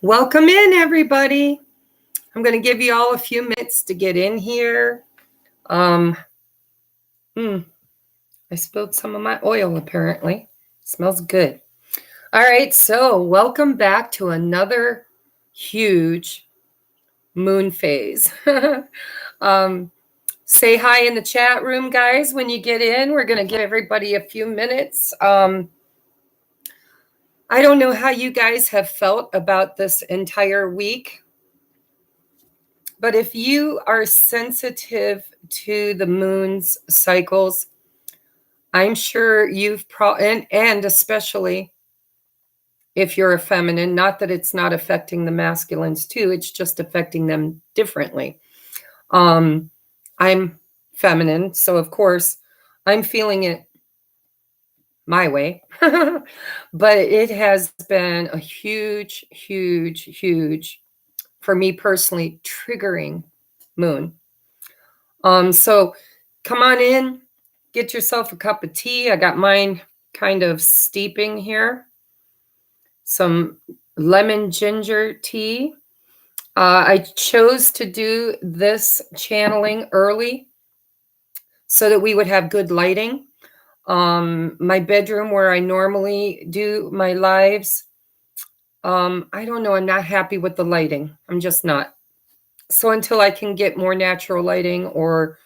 Welcome in, everybody. I'm going to give you all a few minutes to get in here. I spilled some of my oil, apparently. Smells good. All right, so welcome back to another huge moon phase. Say hi in the chat room, guys, when you get in. We're going to give everybody a few minutes. I don't know how you guys have felt about this entire week. But if you are sensitive to the moon's cycles, I'm sure you've and especially if you're a feminine, not that it's not affecting the masculines too, it's just affecting them differently. I'm feminine, so of course I'm feeling it my way. But it has been a huge, for me personally, triggering moon. So come on in, get yourself a cup of tea. I got mine kind of steeping here. Some lemon ginger tea. I chose to do this channeling early so that we would have good lighting. My bedroom where I normally do my lives, I don't know, I'm not happy with the lighting. I'm just not. So until I can get more natural lighting or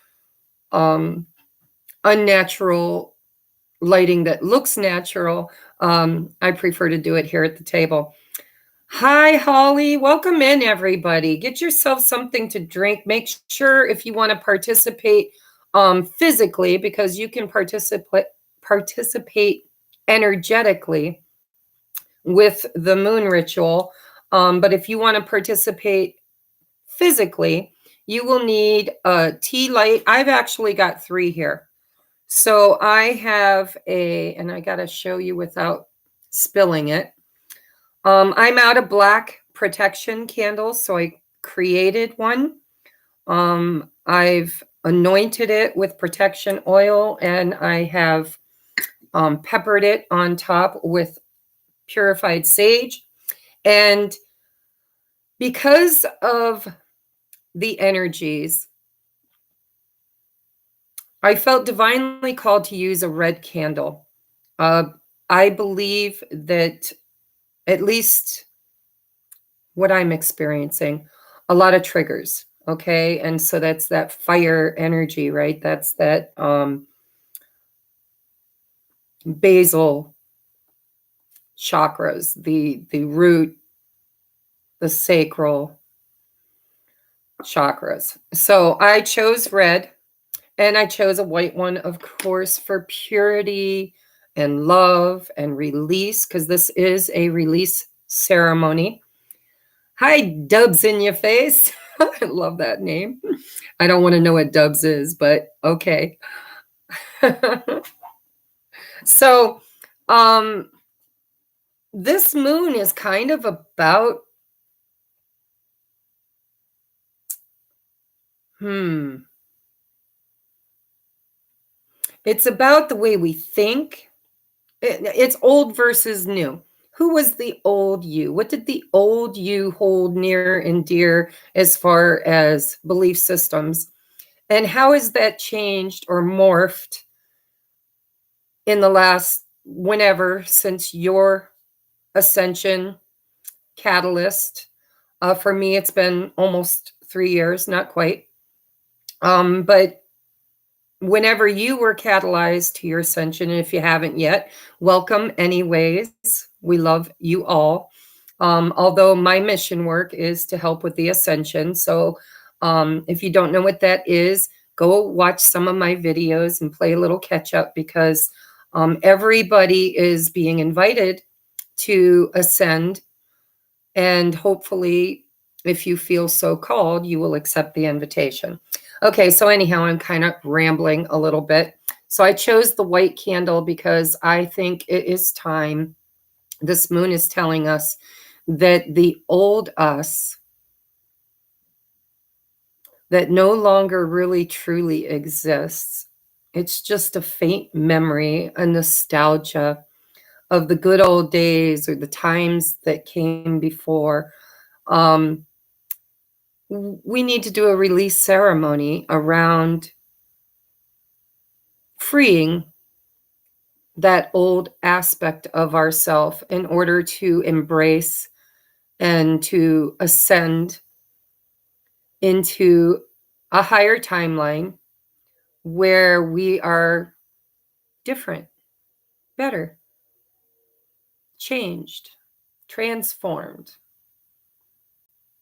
unnatural lighting that looks natural, I prefer to do it here at the table. Hi, Holly. Welcome in, everybody. Get yourself something to drink. Make sure if you want to participate physically, because you can participate energetically with the moon ritual. But if you want to participate physically, you will need a tea light. I've actually got 3 here. So I have and I got to show you without spilling it. I'm out of black protection candles, so I created one. I've anointed it with protection oil, and I have peppered it on top with purified sage. And because of the energies, I felt divinely called to use a red candle. I believe that, at least what I'm experiencing, a lot of triggers, okay? And so that's that fire energy, right? That's that basal chakras, the root, the sacral chakras. So I chose red, and I chose a white one, of course, for purity and love and release, because this is a release ceremony. Hi, Dubs in your face. I love that name. I don't want to know what Dubs is, but okay. So, this moon is kind of about, it's about the way we think. It's old versus new. Who was the old you? What did the old you hold near and dear as far as belief systems? And how has that changed or morphed in the last whenever since your ascension catalyst? For me, it's been almost 3 years, not quite. But whenever you were catalyzed to your ascension, and if you haven't yet, welcome anyways. We love you all. Although my mission work is to help with the ascension. So if you don't know what that is, go watch some of my videos and play a little catch up, because everybody is being invited to ascend. And hopefully, if you feel so called, you will accept the invitation. Okay, so anyhow, I'm kind of rambling a little bit. So I chose the white candle because I think it is time. This moon is telling us that the old us that no longer really truly exists. It's just a faint memory, a nostalgia of the good old days or the times that came before. We need to do a release ceremony around freeing that old aspect of ourself in order to embrace and to ascend into a higher timeline where we are different, better, changed, transformed.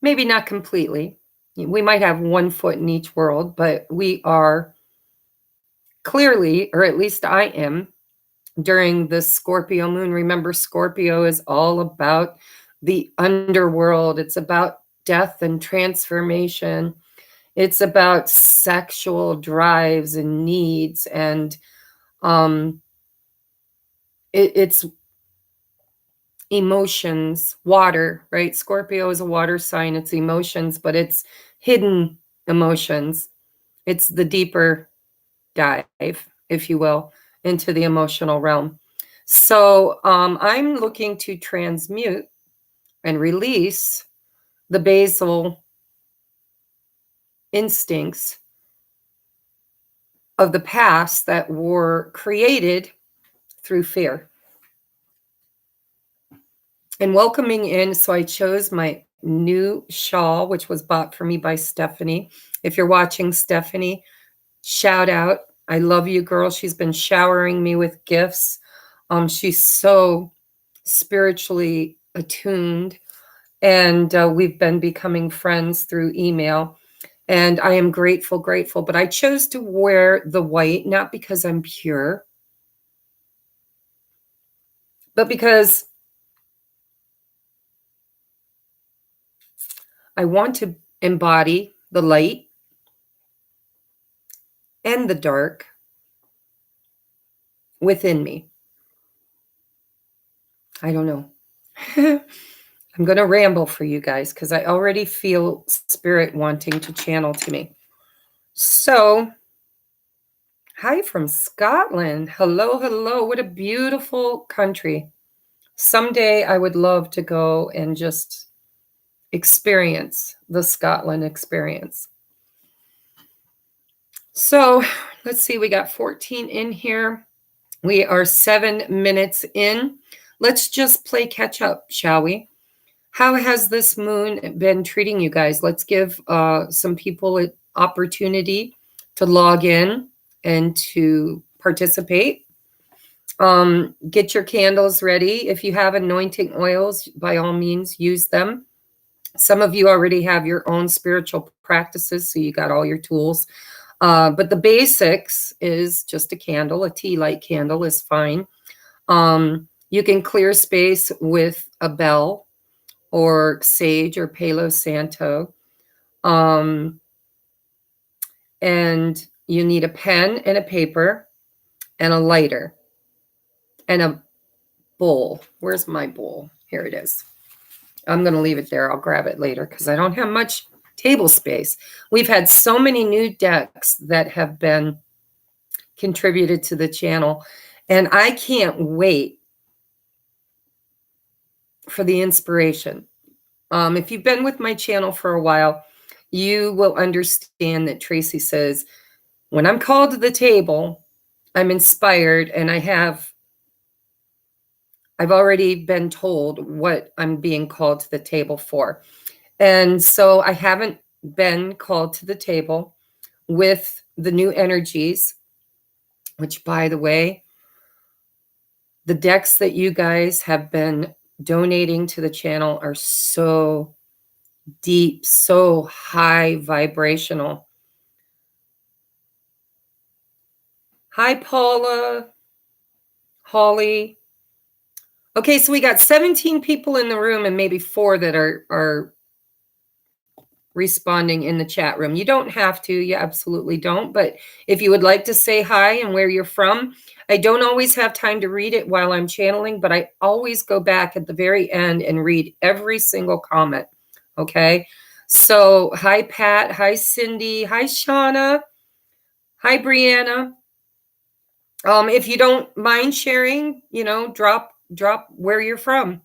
Maybe not completely. We might have one foot in each world, but we are clearly, or at least I am, during the Scorpio moon. Remember, Scorpio is all about the underworld. It's about death and transformation. It's about sexual drives and needs, and it's emotions, water, right? Scorpio is a water sign. It's emotions, but it's hidden emotions. It's the deeper dive, if you will, into the emotional realm. So I'm looking to transmute and release the basal instincts of the past that were created through fear. And welcoming in, so I chose my new shawl, which was bought for me by Stephanie. If you're watching, Stephanie, shout out. I love you, girl. She's been showering me with gifts. She's so spiritually attuned, and we've been becoming friends through email. And I am grateful, but I chose to wear the white, not because I'm pure, but because I want to embody the light and the dark within me. I don't know. I'm going to ramble for you guys because I already feel spirit wanting to channel to me. So, hi from Scotland. Hello, hello. What a beautiful country. Someday I would love to go and just experience the Scotland experience. So, let's see. We got 14 in here. We are 7 minutes in. Let's just play catch up, shall we? How has this moon been treating you guys? Let's give some people an opportunity to log in and to participate. Get your candles ready. If you have anointing oils, by all means, use them. Some of you already have your own spiritual practices, so you got all your tools. But the basics is just a candle. A tea light candle is fine. You can clear space with a bell or sage or Palo Santo. And you need a pen and a paper and a lighter and a bowl. Where's my bowl? Here it is. I'm going to leave it there. I'll grab it later because I don't have much table space. We've had so many new decks that have been contributed to the channel, and I can't wait for the inspiration. If you've been with my channel for a while, you will understand that Tracy says, when I'm called to the table, I'm inspired, and I've already been told what I'm being called to the table for. And so I haven't been called to the table with the new energies, which, by the way, the decks that you guys have been donating to the channel are so deep, so high vibrational. Hi, Paula, Holly. Okay, so we got 17 people in the room and maybe 4 that are responding in the chat room. You don't have to, you absolutely don't. But if you would like to say hi and where you're from, I don't always have time to read it while I'm channeling, but I always go back at the very end and read every single comment. Okay, so hi, Pat. Hi, Cindy. Hi, Shauna. Hi, Brianna. If you don't mind sharing, drop where you're from.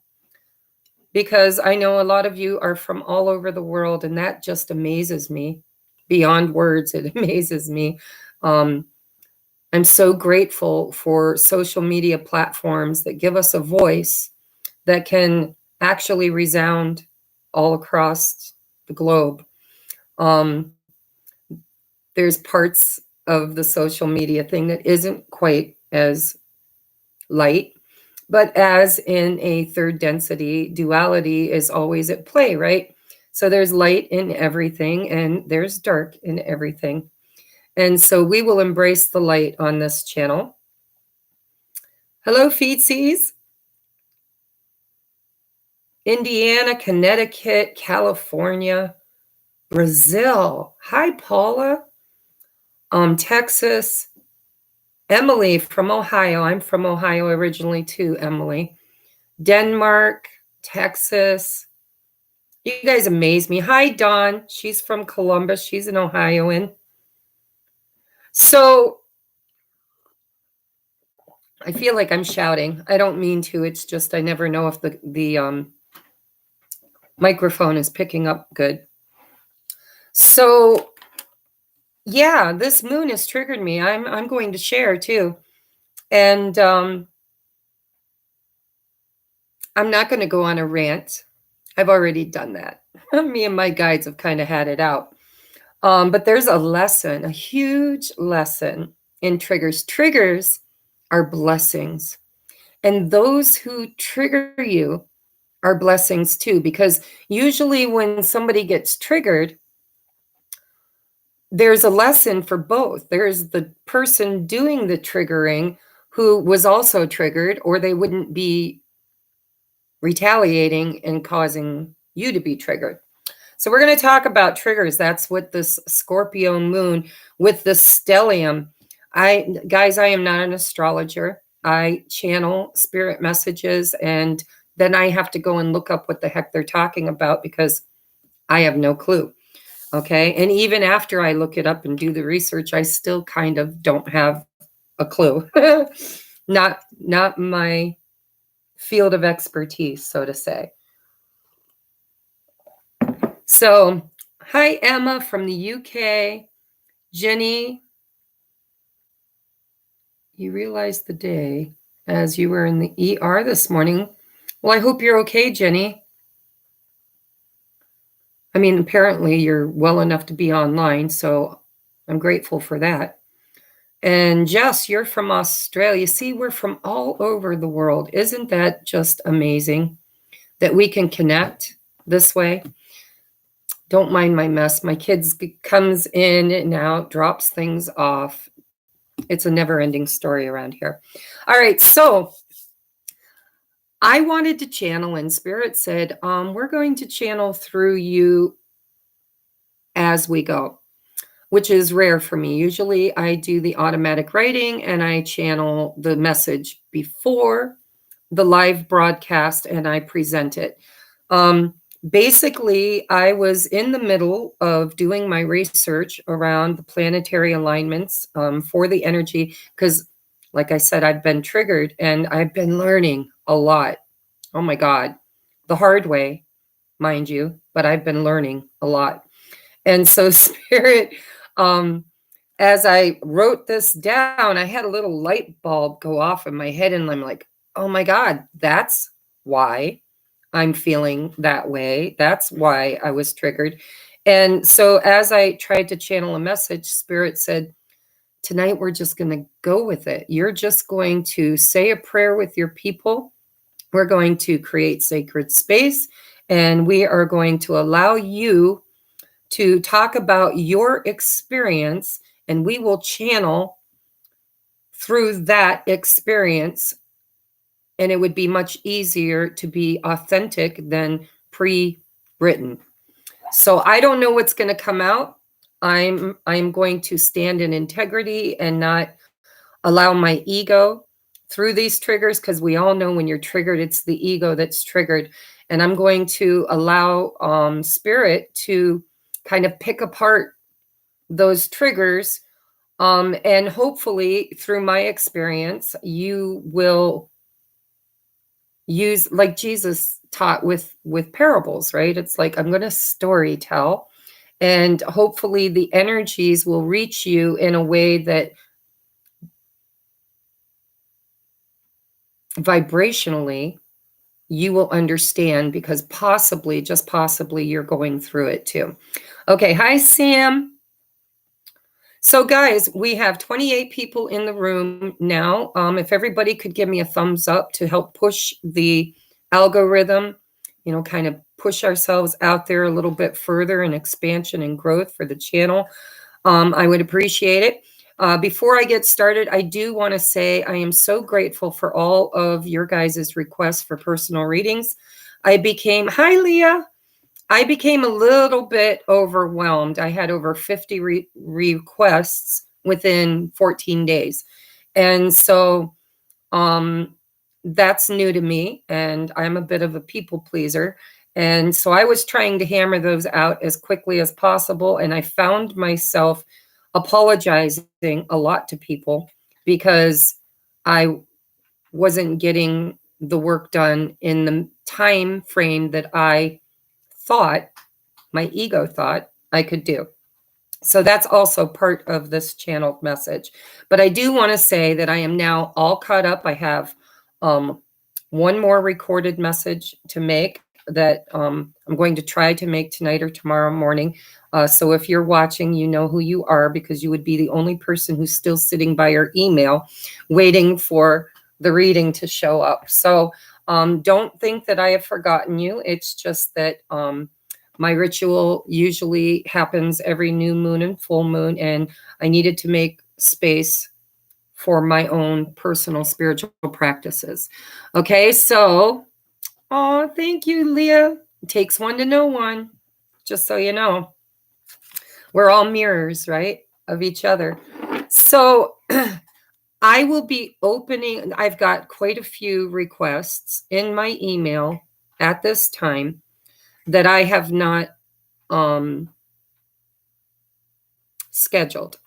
because I know a lot of you are from all over the world, and that just amazes me beyond words. It amazes me. I'm so grateful for social media platforms that give us a voice that can actually resound all across the globe. There's parts of the social media thing that isn't quite as light, but as in a third density, duality is always at play, right? So there's light in everything and there's dark in everything. And so we will embrace the light on this channel. Hello, Feetsies. Indiana, Connecticut, California, Brazil. Hi, Paula. Texas. Emily from Ohio. I'm from Ohio originally too, Emily. Denmark, Texas. You guys amaze me. Hi, Dawn. She's from Columbus. She's an Ohioan. So I feel like I'm shouting. I don't mean to. It's just I never know if the microphone is picking up good. So yeah, this moon has triggered me. I'm going to share too. And I'm not going to go on a rant. I've already done that. Me and my guides have kind of had it out. But there's a lesson, a huge lesson in triggers. Triggers are blessings. And those who trigger you are blessings too, because usually when somebody gets triggered, there's a lesson for both. There's the person doing the triggering who was also triggered, or they wouldn't be retaliating and causing you to be triggered. So we're going to talk about triggers. That's what this Scorpio moon with the stellium. Guys, I am not an astrologer. I channel spirit messages, and then I have to go and look up what the heck they're talking about because I have no clue. Okay. And even after I look it up and do the research, I still kind of don't have a clue. not my field of expertise, so to say. So, hi, Emma from the UK. Jenny, you realized the day as you were in the ER this morning. Well, I hope you're okay, Jenny. I mean, apparently you're well enough to be online, so I'm grateful for that. And Jess, you're from Australia. See, we're from all over the world. Isn't that just amazing that we can connect this way? Don't mind my mess. My kids comes in and out, drops things off. It's a never-ending story around here. All right, so I wanted to channel, and Spirit said, we're going to channel through you as we go, which is rare for me. Usually I do the automatic writing and I channel the message before the live broadcast and I present it. Basically, I was in the middle of doing my research around the planetary alignments for the energy, because like I said, I've been triggered and I've been learning a lot. Oh my God, the hard way, mind you, but I've been learning a lot. And so Spirit, as I wrote this down, I had a little light bulb go off in my head and I'm like, oh my God, that's why I'm feeling that way. That's why I was triggered. And so as I tried to channel a message, Spirit said, tonight we're just going to go with it. You're just going to say a prayer with your people. We're going to create sacred space, and we are going to allow you to talk about your experience, and we will channel through that experience. And it would be much easier to be authentic than pre-written. So I don't know what's going to come out. I'm going to stand in integrity and not allow my ego through these triggers, because we all know when you're triggered, it's the ego that's triggered. And I'm going to allow Spirit to kind of pick apart those triggers. And hopefully through my experience, you will use, like Jesus taught with parables, right? It's like, I'm going to story tell, and hopefully the energies will reach you in a way that vibrationally you will understand, because possibly, just possibly, you're going through it too. Okay, hi Sam. So guys, we have 28 people in the room now. If everybody could give me a thumbs up to help push the algorithm, you know, kind of push ourselves out there a little bit further in expansion and growth for the channel, I would appreciate it. Before I get started, I do want to say I am so grateful for all of your guys' requests for personal readings. Hi Leah. I became a little bit overwhelmed. I had over 50 requests within 14 days. And so that's new to me, and I'm a bit of a people pleaser. And so I was trying to hammer those out as quickly as possible. And I found myself apologizing a lot to people because I wasn't getting the work done in the time frame that I thought, my ego thought I could do. So that's also part of this channeled message. But I do want to say that I am now all caught up. I have one more recorded message to make that I'm going to try to make tonight or tomorrow morning. So if you're watching, you know who you are, because you would be the only person who's still sitting by your email waiting for the reading to show up. So don't think that I have forgotten you. It's just that my ritual usually happens every new moon and full moon, and I needed to make space for my own personal spiritual practices. Okay, so, oh, thank you, Leah. It takes one to know one, just so you know. We're all mirrors, right, of each other. So I will be opening, I've got quite a few requests in my email at this time that I have not scheduled,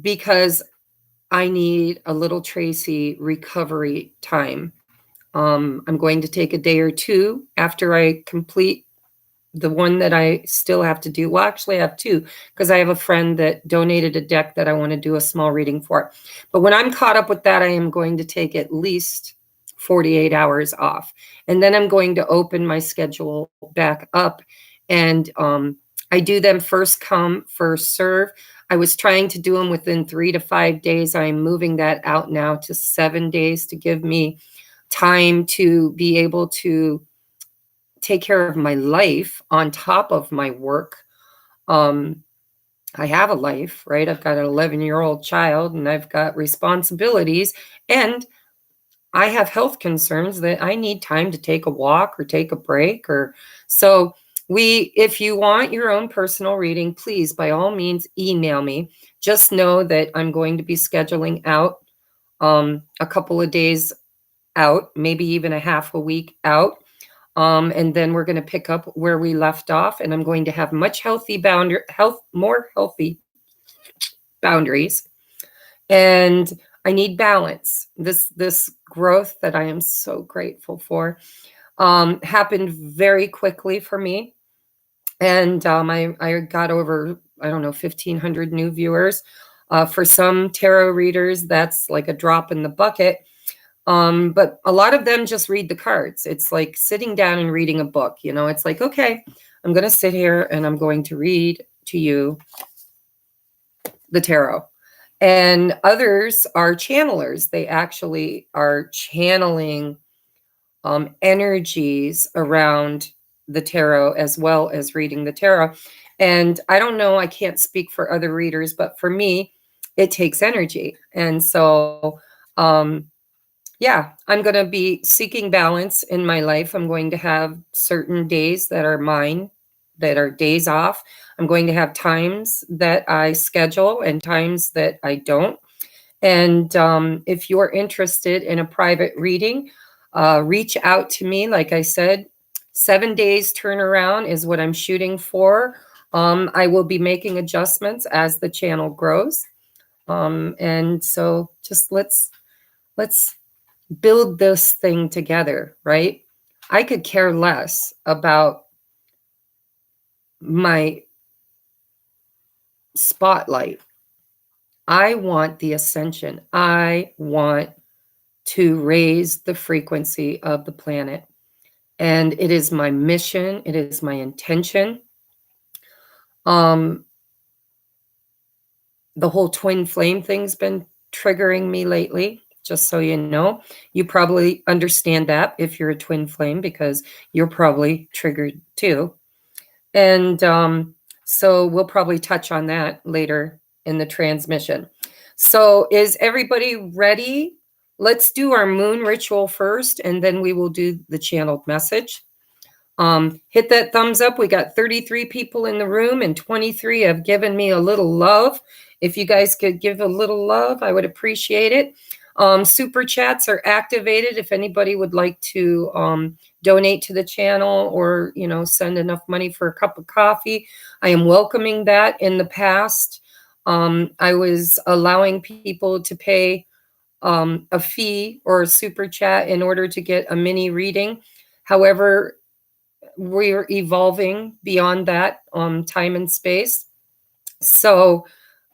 because I need a little Tracy recovery time. I'm going to take a day or two after I complete the one that I still have to do. Well, actually I have two, because I have a friend that donated a deck that I want to do a small reading for. But when I'm caught up with that, I am going to take at least 48 hours off. And then I'm going to open my schedule back up. And I do them first come, first serve. I was trying to do them within 3 to 5 days. I'm moving that out now to 7 days to give me time to be able to take care of my life on top of my work. I have a life, right? I've got an 11-year-old child, and I've got responsibilities, and I have health concerns that I need time to take a walk or take a break. Or so if you want your own personal reading, please, by all means, email me. Just know that I'm going to be scheduling out a couple of days out, maybe even a half a week out. And then we're going to pick up where we left off, and I'm going to have more healthy boundaries. And I need balance. This growth that I am so grateful for happened very quickly for me. And I got over, I don't know, 1,500 new viewers. For some tarot readers, that's like a drop in the bucket. But a lot of them just read the cards. It's like sitting down and reading a book. You know, it's like, okay, I'm going to sit here and I'm going to read to you the tarot. And others are channelers. They actually are channeling energies around the tarot as well as reading the tarot. And I don't know, I can't speak for other readers, but for me, it takes energy. And so, yeah, I'm going to be seeking balance in my life. I'm going to have certain days that are mine, that are days off. I'm going to have times that I schedule and times that I don't. And if you're interested in a private reading, reach out to me. Like I said, 7 days turnaround is what I'm shooting for. I will be making adjustments as the channel grows. And so just let's build this thing together, right? I could care less about my spotlight. I want the ascension. I want to raise the frequency of the planet. And it is my mission. It is my intention. The whole twin flame thing's been triggering me lately, just so you know. You probably understand that if you're a twin flame, because you're probably triggered too. And so we'll probably touch on that later in the transmission. So is everybody ready? Let's do our moon ritual first, and then we will do the channeled message. Hit that thumbs up. We got 33 people in the room, and 23 have given me a little love. If you guys could give a little love, I would appreciate it. Super chats are activated if anybody would like to donate to the channel, or send enough money for a cup of coffee. I am welcoming that. In the past, I was allowing people to pay a fee or a super chat in order to get a mini reading. However, we're evolving beyond that time and space. So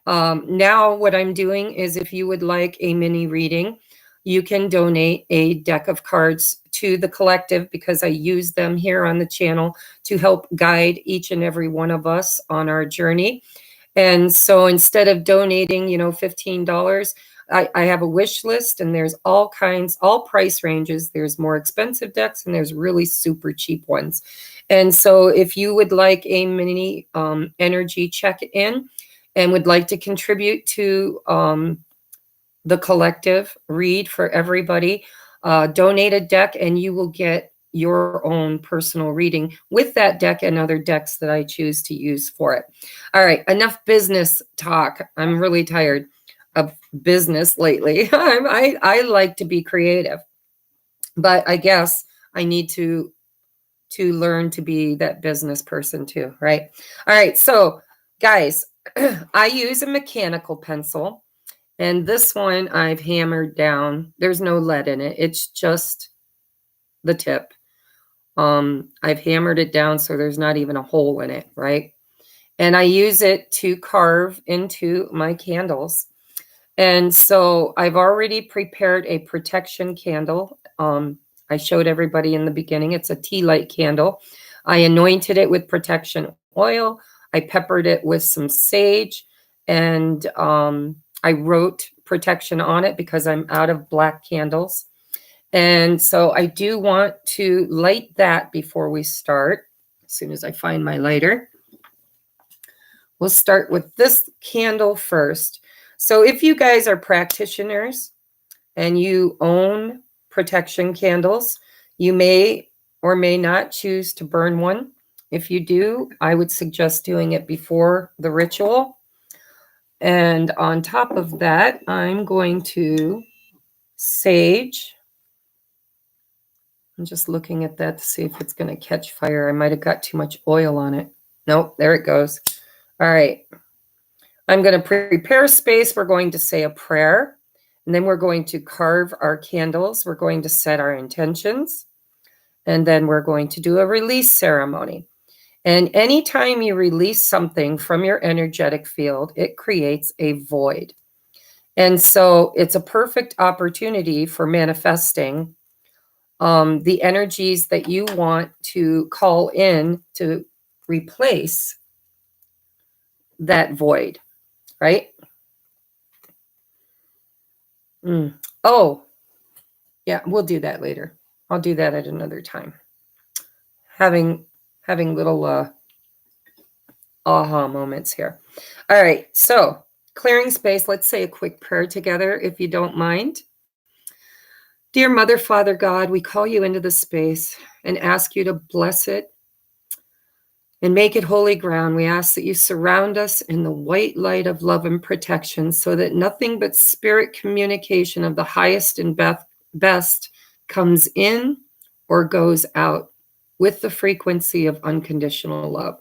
now what I'm doing is, if you would like a mini reading, you can donate a deck of cards to the collective, because I use them here on the channel to help guide each and every one of us on our journey. And so instead of donating, $15, I have a wish list, and there's all price ranges. There's more expensive decks, and there's really super cheap ones. And so if you would like a mini energy check-in and would like to contribute to the collective read for everybody, donate a deck, and you will get your own personal reading with that deck and other decks that I choose to use for it. All right, enough business talk. I'm really tired of business lately. I like to be creative, but I guess I need to learn to be that business person too, right? All right, so guys, I use a mechanical pencil, and this one I've hammered down. There's no lead in it. It's just the tip. I've hammered it down so there's not even a hole in it, right? And I use it to carve into my candles. And so I've already prepared a protection candle. I showed everybody in the beginning. It's a tea light candle. I anointed it with protection oil. I peppered it with some sage, and I wrote protection on it because I'm out of black candles. And so I do want to light that before we start. As soon as I find my lighter, we'll start with this candle first. So if you guys are practitioners and you own protection candles, you may or may not choose to burn one. If you do, I would suggest doing it before the ritual. And on top of that, I'm going to sage. I'm just looking at that to see if it's going to catch fire. I might have got too much oil on it. Nope, there it goes. All right. I'm going to prepare space. We're going to say a prayer, and then we're going to carve our candles. We're going to set our intentions, and then we're going to do a release ceremony. And anytime you release something from your energetic field, it creates a void. And so it's a perfect opportunity for manifesting the energies that you want to call in to replace that void, right? Oh, yeah, we'll do that later. I'll do that at another time. Having little aha moments here. All right, so clearing space. Let's say a quick prayer together, if you don't mind. Dear Mother, Father, God, we call you into the space and ask you to bless it and make it holy ground. We ask that you surround us in the white light of love and protection, so that nothing but spirit communication of the highest and best comes in or goes out with the frequency of unconditional love.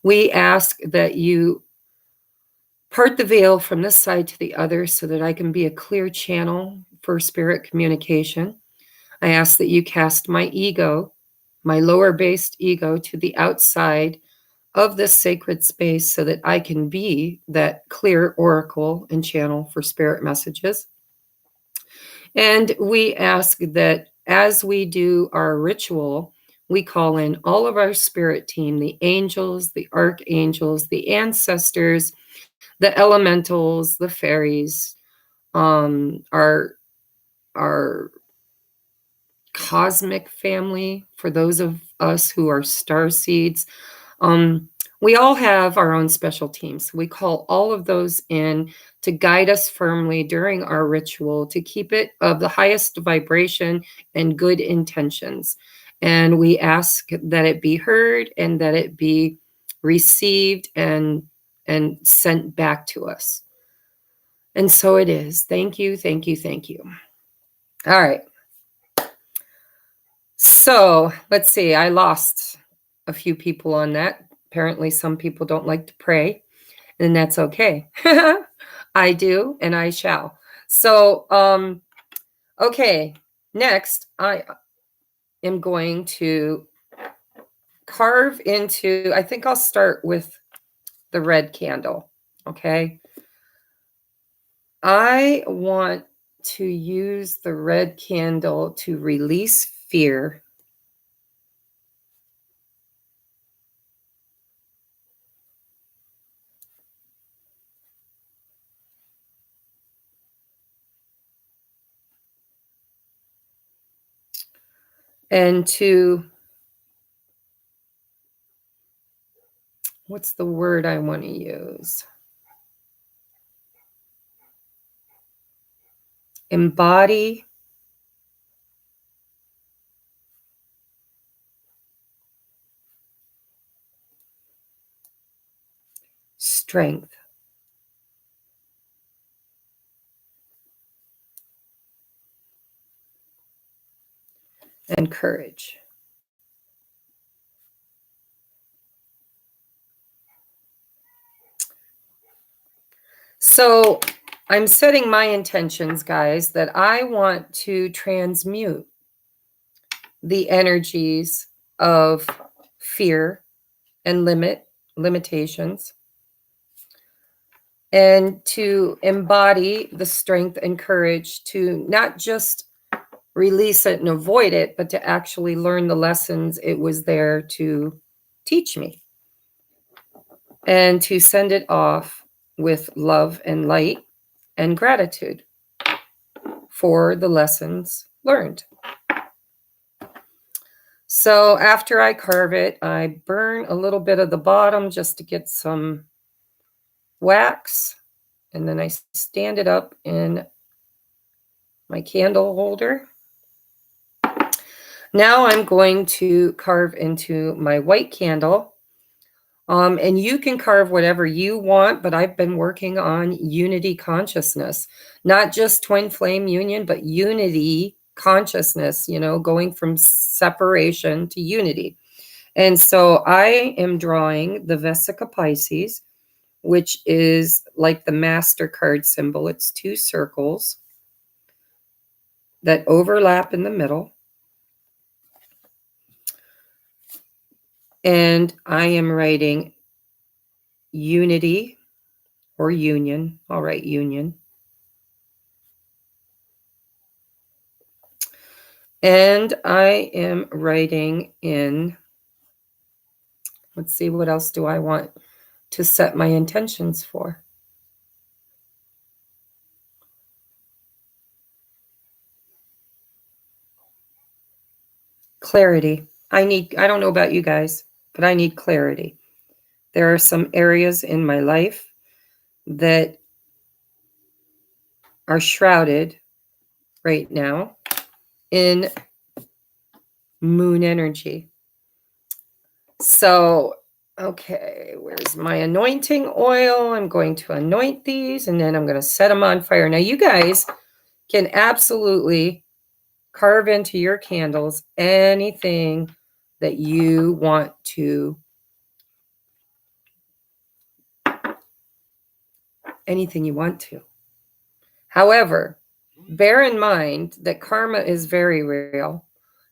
We ask that you part the veil from this side to the other, so that I can be a clear channel for spirit communication. I ask that you cast my ego my lower-based ego to the outside of this sacred space so that I can be that clear oracle and channel for spirit messages. And we ask that as we do our ritual, we call in all of our spirit team, the angels, the archangels, the ancestors, the elementals, the fairies, our cosmic family, for those of us who are star seeds. We all have our own special teams. We call all of those in to guide us firmly during our ritual, to keep it of the highest vibration and good intentions. And we ask that it be heard and that it be received and sent back to us. And so it is. Thank you, thank you, thank you. All right. So let's see. I lost a few people on that. Apparently, some people don't like to pray, and that's okay. I do, and I shall. So, okay. Next, I am going to carve into, I think I'll start with the red candle. Okay. I want to use the red candle to release fear. And to, what's the word I want to use? Embody strength and courage. So I'm setting my intentions, guys, that I want to transmute the energies of fear and limitations, and to embody the strength and courage to not just release it and avoid it, but to actually learn the lessons it was there to teach me, and to send it off with love and light and gratitude for the lessons learned. So after I carve it, I burn a little bit of the bottom just to get some wax, and then I stand it up in my candle holder. Now I'm going to carve into my white candle. And you can carve whatever you want, but I've been working on unity consciousness, not just twin flame union, but unity consciousness, going from separation to unity. And so I am drawing the Vesica Pisces, which is like the MasterCard symbol. It's 2 circles that overlap in the middle. And I am writing unity or union. I'll write union. And I am writing in, let's see, what else do I want to set my intentions for? Clarity. I don't know about you guys, but I need clarity. There are some areas in my life that are shrouded right now in moon energy. So, okay, where's my anointing oil? I'm going to anoint these, and then I'm going to set them on fire. Now, you guys can absolutely carve into your candles anything that you want to, anything you want to. However, bear in mind that karma is very real,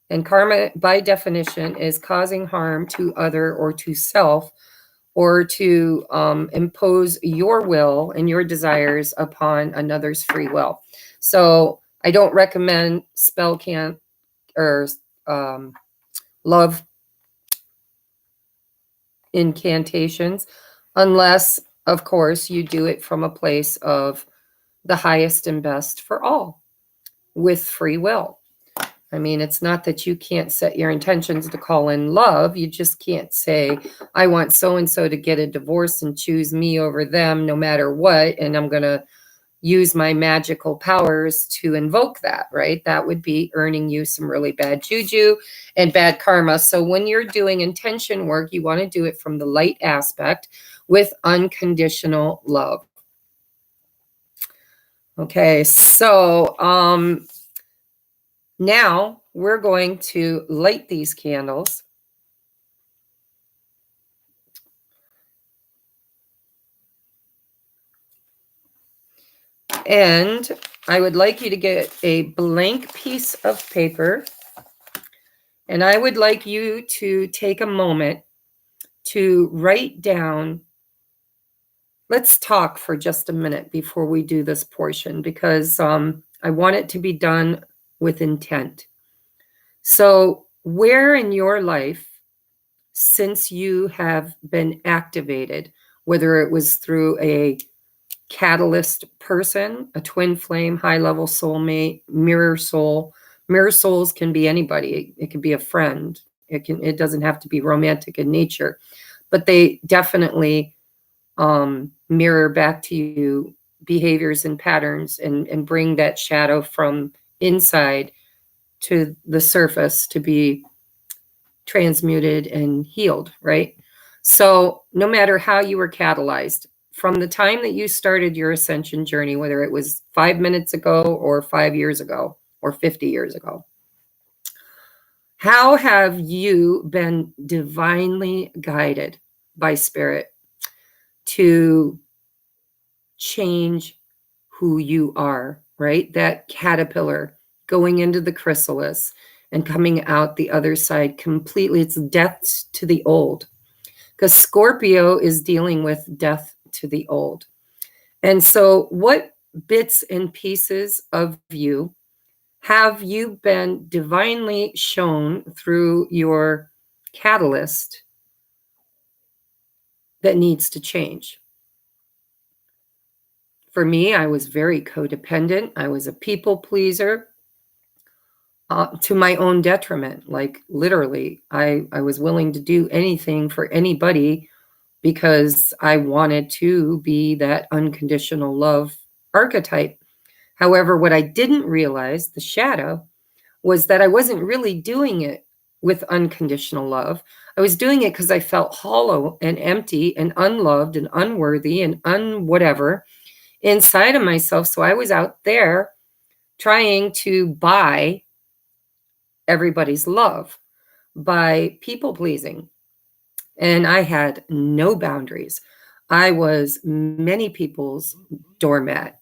And karma, by definition, is causing harm to other or to self, or to impose your will and your desires upon another's free will. So I don't recommend spell can or love incantations unless, of course, you do it from a place of the highest and best for all with free will. I mean, it's not that you can't set your intentions to call in love. You just can't say, I want so-and-so to get a divorce and choose me over them no matter what, and I'm going to use my magical powers to invoke that, right? That would be earning you some really bad juju and bad karma. So when you're doing intention work, you want to do it from the light aspect with unconditional love. Okay, so now we're going to light these candles. And I would like you to get a blank piece of paper. And I would like you to take a moment to write down. Let's talk for just a minute before we do this portion, because I want it to be done with intent. So where in your life, since you have been activated, whether it was through a catalyst person, a twin flame, high-level soulmate, mirror soul. Mirror souls can be anybody. It can be a friend. It doesn't have to be romantic in nature, but they definitely mirror back to you behaviors and patterns and bring that shadow from inside to the surface to be transmuted and healed, right? So no matter how you were catalyzed, from the time that you started your ascension journey, whether it was 5 minutes ago or 5 years ago or 50 years ago, how have you been divinely guided by spirit to change who you are, right? That caterpillar going into the chrysalis and coming out the other side completely. It's death to the old, because Scorpio is dealing with death to the old. And so what bits and pieces of you have you been divinely shown through your catalyst that needs to change? For me, I was very codependent. I was a people pleaser to my own detriment. Like literally, I was willing to do anything for anybody because I wanted to be that unconditional love archetype. However, what I didn't realize, the shadow, was that I wasn't really doing it with unconditional love. I was doing it because I felt hollow and empty and unloved and unworthy and whatever inside of myself. So I was out there trying to buy everybody's love by people pleasing. And I had no boundaries. I was many people's doormat.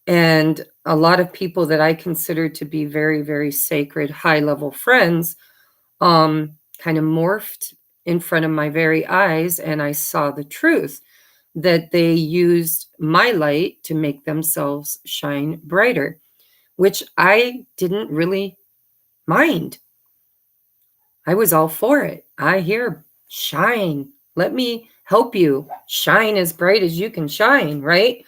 And a lot of people that I considered to be very, very sacred, high-level friends kind of morphed in front of my very eyes, and I saw the truth that they used my light to make themselves shine brighter, which I didn't really mind. I was all for it. I hear shine. Let me help you shine as bright as you can shine, right?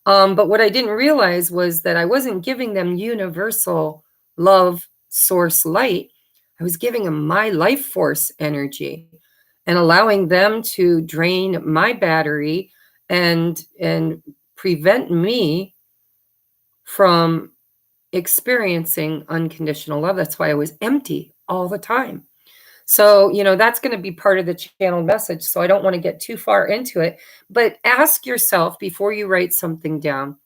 But what I didn't realize was that I wasn't giving them universal love source light. I was giving them my life force energy and allowing them to drain my battery and prevent me from experiencing unconditional love. That's why I was empty all the time. So, that's going to be part of the channel message. So I don't want to get too far into it, but ask yourself before you write something down,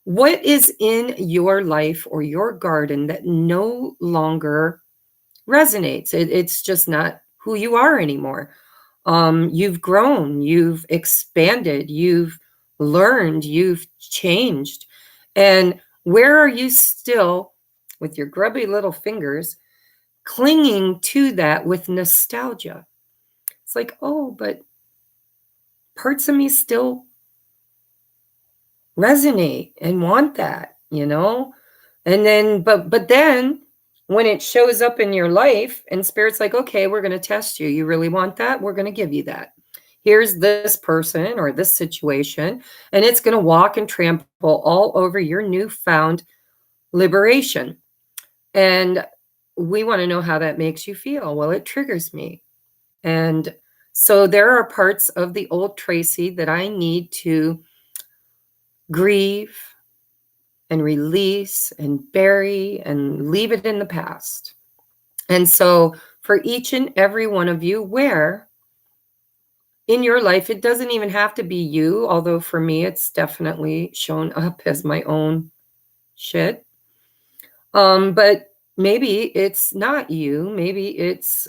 what is in your life or your garden that no longer resonates? It's just not who you are anymore. You've grown, you've expanded, you've learned, you've changed. And where are you still with your grubby little fingers clinging to that with nostalgia. It's like, oh, but parts of me still resonate and want that, you know? And then, but then when it shows up in your life and Spirit's like, okay, we're going to test you. You really want that? We're going to give you that. Here's this person or this situation, and it's going to walk and trample all over your newfound liberation. And we want to know how that makes you feel. Well, it triggers me. And so there are parts of the old Tracy that I need to grieve and release and bury and leave it in the past. And so for each and every one of you, where in your life, it doesn't even have to be you, although for me, it's definitely shown up as my own shit. But maybe it's not you, maybe it's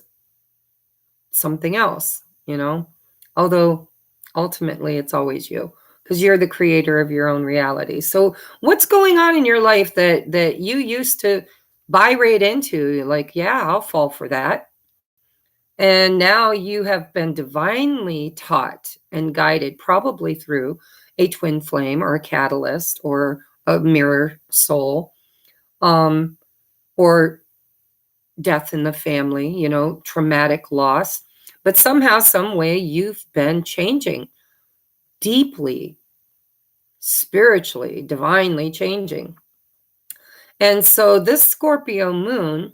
something else, you know, although ultimately it's always you, because you're the creator of your own reality. So what's going on in your life that you used to buy right into? Like, yeah, I'll fall for that. And now you have been divinely taught and guided, probably through a twin flame or a catalyst or a mirror soul, or death in the family, you know, traumatic loss. But somehow, some way, you've been changing deeply, spiritually, divinely changing. And so this Scorpio moon,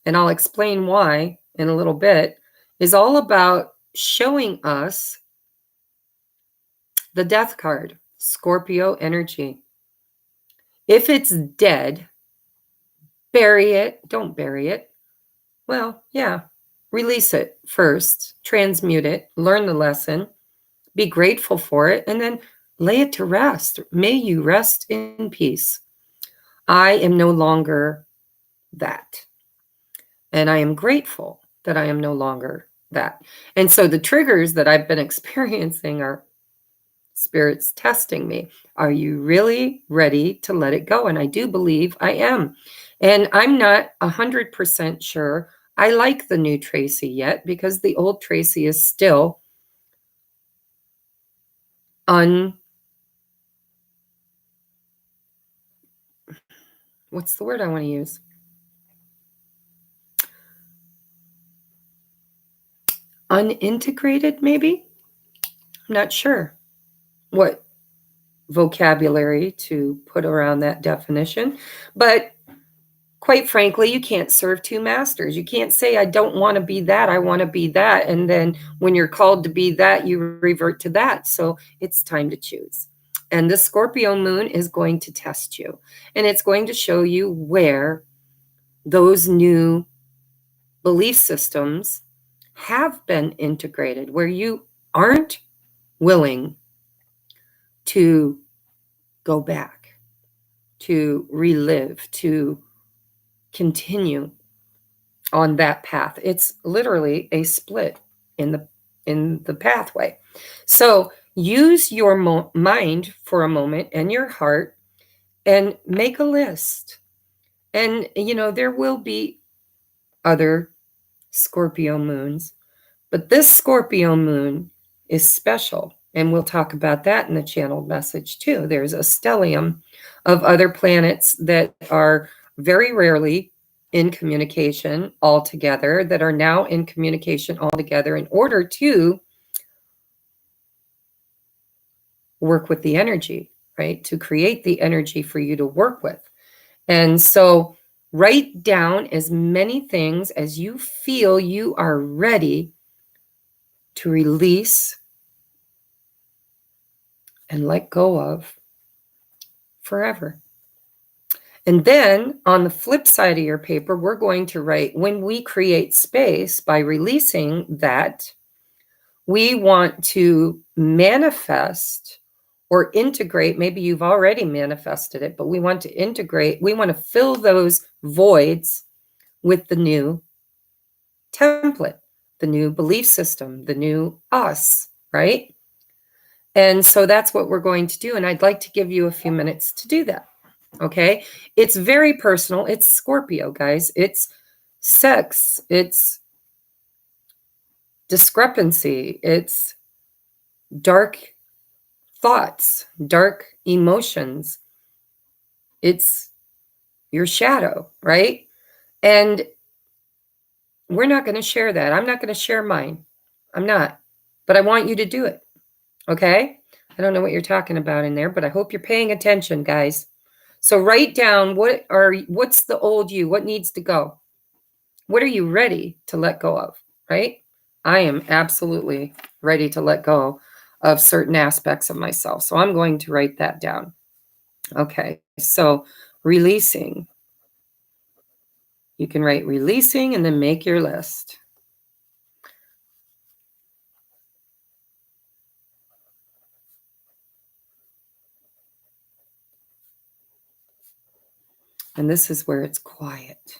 and I'll explain why in a little bit, is all about showing us the death card, Scorpio energy. If it's dead, bury it. Don't bury it. Well, yeah, release it first, transmute it, learn the lesson, be grateful for it, and then lay it to rest. May you rest in peace. I am no longer that. And I am grateful that I am no longer that. And so the triggers that I've been experiencing are spirits testing me. Are you really ready to let it go? And I do believe I am. And I'm not 100% sure I like the new Tracy yet, because the old Tracy is still what's the word I want to use? Unintegrated, maybe? I'm not sure what vocabulary to put around that definition. But quite frankly, you can't serve two masters. You can't say, I don't want to be that, I want to be that. And then when you're called to be that, you revert to that. So it's time to choose. And the Scorpio moon is going to test you. And it's going to show you where those new belief systems have been integrated, where you aren't willing to go back, to relive, to continue on that path. It's literally a split in the pathway. So use your mind for a moment and your heart and make a list. And, you know, there will be other Scorpio moons, but this Scorpio moon is special. And we'll talk about that in the channeled message too. There's a stellium of other planets that are very rarely in communication altogether, that are now in communication altogether in order to work with the energy, right? To create the energy for you to work with. And so write down as many things as you feel you are ready to release and let go of forever. And then on the flip side of your paper, we're going to write, when we create space by releasing that, we want to manifest or integrate. Maybe you've already manifested it, but we want to integrate. We want to fill those voids with the new template, the new belief system, the new us, right? And so that's what we're going to do. And I'd like to give you a few minutes to do that. Okay. It's very personal. It's Scorpio, guys. It's sex, it's discrepancy, it's dark thoughts, dark emotions, it's your shadow, right? And we're not going to share that. I'm not going to share mine. I'm not. But I want you to do it. Okay? I don't know what you're talking about in there, but I hope you're paying attention, guys. So write down what's the old you? What needs to go? What are you ready to let go of, right? I am absolutely ready to let go of certain aspects of myself. So I'm going to write that down. Okay. So releasing. You can write releasing and then make your list. And this is where it's quiet.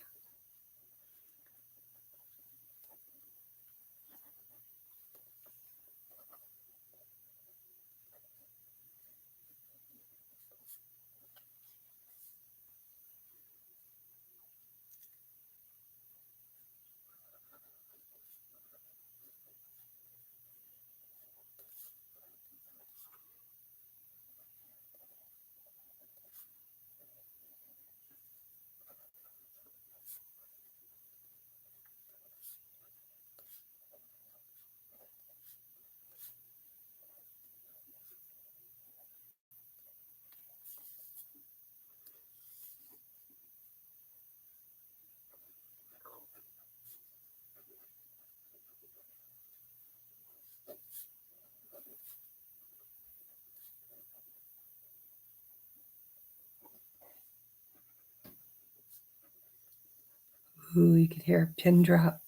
Ooh, you could hear a pin drop.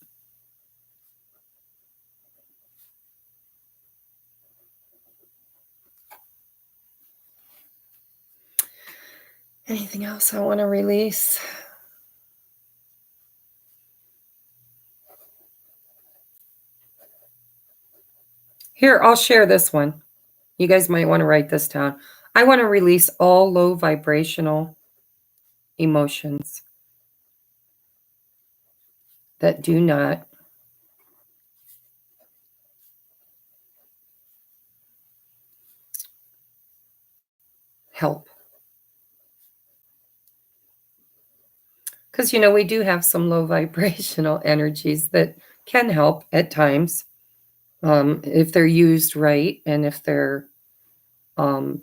Anything else I want to release? Here, I'll share this one. You guys might want to write this down. I want to release all low vibrational emotions that do not help. Because, we do have some low vibrational energies that can help at times if they're used right and if they're a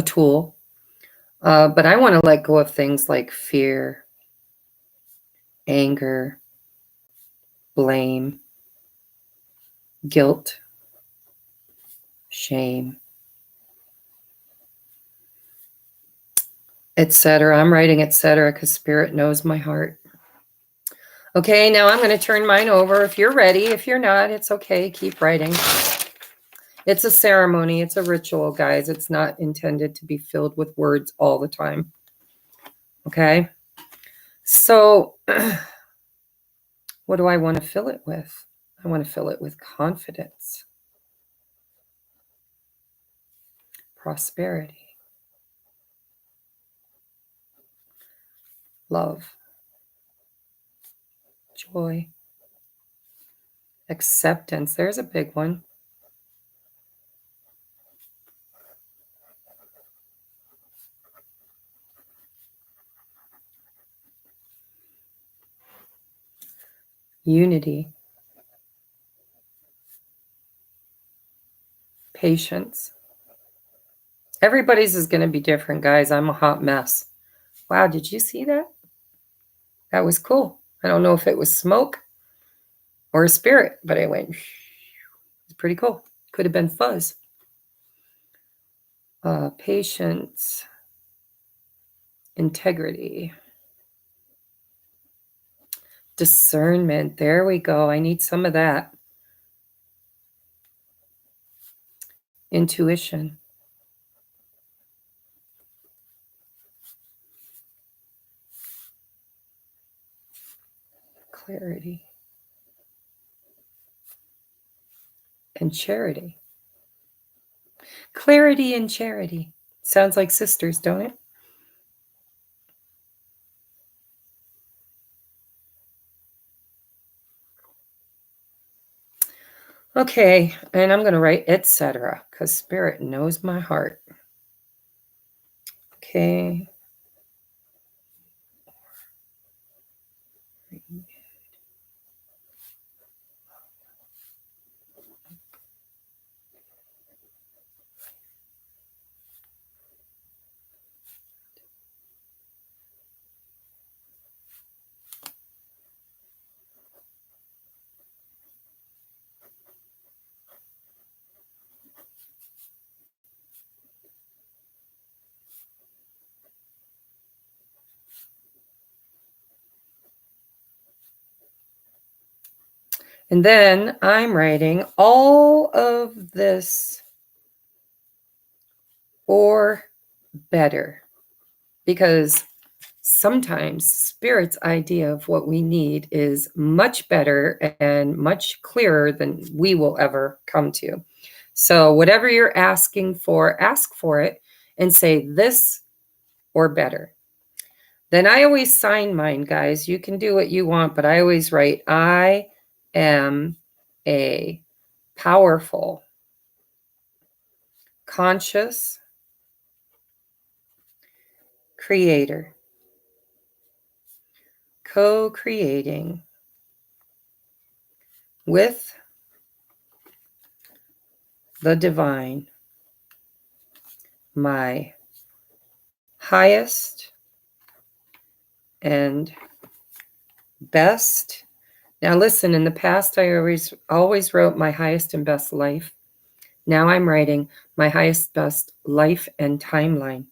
tool. But I want to let go of things like fear, anger, blame, guilt, shame, etc. I'm writing etc. because Spirit knows my heart. Okay, now I'm going to turn mine over. If you're ready, if you're not, it's okay. Keep writing. It's a ceremony. It's a ritual, guys. It's not intended to be filled with words all the time. Okay? So, what do I want to fill it with? I want to fill it with confidence, prosperity, love, joy, acceptance. There's a big one. Unity, patience. Everybody's is going to be different, guys. I'm a hot mess. Wow, did you see that? That was cool. I don't know if it was smoke or a spirit, but it went. It's pretty cool. Could have been fuzz. Patience, integrity, discernment. There we go. I need some of that. Intuition. Clarity. And charity. Clarity and charity. Sounds like sisters, don't it? Okay, and I'm going to write etc. because Spirit knows my heart. Okay. And then I'm writing all of this or better, because sometimes Spirit's idea of what we need is much better and much clearer than we will ever come to. So whatever you're asking for, ask for it and say this or better. Then I always sign mine, guys. You can do what you want, but I always write, I am a powerful, conscious creator, co-creating with the divine, my highest and best. Now listen, in the past I always wrote my highest and best life. Now I'm writing my highest best life and timeline,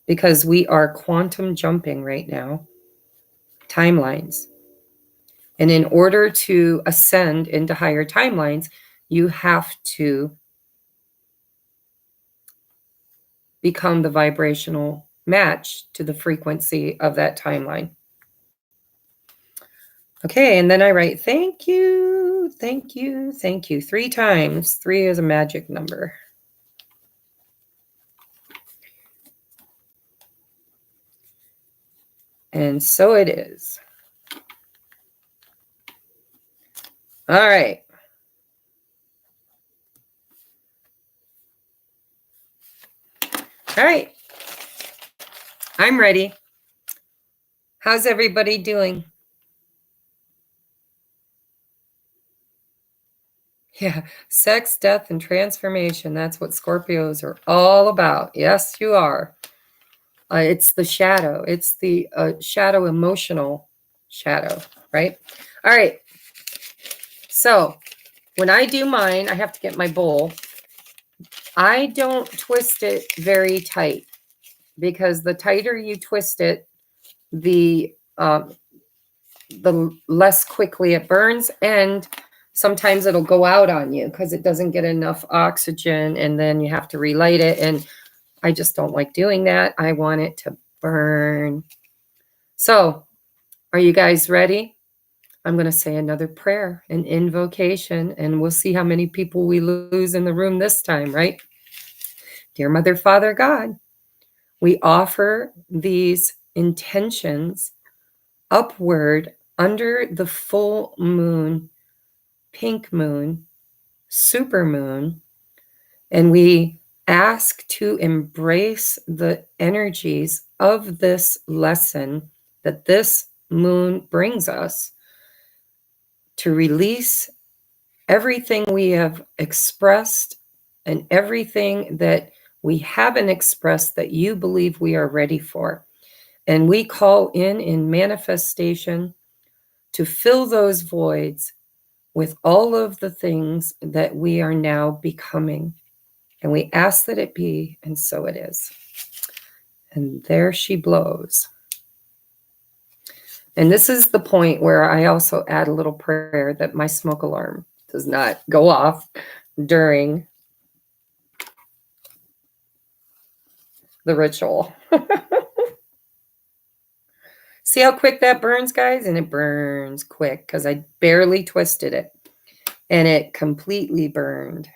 because we are quantum jumping right now, timelines. And in order to ascend into higher timelines, you have to become the vibrational match to the frequency of that timeline. Okay, and then I write, thank you, thank you, thank you, 3 times. 3 is a magic number. And so it is. All right. All right. I'm ready. How's everybody doing? Yeah, sex, death, and transformation. That's what Scorpios are all about. Yes, you are. It's the shadow. It's the shadow, emotional shadow, right? All right. So when I do mine, I have to get my bowl. I don't twist it very tight, because the tighter you twist it, the less quickly it burns, and sometimes it'll go out on you because it doesn't get enough oxygen, and then you have to relight it, and I just don't like doing that. I want it to burn. So, are you guys ready? I'm going to say another prayer, an invocation, and we'll see how many people we lose in the room this time, right? Dear Mother, Father, God, we offer these intentions upward under the full moon, pink moon, supermoon, and we ask to embrace the energies of this lesson that this moon brings us, to release everything we have expressed and everything that we haven't expressed that you believe we are ready for. And we call in manifestation to fill those voids with all of the things that we are now becoming. And we ask that it be, and so it is. And there she blows. And this is the point where I also add a little prayer that my smoke alarm does not go off during the ritual. See how quick that burns, guys? And it burns quick because I barely twisted it. And it completely burned.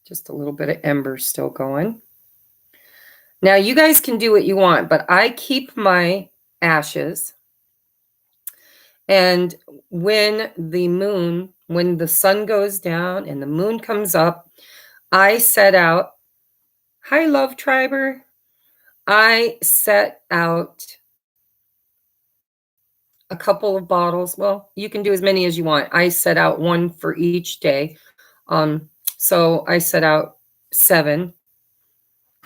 Just a little bit of ember still going. Now, you guys can do what you want, but I keep my ashes. And when the sun goes down and the moon comes up, I set out, hi, Love Triber. I set out a couple of bottles. Well, you can do as many as you want. I set out one for each day. So I set out 7,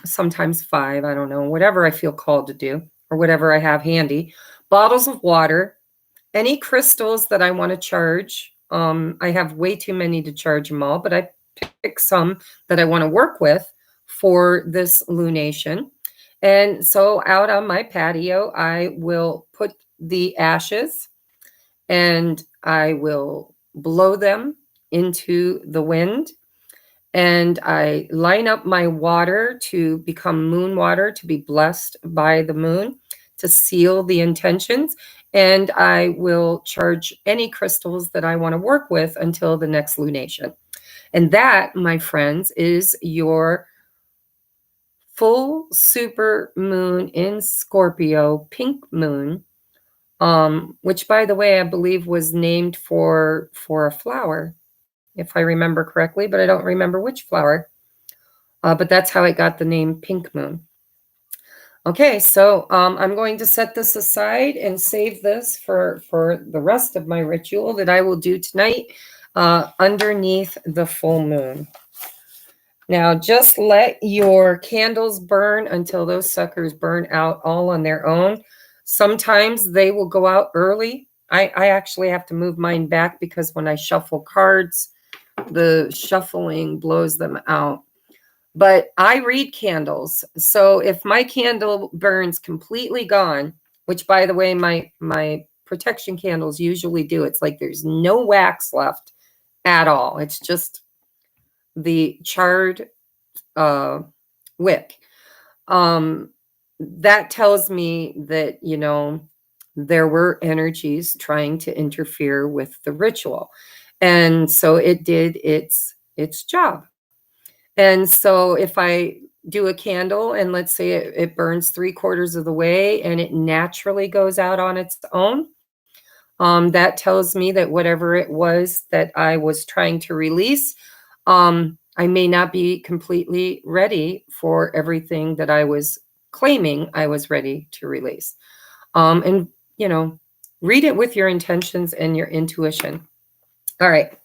sometimes 5, I don't know, whatever I feel called to do or whatever I have handy. Bottles of water, any crystals that I want to charge. I have way too many to charge them all, but I pick some that I want to work with for this lunation. And so out on my patio, I will put the ashes and I will blow them into the wind. And I line up my water to become moon water, to be blessed by the moon, to seal the intentions. And I will charge any crystals that I want to work with until the next lunation. And that, my friends, is your full super moon in Scorpio, pink moon, which, by the way, I believe was named for a flower, if I remember correctly, but I don't remember which flower. But that's how I got the name Pink Moon. Okay, so I'm going to set this aside and save this for the rest of my ritual that I will do tonight underneath the full moon. Now, just let your candles burn until those suckers burn out all on their own. Sometimes they will go out early. I actually have to move mine back because when I shuffle cards, the shuffling blows them out. But I read candles. So if my candle burns completely gone, which, by the way, my protection candles usually do, it's like there's no wax left at all. It's just the charred wick. That tells me that, you know, there were energies trying to interfere with the ritual. And so it did its job. And so if I do a candle and let's say it burns 3/4 of the way and it naturally goes out on its own, that tells me that whatever it was that I was trying to release, I may not be completely ready for everything that I was claiming I was ready to release. And, you know, read it with your intentions and your intuition. All right.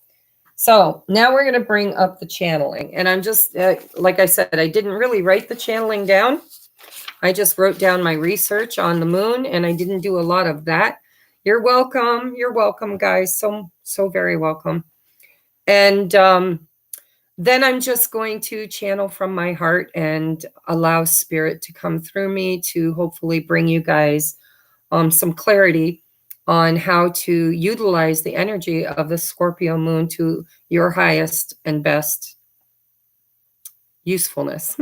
So now we're going to bring up the channeling. And I'm just, like I said, I didn't really write the channeling down. I just wrote down my research on the moon, and I didn't do a lot of that. You're welcome. You're welcome, guys. So very welcome. And then I'm just going to channel from my heart and allow spirit to come through me to hopefully bring you guys some clarity on how to utilize the energy of the Scorpio moon to your highest and best usefulness.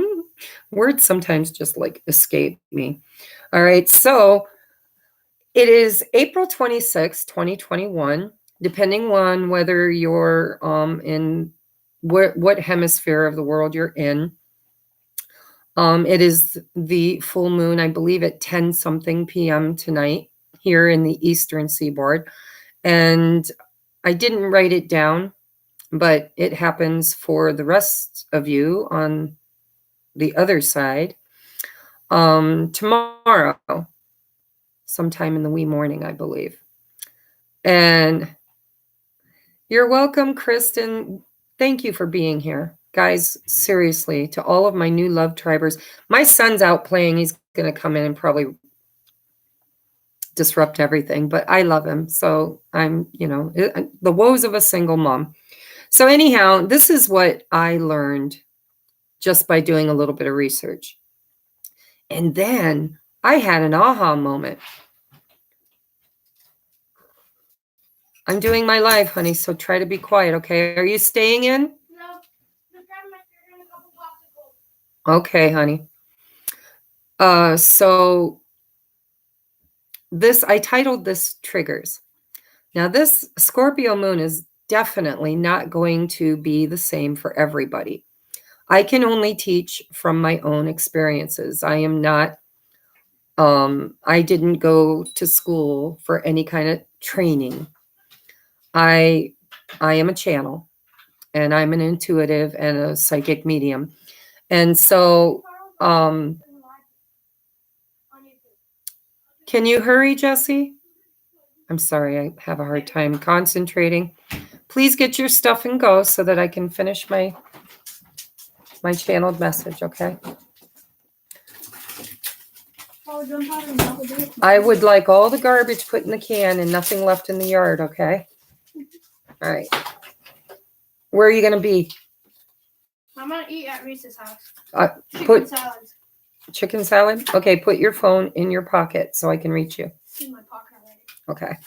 Words sometimes just like escape me. All right, so it is April 26, 2021, depending on whether you're in what hemisphere of the world you're in. It is the full moon, I believe, at 10-something p.m. tonight here in the Eastern Seaboard. And I didn't write it down, but it happens for the rest of you on the other side. Tomorrow, sometime in the wee morning, I believe. And you're welcome, Kristen. Thank you for being here. Guys, seriously, to all of my new love tribers, my son's out playing. He's going to come in and probably disrupt everything, but I love him. So I'm, you know, the woes of a single mom. So anyhow, this is what I learned just by doing a little bit of research. And then I had an aha moment. I'm doing my live, honey, so try to be quiet, okay? Are you staying in? No. I'm grabbing my finger and a couple popsicles. Okay, honey. So I titled this Triggers. Now, this Scorpio moon is definitely not going to be the same for everybody. I can only teach from my own experiences. I am not, I didn't go to school for any kind of training. I am a channel, and I'm an intuitive and a psychic medium. And so, can you hurry, Jesse? I'm sorry, I have a hard time concentrating. Please get your stuff and go so that I can finish my channeled message, okay? I would like all the garbage put in the can and nothing left in the yard, okay? All right. Where are you going to be? I'm going to eat at Reese's house. Put salad. Chicken salad? Okay, put your phone in your pocket so I can reach you. It's in my pocket already. Okay.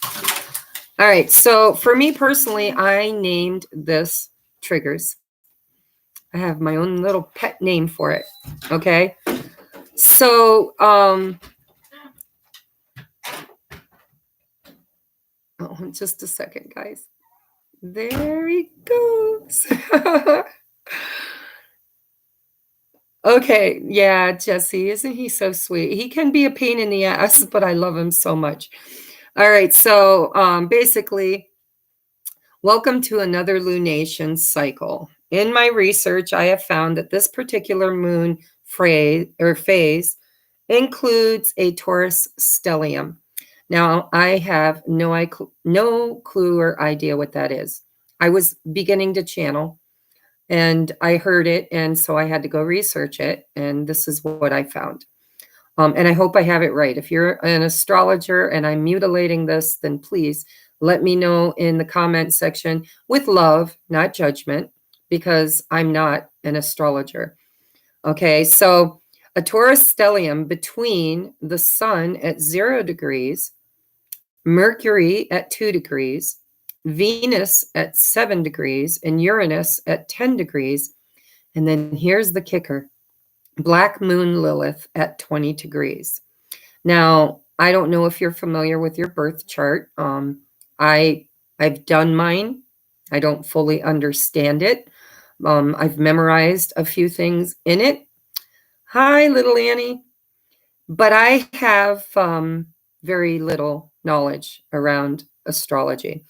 All right. So for me personally, I named this triggers. I have my own little pet name for it. Okay. So, oh, just a second, guys. There he goes. Okay. Yeah, Jesse, isn't he so sweet? He can be a pain in the ass, but I love him so much. All right. So basically, welcome to another lunation cycle. In my research, I have found that this particular moon phase includes a Taurus stellium. Now, I have no clue or idea what that is. I was beginning to channel, and I heard it, and so I had to go research it, and this is what I found. And I hope I have it right. If you're an astrologer and I'm mutilating this, then please let me know in the comment section with love, not judgment, because I'm not an astrologer. Okay, so a Taurus stellium between the sun at 0 degrees, Mercury at 2 degrees, Venus at 7 degrees, and Uranus at 10 degrees. And then here's the kicker. Black moon Lilith at 20 degrees. Now, I don't know if you're familiar with your birth chart. I've done mine. I don't fully understand it. I've memorized a few things in it. Hi, little Annie. But I have very little knowledge around astrology.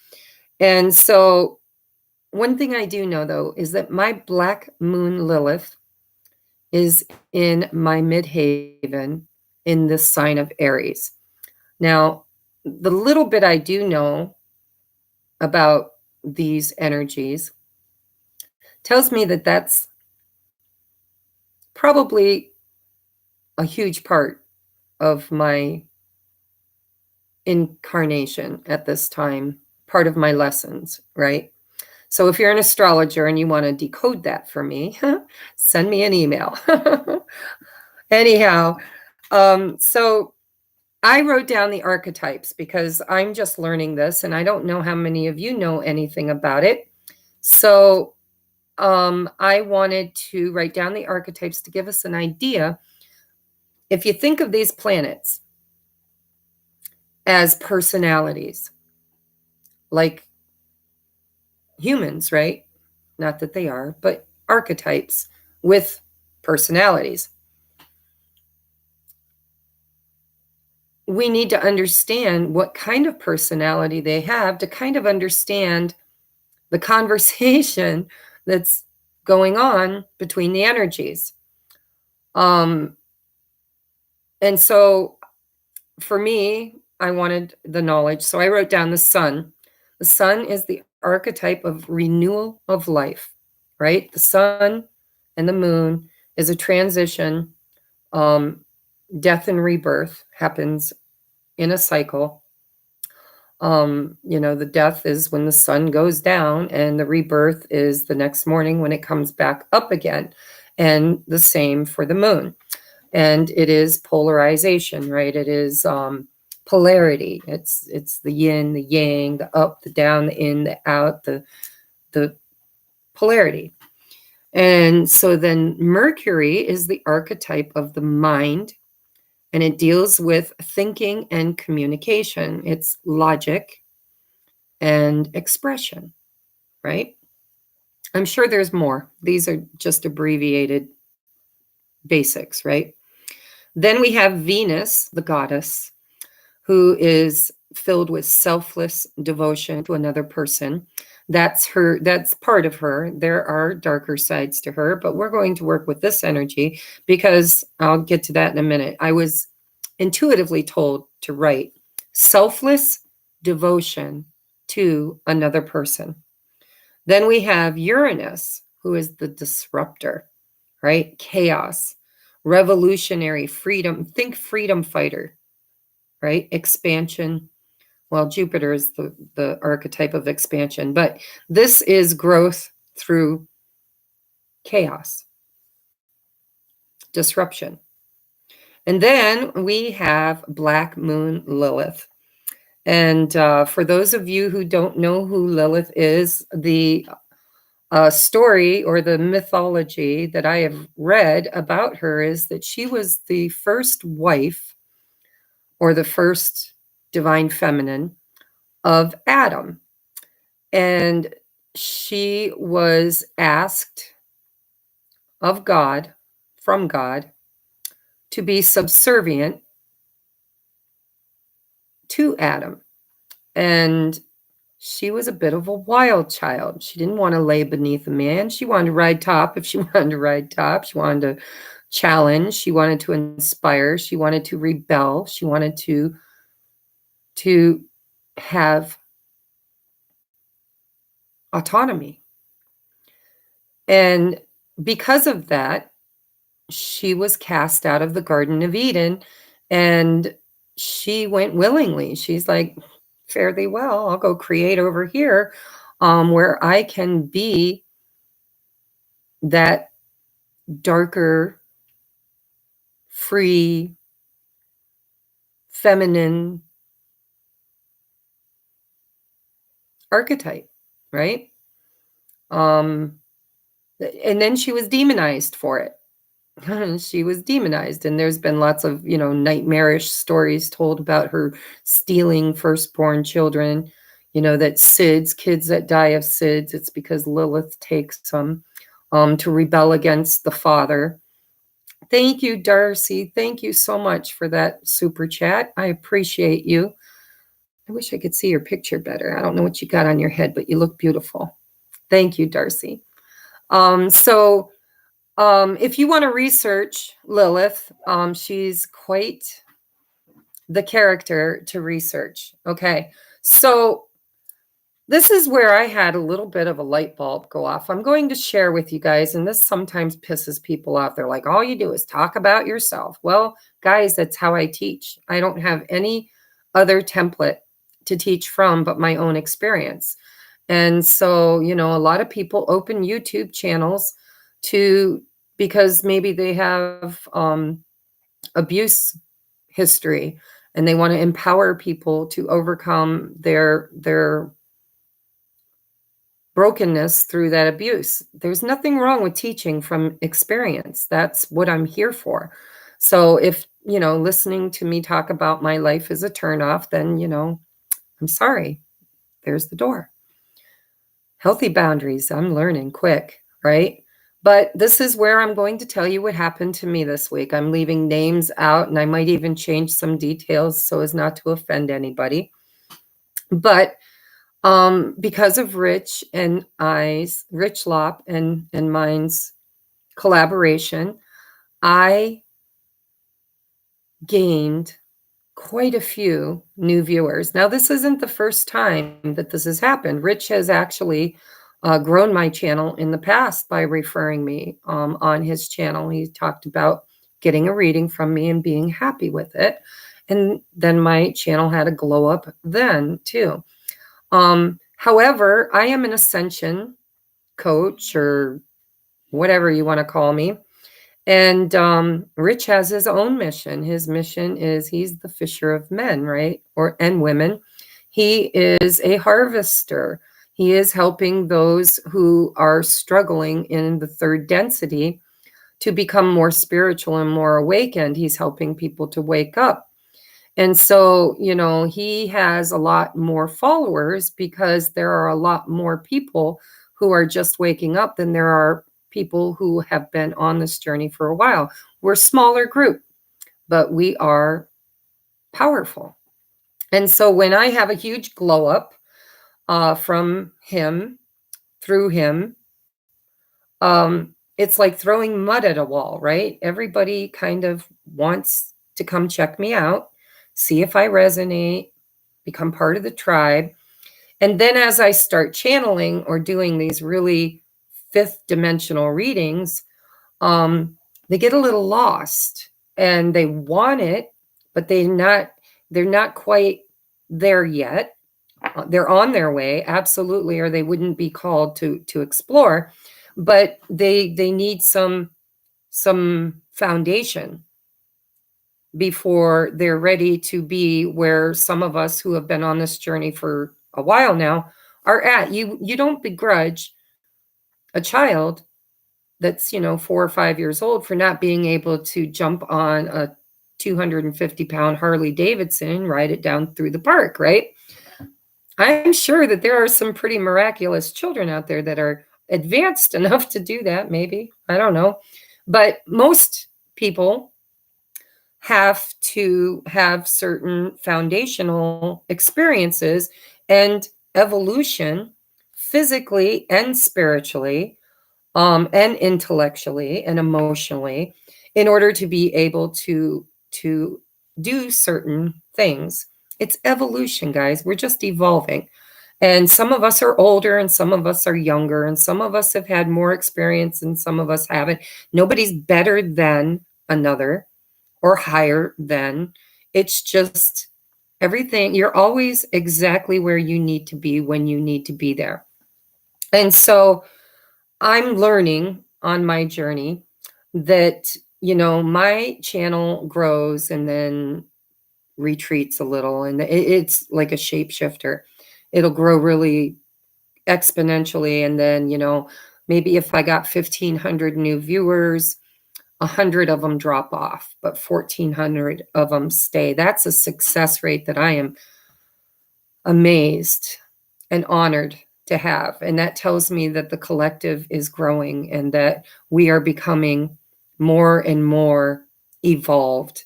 And so one thing I do know, though, is that my Black moon Lilith is in my midhaven in the sign of Aries. Now, the little bit I do know about these energies tells me that that's probably a huge part of my incarnation at this time, part of my lessons, right? So if you're an astrologer and you want to decode that for me, send me an email. Anyhow, so I wrote down the archetypes because I'm just learning this and I don't know how many of you know anything about it. So I wanted to write down the archetypes to give us an idea. If you think of these planets as personalities, like humans, right? Not that they are, but archetypes with personalities. We need to understand what kind of personality they have to kind of understand the conversation that's going on between the energies. And so for me, I wanted the knowledge. So I wrote down the sun. The sun is the archetype of renewal of life, right? The sun and the moon is a transition. Death and rebirth happens in a cycle. The death is when the sun goes down, and the rebirth is the next morning when it comes back up again. And the same for the moon. And it is polarization, right? It is polarity. It's the yin, the yang, the up, the down, the in, the out, the polarity. And so then Mercury is the archetype of the mind, and it deals with thinking and communication. It's logic and expression, right? I'm sure there's more. These are just abbreviated basics, right? Then we have Venus, the goddess, who is filled with selfless devotion to another person. That's her, that's part of her. There are darker sides to her, but we're going to work with this energy because I'll get to that in a minute. I was intuitively told to write selfless devotion to another person. Then we have Uranus, who is the disruptor, right? Chaos, revolutionary, freedom. Think freedom fighter, right? Expansion. Well, Jupiter is the archetype of expansion, but this is growth through chaos, disruption. And then we have Black Moon Lilith. And for those of you who don't know who Lilith is, the story or the mythology that I have read about her is that she was the first wife or the first divine feminine of Adam. And she was asked of God, from God, to be subservient to Adam. And she was a bit of a wild child. She didn't want to lay beneath a man. She wanted to ride top if she wanted to ride top. She wanted to challenge. She wanted to inspire. She wanted to rebel. She wanted to have autonomy. And because of that, she was cast out of the Garden of Eden, and she went willingly. She's like, fare thee well, I'll go create over here, where I can be that darker, free, feminine archetype, right? And then she was demonized for it. She was demonized, and there's been lots of, nightmarish stories told about her stealing firstborn children, that SIDS, kids that die of SIDS, it's because Lilith takes them to rebel against the father. Thank you, Darcy. Thank you so much for that super chat. I appreciate you. I wish I could see your picture better. I don't know what you got on your head, but you look beautiful. Thank you, Darcy. If you want to research Lilith, she's quite the character to research. Okay, so this is where I had a little bit of a light bulb go off. I'm going to share with you guys, and this sometimes pisses people off. They're like, all you do is talk about yourself. Well, guys, that's how I teach. I don't have any other template to teach from but my own experience. And so, a lot of people open YouTube channels because maybe they have abuse history and they want to empower people to overcome their brokenness through that abuse. There's nothing wrong with teaching from experience. That's what I'm here for. So if, listening to me talk about my life is a turnoff, then, I'm sorry. There's the door. Healthy boundaries. I'm learning quick, right? But this is where I'm going to tell you what happened to me this week. I'm leaving names out, and I might even change some details so as not to offend anybody. But because of Rich Lop and mine's collaboration, I gained quite a few new viewers. Now, this isn't the first time that this has happened. Rich has actually grown my channel in the past by referring me on his channel. He talked about getting a reading from me and being happy with it. And then my channel had a glow up then too. However, I am an ascension coach or whatever you want to call me. And Rich has his own mission. His mission is he's the fisher of men, right? And women. He is a harvester. He is helping those who are struggling in the third density to become more spiritual and more awakened. He's helping people to wake up. And so, he has a lot more followers because there are a lot more people who are just waking up than there are people who have been on this journey for a while. We're a smaller group, but we are powerful. And so when I have a huge glow up from him, through him, it's like throwing mud at a wall, right? Everybody kind of wants to come check me out, see if I resonate, become part of the tribe. And then as I start channeling or doing these really fifth dimensional readings, they get a little lost and they want it, but they're not quite there yet. They're on their way, absolutely, or they wouldn't be called to explore, but they need some foundation before they're ready to be where some of us who have been on this journey for a while now are at. You don't begrudge a child that's 4 or 5 years old for not being able to jump on a 250-pound Harley Davidson and ride it down through the park, right? I'm sure that there are some pretty miraculous children out there that are advanced enough to do that, maybe. I don't know. But most people have to have certain foundational experiences and evolution physically and spiritually, and intellectually and emotionally in order to be able to do certain things. It's evolution, guys. We're just evolving. And some of us are older and some of us are younger and some of us have had more experience and some of us haven't. Nobody's better than another or higher than. It's just everything. You're always exactly where you need to be when you need to be there. And so I'm learning on my journey that, my channel grows and then retreats a little, and it's like a shapeshifter. It'll grow really exponentially. And then, maybe if I got 1,500 new viewers, 100 of them drop off, but 1,400 of them stay. That's a success rate that I am amazed and honored to have. And that tells me that the collective is growing and that we are becoming more and more evolved.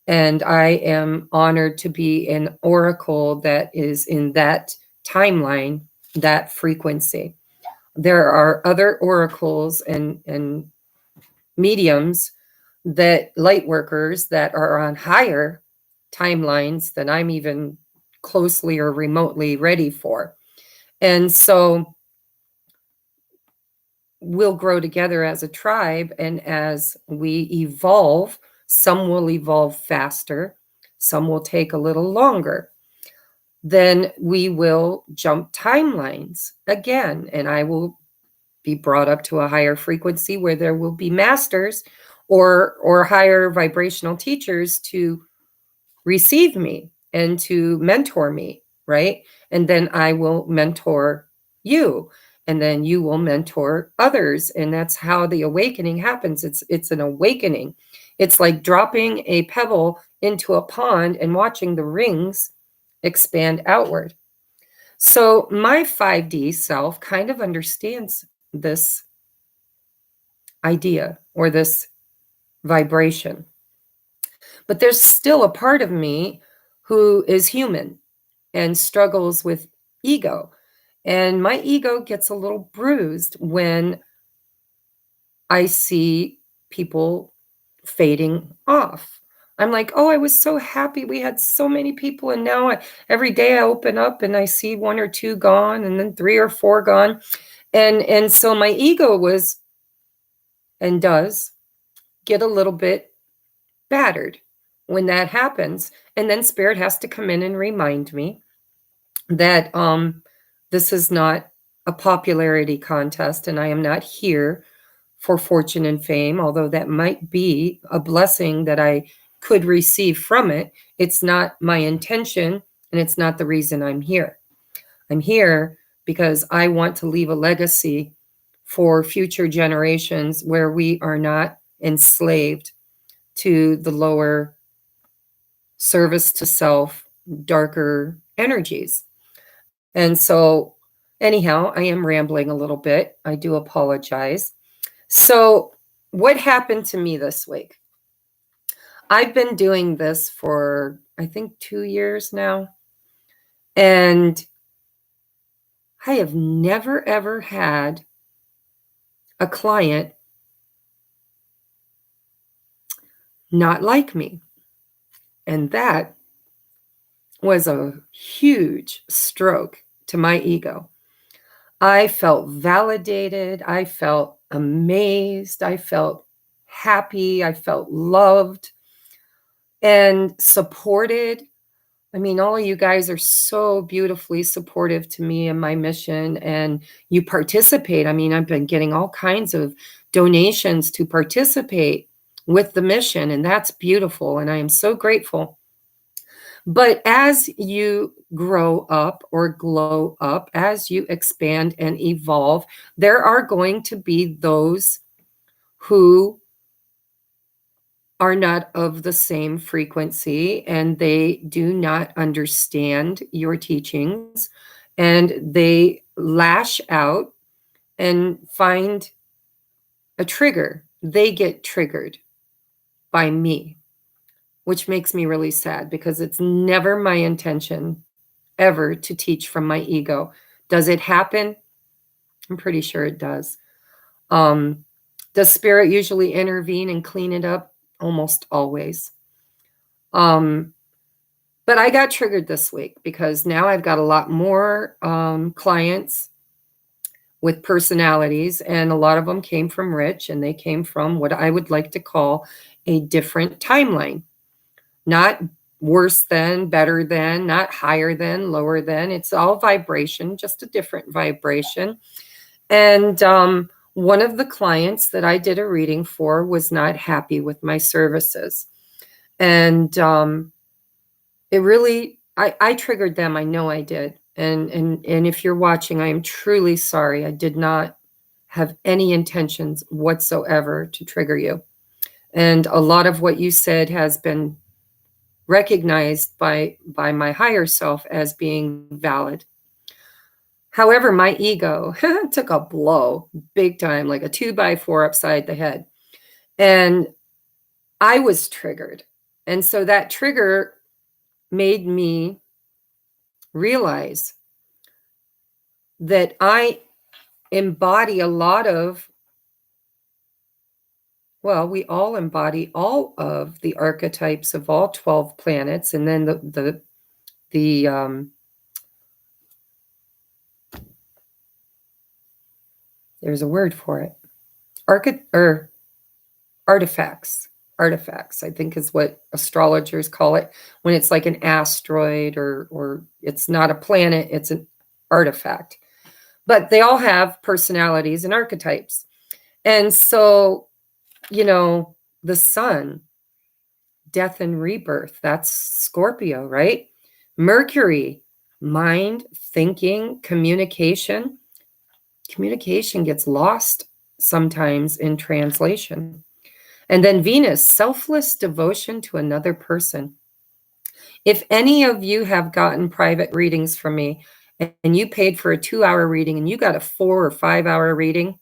And I am honored to be an oracle that is in that timeline, that frequency. There are other oracles and mediums, that light workers that are on higher timelines than I'm even closely or remotely ready for. And so we'll grow together as a tribe. And as we evolve, some will evolve faster, some will take a little longer. Then we will jump timelines again, and I will be brought up to a higher frequency where there will be masters or higher vibrational teachers to receive me and to mentor me, right? And then I will mentor you, and then you will mentor others. And that's how the awakening happens. It's an awakening. It's like dropping a pebble into a pond and watching the rings expand outward. So my 5D self kind of understands this idea or this vibration. But there's still a part of me who is human and struggles with ego. And my ego gets a little bruised when I see people fading off. I'm like, oh, I was so happy. We had so many people. And now every day I open up and I see 1 or 2 gone and then 3 or 4 gone. And so my ego was and does get a little bit battered when that happens. And then spirit has to come in and remind me that this is not a popularity contest and I am not here for fortune and fame, although that might be a blessing that I could receive from it. It's not my intention and it's not the reason I'm here. I'm here because I want to leave a legacy for future generations where we are not enslaved to the lower service to self, darker energies. And so anyhow, I am rambling a little bit. I do apologize. So what happened to me this week? I've been doing this for, I think, 2 years now. And I have never, ever had a client not like me. And that was a huge stroke to my ego. I felt validated. I felt amazed. I felt happy. I felt loved and supported. I mean, all of you guys are so beautifully supportive to me and my mission, and you participate. I mean, I've been getting all kinds of donations to participate with the mission, and that's beautiful, and I am so grateful. But as you grow up or glow up, as you expand and evolve, there are going to be those who are not of the same frequency, and they do not understand your teachings, and they lash out and find a trigger. They get triggered by me, which makes me really sad, because it's never my intention ever to teach from my ego. Does it happen? I'm pretty sure it does. Does spirit usually intervene and clean it up? Almost always. But I got triggered this week because now I've got a lot more clients with personalities, and a lot of them came from Rich, and they came from what I would like to call a different timeline. Not worse than, better than, not higher than, lower than. It's all vibration, just a different vibration. And one of the clients that I did a reading for was not happy with my services. And it really, I triggered them. I know I did. And if you're watching, I am truly sorry. I did not have any intentions whatsoever to trigger you. And a lot of what you said has been recognized by my higher self as being valid. However, my ego took a blow big time, like a 2x4 upside the head. And I was triggered. And so that trigger made me realize that I embody a lot of, well, we all embody all of the archetypes of all 12 planets. And then there's a word for it. Artifacts. Artifacts, I think, is what astrologers call it, when it's like an asteroid, or it's not a planet, it's an artifact. But they all have personalities and archetypes. And so, the sun, death and rebirth, that's Scorpio, right? Mercury, mind, thinking, communication. Communication gets lost sometimes in translation. And then Venus, selfless devotion to another person. If any of you have gotten private readings from me and you paid for a 2-hour reading and you got a 4 or 5-hour reading,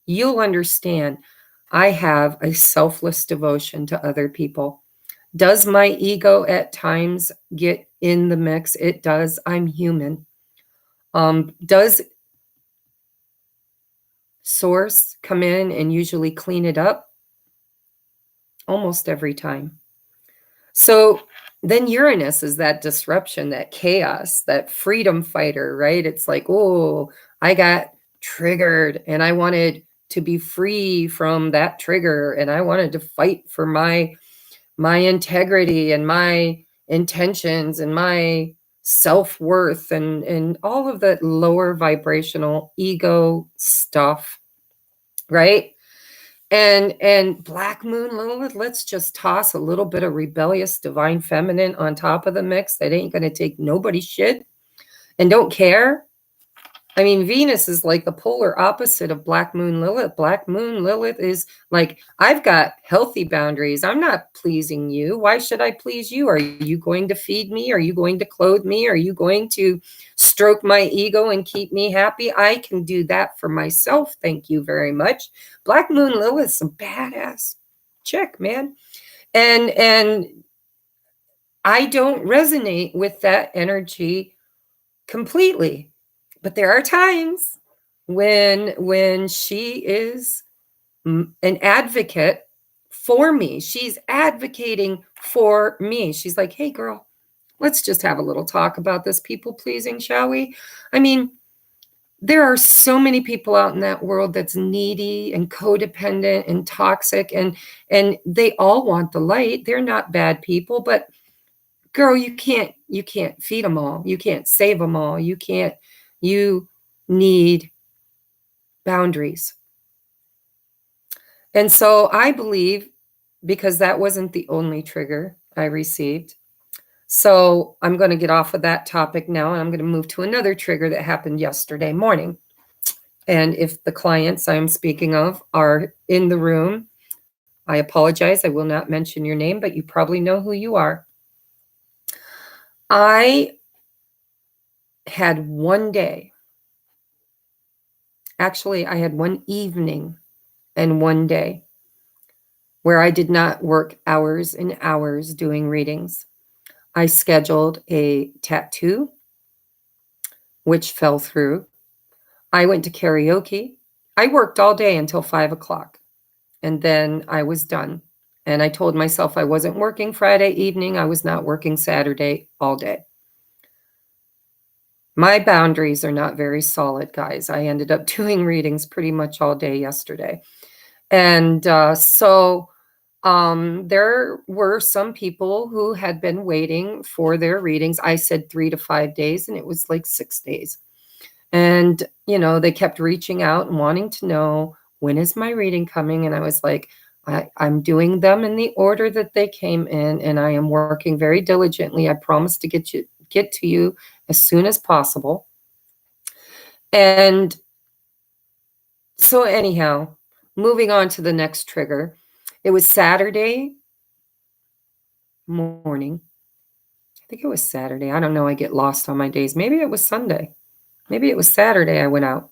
you'll understand I have a selfless devotion to other people. Does my ego at times get in the mix? It does. I'm human. Does Source come in and usually clean it up? Almost every time. So then Uranus is that disruption, that chaos, that freedom fighter, right? It's like, oh, I got triggered and I wanted to be free from that trigger, and I wanted to fight for my integrity and my intentions and my self-worth and all of that lower vibrational ego stuff, right? And Black Moon Lilith, let's just toss a little bit of rebellious divine feminine on top of the mix that ain't going to take nobody's shit and don't care. I mean, Venus is like the polar opposite of Black Moon Lilith. Black Moon Lilith is like, I've got healthy boundaries. I'm not pleasing you. Why should I please you? Are you going to feed me? Are you going to clothe me? Are you going to stroke my ego and keep me happy? I can do that for myself. Thank you very much. Black Moon Lilith's a badass chick, man. And I don't resonate with that energy completely. But there are times when she is an advocate for me. She's advocating for me. She's like, hey, girl, let's just have a little talk about this people pleasing, shall we? I mean, there are so many people out in that world that's needy and codependent and toxic, and they all want the light. They're not bad people, but girl, you can't feed them all. You can't save them all. You need boundaries. And so I believe, because that wasn't the only trigger I received. So I'm going to get off of that topic now, and I'm going to move to another trigger that happened yesterday morning. And if the clients I'm speaking of are in the room, I apologize. I will not mention your name, but you probably know who you are. I had one day, actually, I had one evening and one day where I did not work hours and hours doing readings. I scheduled a tattoo, which fell through. I went to karaoke. I worked all day until 5 o'clock, and then I was done. And I told myself I wasn't working Friday evening. I was not working Saturday all day. My boundaries are not very solid, guys. I ended up doing readings pretty much all day yesterday. And so there were some people who had been waiting for their readings. I said 3 to 5 days, and it was like 6 days. And, you know, they kept reaching out and wanting to know, when is my reading coming? And I was like, I'm doing them in the order that they came in, and I am working very diligently. I promise to get to you as soon as possible. And so anyhow, moving on to the next trigger. It was Saturday morning. I think it was Saturday. I don't know. I get lost on my days. Maybe it was Sunday. Maybe it was Saturday I went out.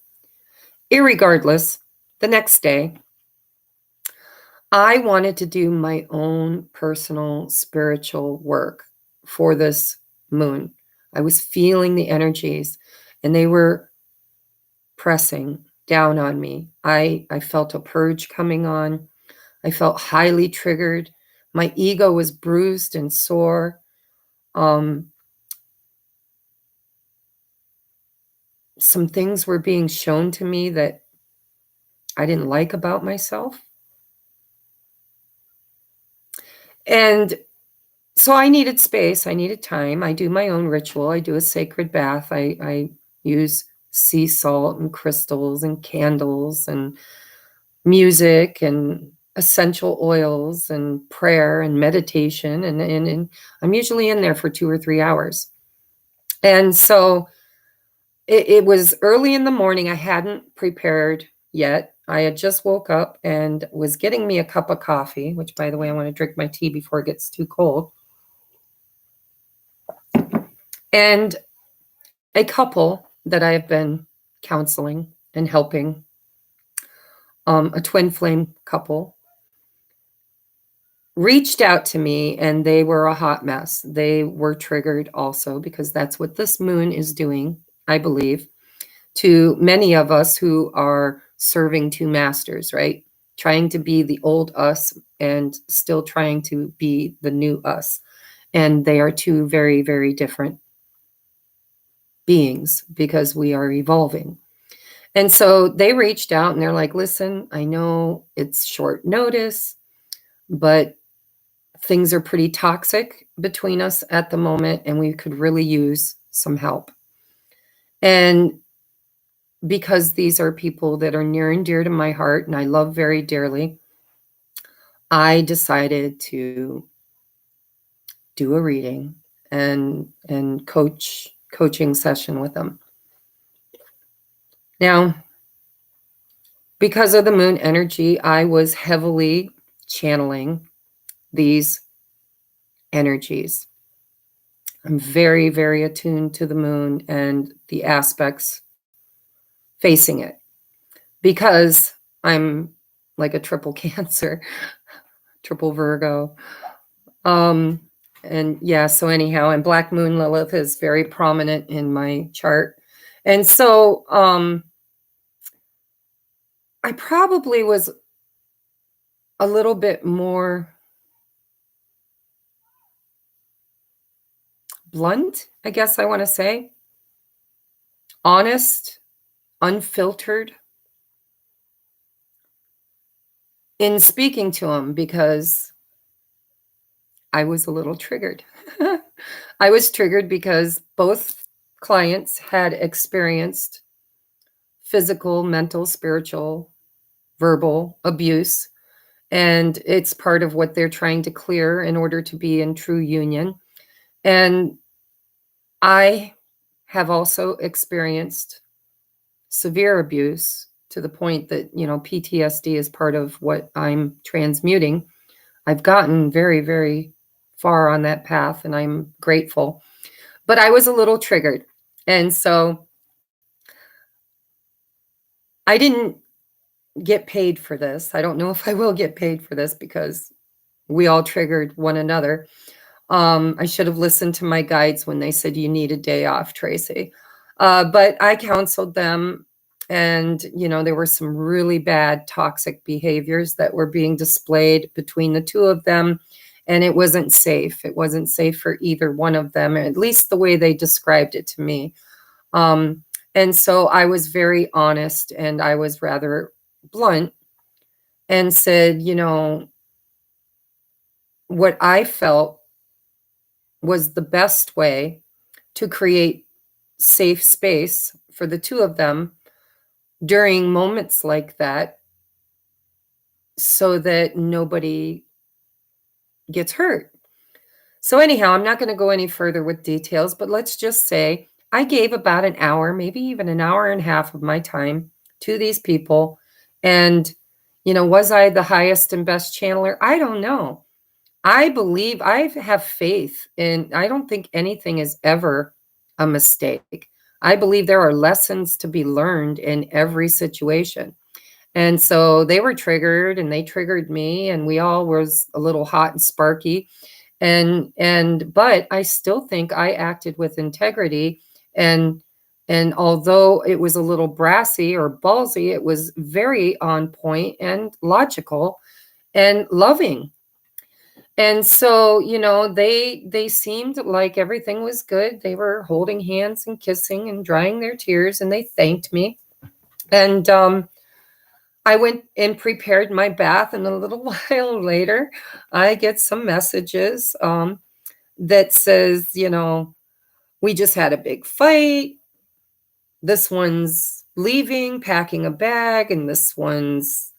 Irregardless, the next day, I wanted to do my own personal spiritual work for this moon. I was feeling the energies, and they were pressing down on me. I felt a purge coming on. I felt highly triggered. My ego was bruised and sore. Some things were being shown to me that I didn't like about myself. And so I needed space. I needed time. I do my own ritual. I do a sacred bath. I use sea salt and crystals and candles and music and essential oils and prayer and meditation. And I'm usually in there for 2 or 3 hours. And so it was early in the morning. I hadn't prepared yet. I had just woke up and was getting me a cup of coffee, which, by the way, I want to drink my tea before it gets too cold. And a couple that I have been counseling and helping, a twin flame couple, reached out to me, and they were a hot mess. They were triggered also, because that's what this moon is doing, I believe, to many of us who are serving two masters, right? Trying to be the old us and still trying to be the new us. And they are two very, very different beings, because we are evolving. And so they reached out and they're like, listen, I know it's short notice, but things are pretty toxic between us at the moment, and we could really use some help. And because these are people that are near and dear to my heart and I love very dearly, I decided to do a reading and coaching session with them. Now, because of the moon energy, I was heavily channeling these energies. I'm very, very attuned to the moon and the aspects facing it, because I'm like a triple Cancer, triple Virgo. And yeah, so anyhow, and Black Moon Lilith is very prominent in my chart. And so I probably was a little bit more blunt, I guess I want to say. Honest, unfiltered in speaking to him, because I was a little triggered. I was triggered because both clients had experienced physical, mental, spiritual, verbal abuse. And it's part of what they're trying to clear in order to be in true union. And I have also experienced severe abuse to the point that, you know, PTSD is part of what I'm transmuting. I've gotten very, very far on that path, and I'm grateful. But I was a little triggered. And so I didn't get paid for this. I don't know if I will get paid for this, because we all triggered one another. I should have listened to my guides when they said you need a day off, Tracy. But I counseled them, and, you know, there were some really bad toxic behaviors that were being displayed between the two of them, and it wasn't safe. It wasn't safe for either one of them, at least the way they described it to me. And so I was very honest, and I was rather blunt, and said, you know, what I felt was the best way to create safe space for the two of them during moments like that, so that nobody gets hurt. So anyhow, I'm not going to go any further with details, but let's just say I gave about an hour, maybe even an hour and a half of my time to these people. And, you know, was I the highest and best channeler? I don't know. I believe, I have faith in, I don't think anything is ever a mistake. I believe there are lessons to be learned in every situation. And so they were triggered, and they triggered me, and we all was a little hot and sparky. But I still think I acted with integrity. And although it was a little brassy or ballsy, it was very on point and logical and loving. And so, you know, they seemed like everything was good. They were holding hands and kissing and drying their tears, and they thanked me. And I went and prepared my bath, and a little while later, I get some messages that says, you know, we just had a big fight. This one's leaving, packing a bag, and this one's,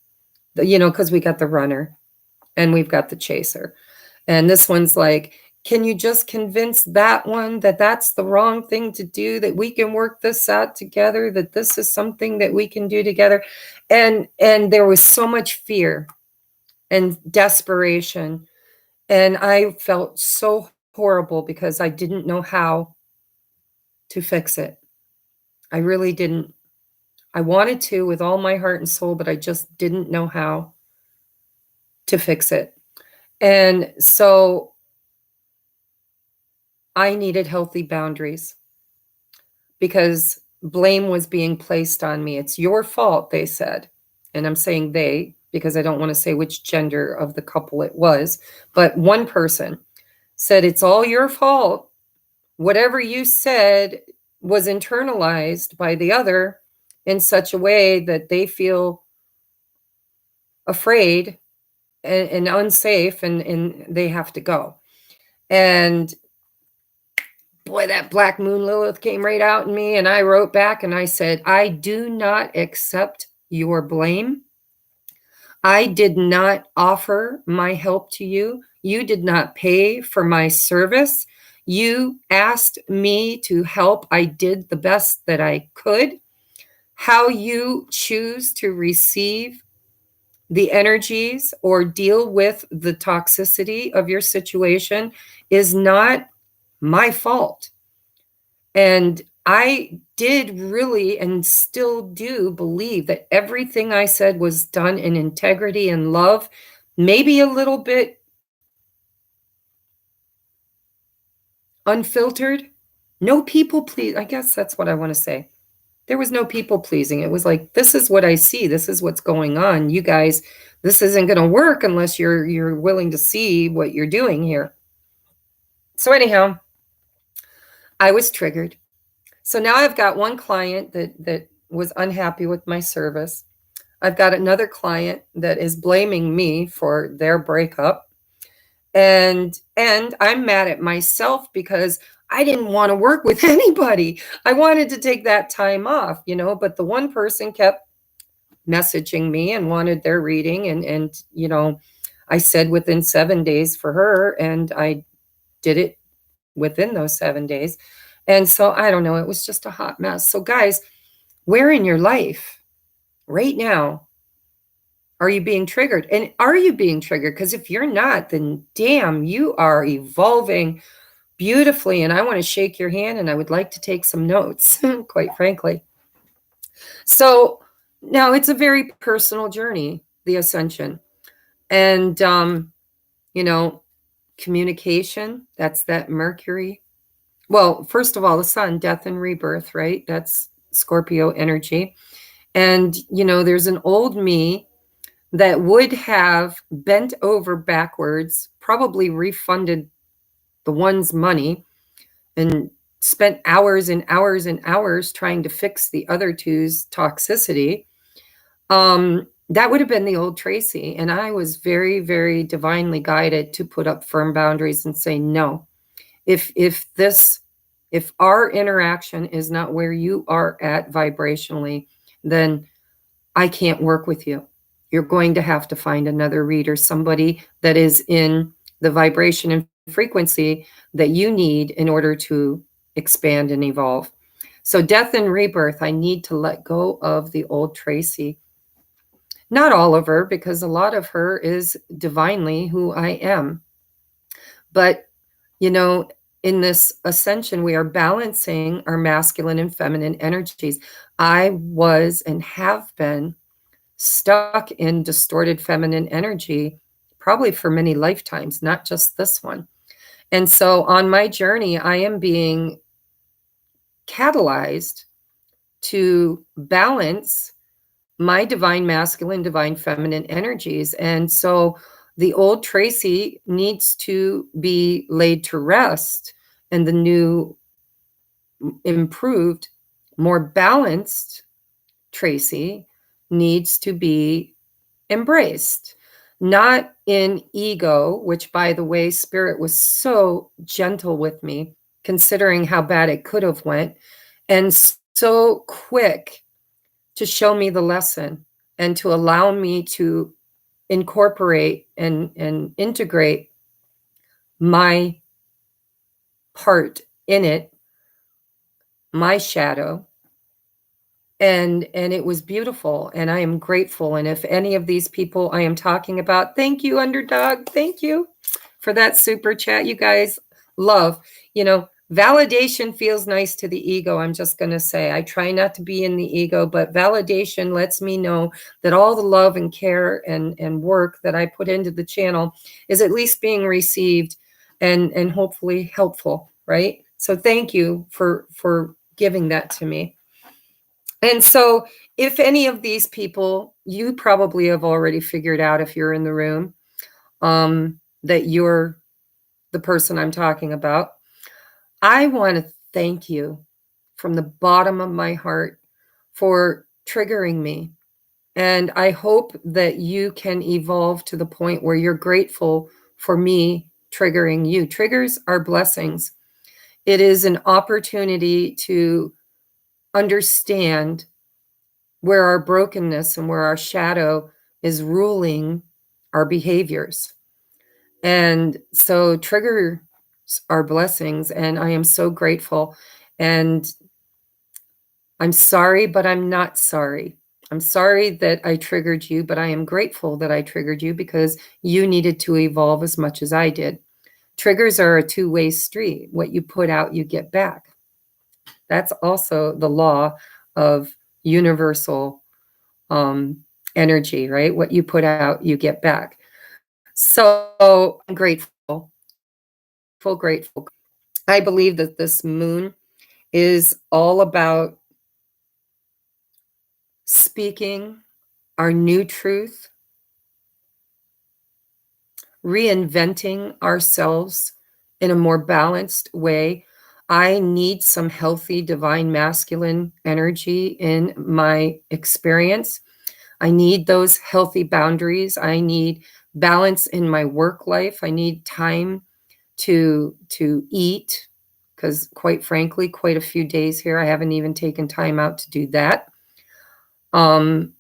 you know, because we got the runner and we've got the chaser. And this one's like, can you just convince that one that that's the wrong thing to do, that we can work this out together, that this is something that we can do together? And there was so much fear and desperation. And I felt so horrible because I didn't know how to fix it. I really didn't. I wanted to with all my heart and soul, but I just didn't know how to fix it. And so I needed healthy boundaries, because blame was being placed on me. It's your fault, they said. And I'm saying they, because I don't want to say which gender of the couple it was. But one person said, it's all your fault. Whatever you said was internalized by the other in such a way that they feel afraid and unsafe, and they have to go. And boy, that Black Moon Lilith came right out in me, and I wrote back and I said, I do not accept your blame. I did not offer my help to you. You did not pay for my service. You asked me to help. I did the best that I could. How you choose to receive the energies or deal with the toxicity of your situation is not my fault. And I did really, and still do, believe that everything I said was done in integrity and love, maybe a little bit unfiltered, no people please. I guess that's what I want to say. There was no people pleasing. It was like, this is what I see. This is what's going on. You guys, this isn't going to work unless you're willing to see what you're doing here. So anyhow, I was triggered. So now I've got one client that was unhappy with my service. I've got another client that is blaming me for their breakup. And I'm mad at myself because I didn't want to work with anybody. I wanted to take that time off, but the one person kept messaging me and wanted their reading. And I said within 7 days for her, and I did it within those 7 days. And so I don't know, it was just a hot mess. So guys, where in your life right now are you being triggered? And are you being triggered? Because if you're not, then damn, you are evolving beautifully. And I want to shake your hand, and I would like to take some notes, quite frankly. So now it's a very personal journey, the ascension. And, communication, that's that Mercury. Well, first of all, the sun, death and rebirth, right? That's Scorpio energy. And, there's an old me that would have bent over backwards, probably refunded the one's money, and spent hours and hours and hours trying to fix the other two's toxicity. That would have been the old Tracy. And I was very, very divinely guided to put up firm boundaries and say, no, if our interaction is not where you are at vibrationally, then I can't work with you. You're going to have to find another reader, somebody that is in the vibration and frequency that you need in order to expand and evolve. So death and rebirth, I need to let go of the old Tracy. Not all of her, because a lot of her is divinely who I am. But, in this ascension, we are balancing our masculine and feminine energies. I was and have been stuck in distorted feminine energy probably for many lifetimes, not just this one. And so on my journey, I am being catalyzed to balance my divine masculine, divine feminine energies. And so the old Tracy needs to be laid to rest, and the new, improved, more balanced Tracy needs to be embraced. Not in ego, which, by the way, Spirit was so gentle with me, considering how bad it could have went, and so quick to show me the lesson and to allow me to incorporate and integrate my part in it, my shadow. And it was beautiful, and I am grateful. And if any of these people I am talking about, thank you, Underdog. Thank you for that super chat. You guys love, validation feels nice to the ego. I'm just going to say, I try not to be in the ego, but validation lets me know that all the love and care and work that I put into the channel is at least being received and hopefully helpful, right? So thank you for giving that to me. And so if any of these people, you probably have already figured out, if you're in the room, that you're the person I'm talking about. I want to thank you from the bottom of my heart for triggering me. And I hope that you can evolve to the point where you're grateful for me triggering you. Triggers are blessings. It is an opportunity to understand where our brokenness and where our shadow is ruling our behaviors. And so triggers are blessings, and I am so grateful. And I'm sorry, but I'm not sorry. I'm sorry that I triggered you, but I am grateful that I triggered you because you needed to evolve as much as I did. Triggers are a two-way street. What you put out, you get back. That's also the law of universal energy, right? What you put out, you get back. So I'm grateful. I believe that this moon is all about speaking our new truth, reinventing ourselves in a more balanced way. I need some healthy divine masculine energy in my experience. I need those healthy boundaries. I need balance in my work life. I need time to eat, because quite frankly, quite a few days here, I haven't even taken time out to do that. And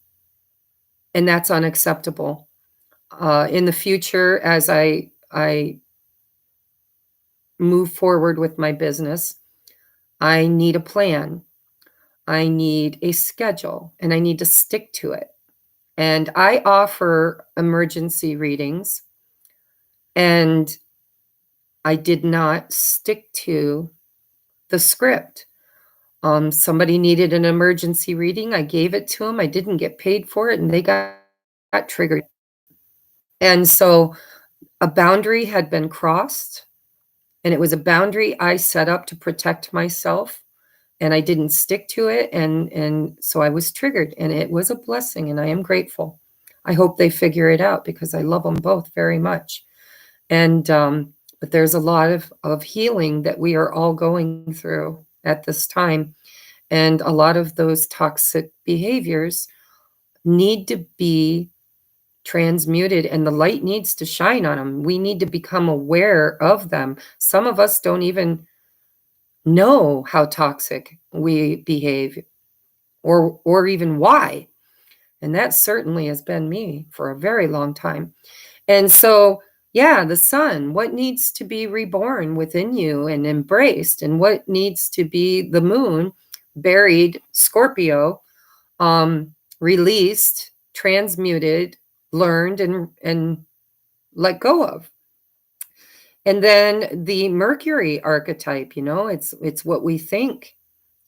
that's unacceptable. In the future, as I move forward with my business, I need a plan. I need a schedule, and I need to stick to it. And I offer emergency readings, and I did not stick to the script. Somebody needed an emergency reading. I gave it to them. I didn't get paid for it, and they got triggered. And so a boundary had been crossed, and it was a boundary I set up to protect myself, and I didn't stick to it, and so I was triggered, and it was a blessing, and I am grateful. I hope they figure it out, because I love them both very much. And but there's a lot of healing that we are all going through at this time, and a lot of those toxic behaviors need to be transmuted, and the light needs to shine on them. We need to become aware of them. Some of us don't even know how toxic we behave, or even why. And that certainly has been me for a very long time. And so, yeah, the sun, what needs to be reborn within you and embraced, and what needs to be the moon, buried, Scorpio, released, transmuted, learned, and let go of. And then the Mercury archetype, it's what we think,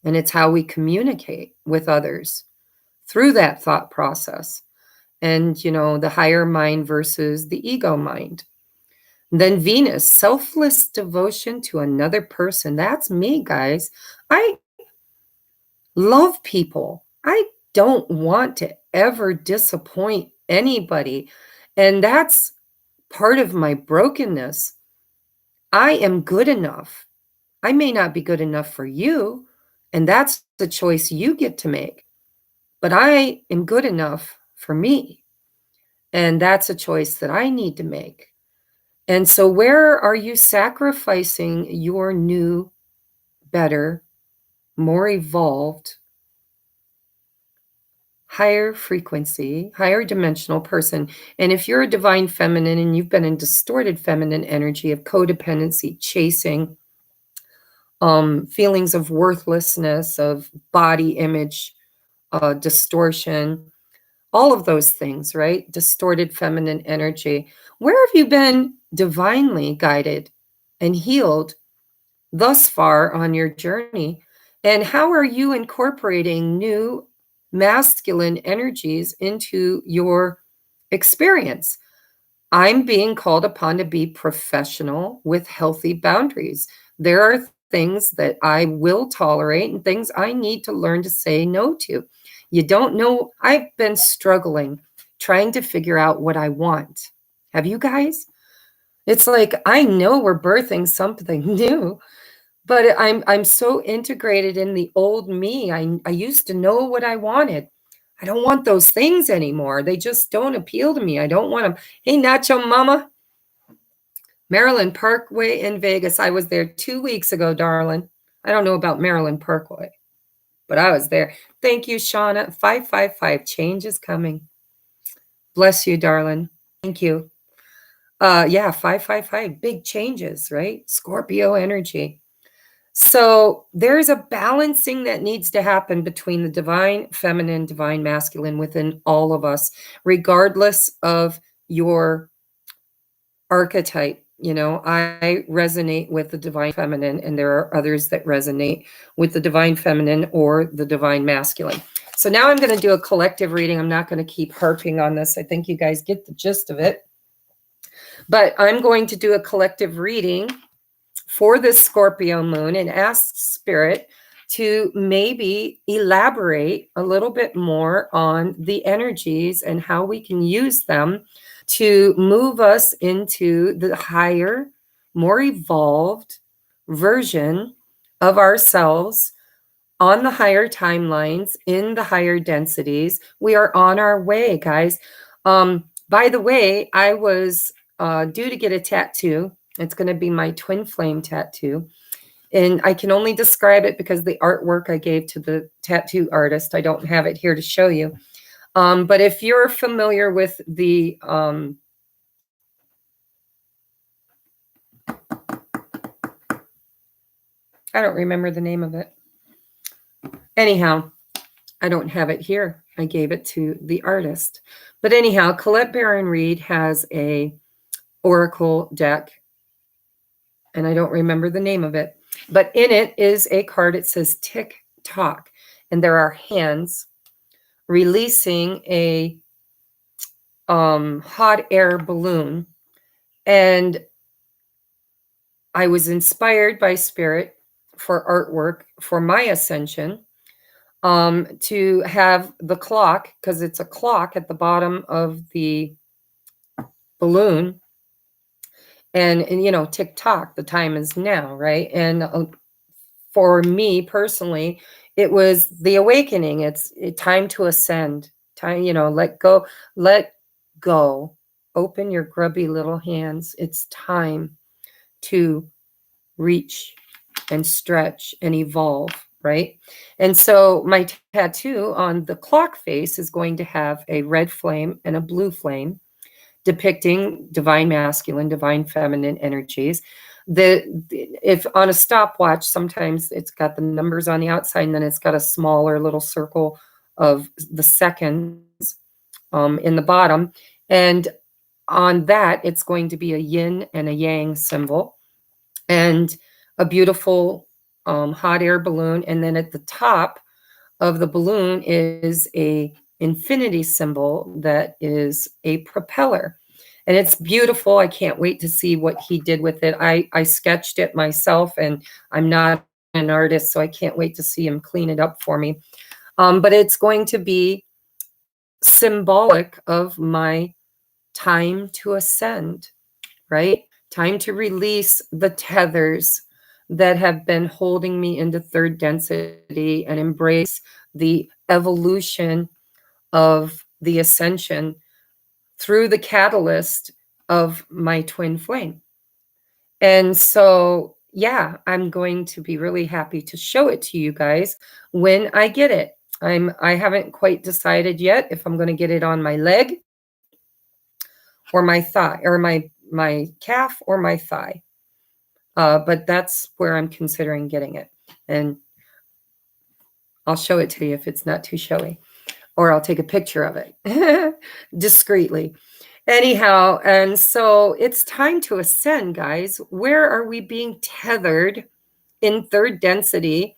and it's how we communicate with others through that thought process. And, the higher mind versus the ego mind. Then Venus, selfless devotion to another person. That's me, guys. I love people. I don't want to ever disappoint anybody. And that's part of my brokenness. I am good enough. I may not be good enough for you, and that's the choice you get to make. But I am good enough for me, and that's a choice that I need to make. And so where are you sacrificing your new, better, more evolved, higher frequency, higher dimensional person? And if you're a divine feminine and you've been in distorted feminine energy of codependency, chasing, feelings of worthlessness, of body image distortion, all of those things, right? Distorted feminine energy. Where have you been divinely guided and healed thus far on your journey? And how are you incorporating new masculine energies into your experience? I'm being called upon to be professional with healthy boundaries. There are things that I will tolerate and things I need to learn to say no to. You don't know, I've been struggling trying to figure out what I want. Have you guys? It's like, I know we're birthing something new, but I'm so integrated in the old me. I used to know what I wanted. I don't want those things anymore. They just don't appeal to me. I don't want them. Hey, Nacho Mama. Maryland Parkway in Vegas. I was there 2 weeks ago, darling. I don't know about Maryland Parkway, but I was there. Thank you, Shauna. 555. Change is coming. Bless you, darling. Thank you. Yeah, 555. Big changes, right? Scorpio energy. So there's a balancing that needs to happen between the divine feminine, divine masculine within all of us, regardless of your archetype. I resonate with the divine feminine, and there are others that resonate with the divine feminine or the divine masculine. So now I'm going to do a collective reading. I'm not going to keep harping on this. I think you guys get the gist of it. But I'm going to do a collective reading for this Scorpio moon and ask Spirit to maybe elaborate a little bit more on the energies and how we can use them to move us into the higher, more evolved version of ourselves on the higher timelines, in the higher densities. We are on our way, guys. By the way, I was due to get a tattoo. It's going to be my twin flame tattoo. And I can only describe it because the artwork I gave to the tattoo artist, I don't have it here to show you. But if you're familiar with the I don't remember the name of it. Anyhow, I don't have it here. I gave it to the artist. But anyhow, Colette Baron Reed has a oracle deck, and I don't remember the name of it. But in it is a card. It says tick tock, and there are hands releasing a hot air balloon. And I was inspired by Spirit for artwork for my ascension, to have the clock, because it's a clock at the bottom of the balloon. And you know, tick tock, the time is now, right? And for me personally, it was the awakening. It's time to ascend. Time, you know, let go. Open your grubby little hands. It's time to reach and stretch and evolve, right? And so my tattoo on the clock face is going to have a red flame and a blue flame depicting divine masculine, divine feminine energies. If on a stopwatch, sometimes it's got the numbers on the outside, and then it's got a smaller little circle of the seconds in the bottom. And on that, it's going to be a yin and a yang symbol, and a beautiful hot air balloon. And then at the top of the balloon is a infinity symbol that is a propeller. And it's beautiful. I can't wait to see what he did with it. I sketched it myself, and I'm not an artist, so I can't wait to see him clean it up for me. But it's going to be symbolic of my time to ascend, right? Time to release the tethers that have been holding me into third density and embrace the evolution of the ascension through the catalyst of my twin flame. And so, yeah, I'm going to be really happy to show it to you guys when I get it. I haven't quite decided yet if I'm going to get it on my leg or my thigh, or my calf or my thigh. But that's where I'm considering getting it. And I'll show it to you if it's not too showy, or I'll take a picture of it discreetly. Anyhow, and so it's time to ascend, guys. Where are we being tethered in third density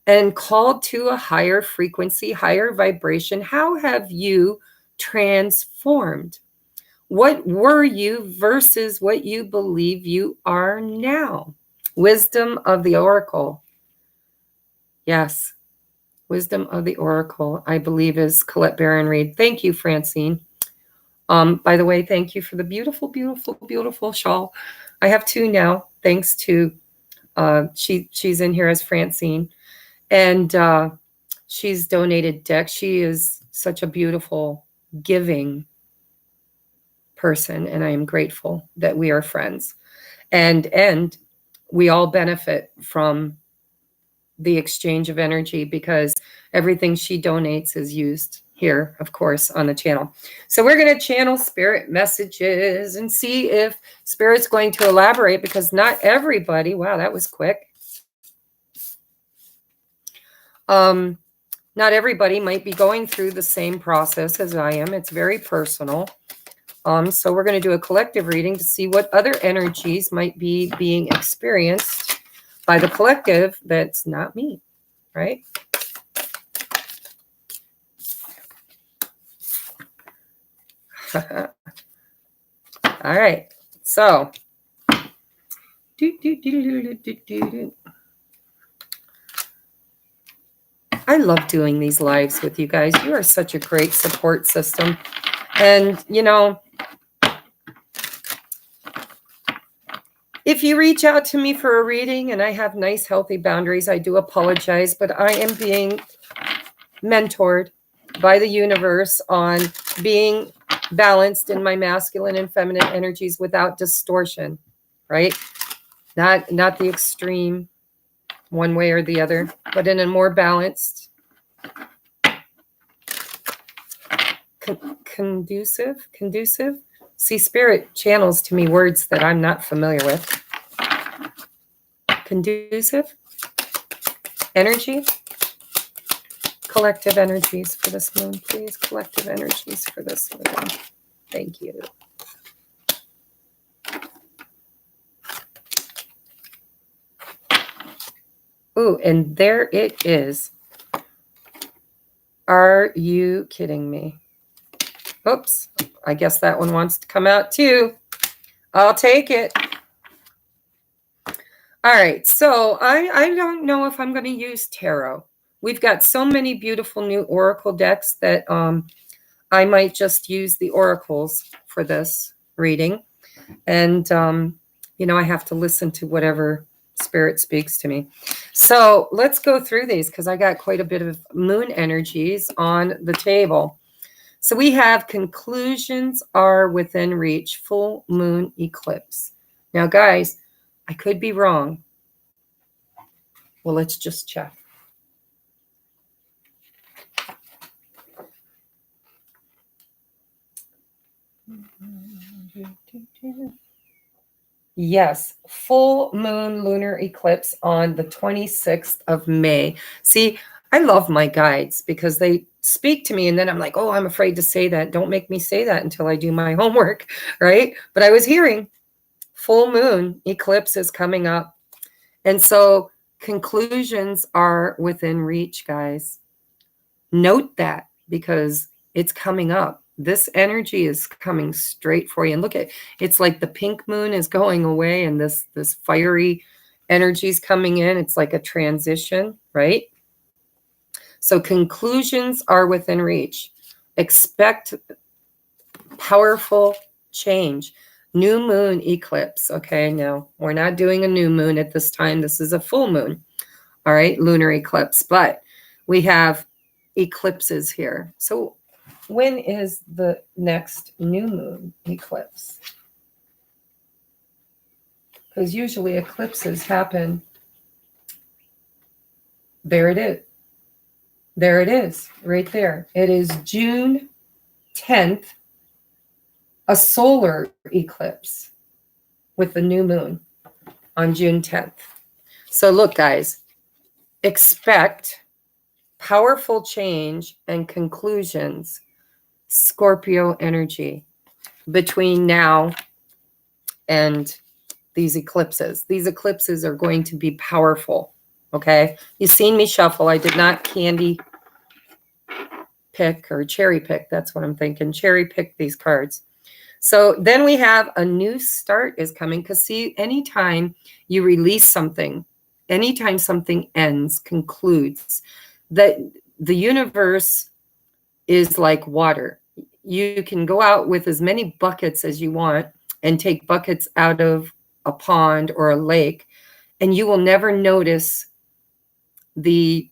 and called to a higher frequency, higher vibration? How have you transformed? What were you versus what you believe you are now? Wisdom of the Oracle. Yes, Wisdom of the Oracle, I believe, is Colette Baron Reed. Thank you, Francine. By the way, thank you for the beautiful, beautiful, beautiful shawl. I have two now, thanks to, she's in here as Francine. And she's donated decks. She is such a beautiful, giving person, and I am grateful that we are friends, and we all benefit from the exchange of energy, because everything she donates is used here, of course, on the channel. So we're going to channel spirit messages and see if Spirit's going to elaborate, because not everybody, wow, that was quick. Not everybody might be going through the same process as I am. It's very personal. So we're going to do a collective reading to see what other energies might be being experienced by the collective that's not me, right? All right. So I love doing these lives with you guys. You are such a great support system. And, you know, if you reach out to me for a reading and I have nice, healthy boundaries, I do apologize, but I am being mentored by the universe on being balanced in my masculine and feminine energies without distortion, right? Not the extreme one way or the other, but in a more balanced, conducive. See, spirit channels to me words that I'm not familiar with. Conducive energy. Collective energies for this moon, please. Collective energies for this moon. Thank you. Ooh, and there it is. Are you kidding me? Oops, I guess that one wants to come out too. I'll take it. All right, so I don't know if I'm going to use tarot. We've got so many beautiful new oracle decks that I might just use the oracles for this reading. And, you know, I have to listen to whatever spirit speaks to me. So let's go through these because I got quite a bit of moon energies on the table. So we have conclusions are within reach, full moon eclipse. Now, guys, I could be wrong. Well, let's just check. Yes, full moon lunar eclipse on the 26th of May. See, I love my guides because they speak to me and then I'm like, oh, I'm afraid to say that. Don't make me say that until I do my homework, right? But I was hearing full moon eclipse is coming up. And so conclusions are within reach, guys. Note that because it's coming up. This energy is coming straight for you. And look at, it's like the pink moon is going away and this fiery energy is coming in. It's like a transition, right? So conclusions are within reach. Expect powerful change. New moon eclipse. Okay, no, we're not doing a new moon at this time. This is a full moon. All right, lunar eclipse. But we have eclipses here. So when is the next new moon eclipse? Because usually eclipses happen. There it is. There it is, right there. It is June 10th, a solar eclipse with the new moon on June 10th. So look, guys, expect powerful change and conclusions, Scorpio energy between now and these eclipses. These eclipses are going to be powerful, okay? You've seen me shuffle. I did not candy pick or cherry pick. That's what I'm thinking. Cherry pick these cards. So then we have a new start is coming because see, anytime you release something, anytime something ends, concludes, that the universe is like water. You can go out with as many buckets as you want and take buckets out of a pond or a lake, and you will never notice it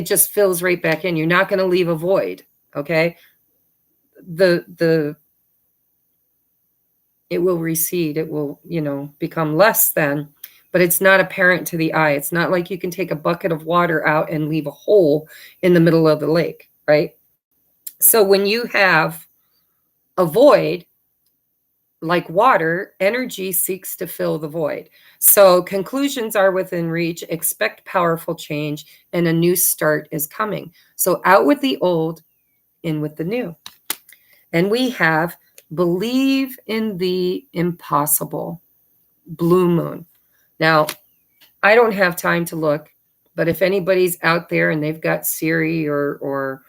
just fills right back in. You're not going to leave a void, okay? It will recede. It will, become less than, but it's not apparent to the eye. It's not like you can take a bucket of water out and leave a hole in the middle of the lake, right? So when you have a void, like water, energy seeks to fill the void. So conclusions are within reach, expect powerful change, and a new start is coming. So out with the old, in with the new. And we have believe in the impossible, blue moon. Now, I don't have time to look, but if anybody's out there and they've got Siri or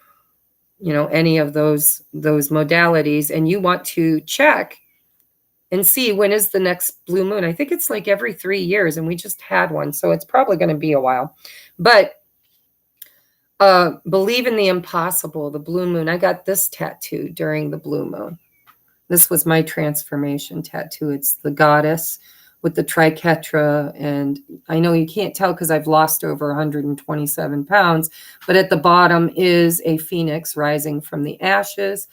any of those modalities and you want to check and see when is the next blue moon. I think it's like every 3 years, and we just had one, so it's probably going to be a while. But believe in the impossible, the blue moon. I got this tattoo during the blue moon. This was my transformation tattoo. It's the goddess with the triquetra. And I know you can't tell because I've lost over 127 pounds, but at the bottom is a phoenix rising from the ashes,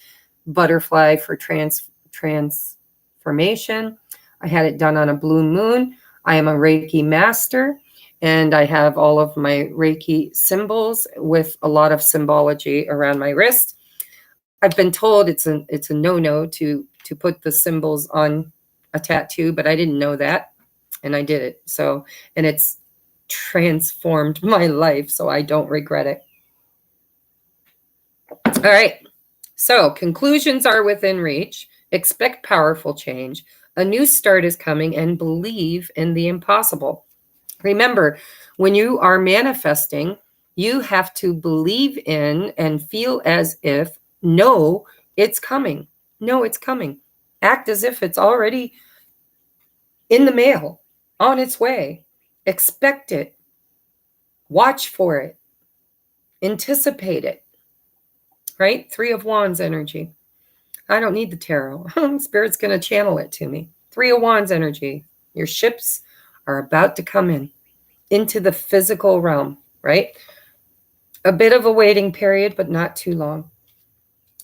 butterfly for transformation. I had it done on a blue moon. I am a Reiki master, and I have all of my Reiki symbols with a lot of symbology around my wrist. I've been told it's a no-no to put the symbols on a tattoo, but I didn't know that, and I did it. So, and it's transformed my life, so I don't regret it. All right. So, conclusions are within reach. Expect powerful change. A new start is coming, and believe in the impossible. Remember, when you are manifesting, you have to believe in and feel as if, no, it's coming. No, it's coming. Act as if it's already in the mail, on its way. Expect it. Watch for it. Anticipate it. Right? 3 of Wands energy. I don't need the tarot. Spirit's going to channel it to me. 3 of Wands energy. Your ships are about to come into the physical realm, right? A bit of a waiting period, but not too long.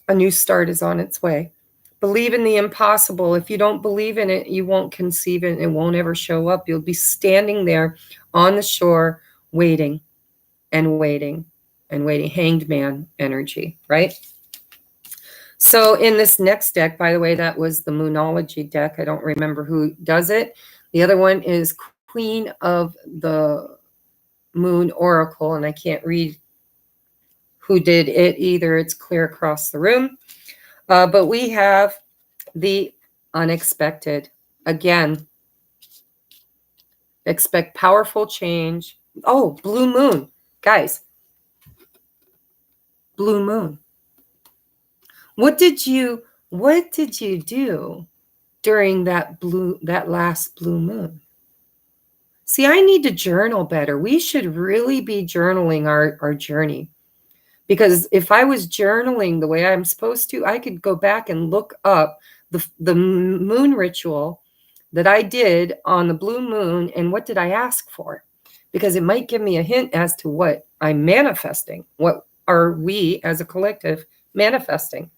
A new start is on its way. Believe in the impossible. If you don't believe in it, you won't conceive it. It won't ever show up. You'll be standing there on the shore waiting and waiting and waiting. Hanged man energy, right? So in this next deck, by the way, that was the Moonology deck. I don't remember who does it. The other one is Queen of the Moon Oracle, and I can't read who did it either. It's clear across the room. But we have the unexpected. Again, expect powerful change. Oh, blue moon. Guys, blue moon. What did you do during that last blue moon? See, I need to journal better. We should really be journaling our journey. Because if I was journaling the way I'm supposed to, I could go back and look up the moon ritual that I did on the blue moon and what did I ask for? Because it might give me a hint as to what I'm manifesting. What are we as a collective manifesting?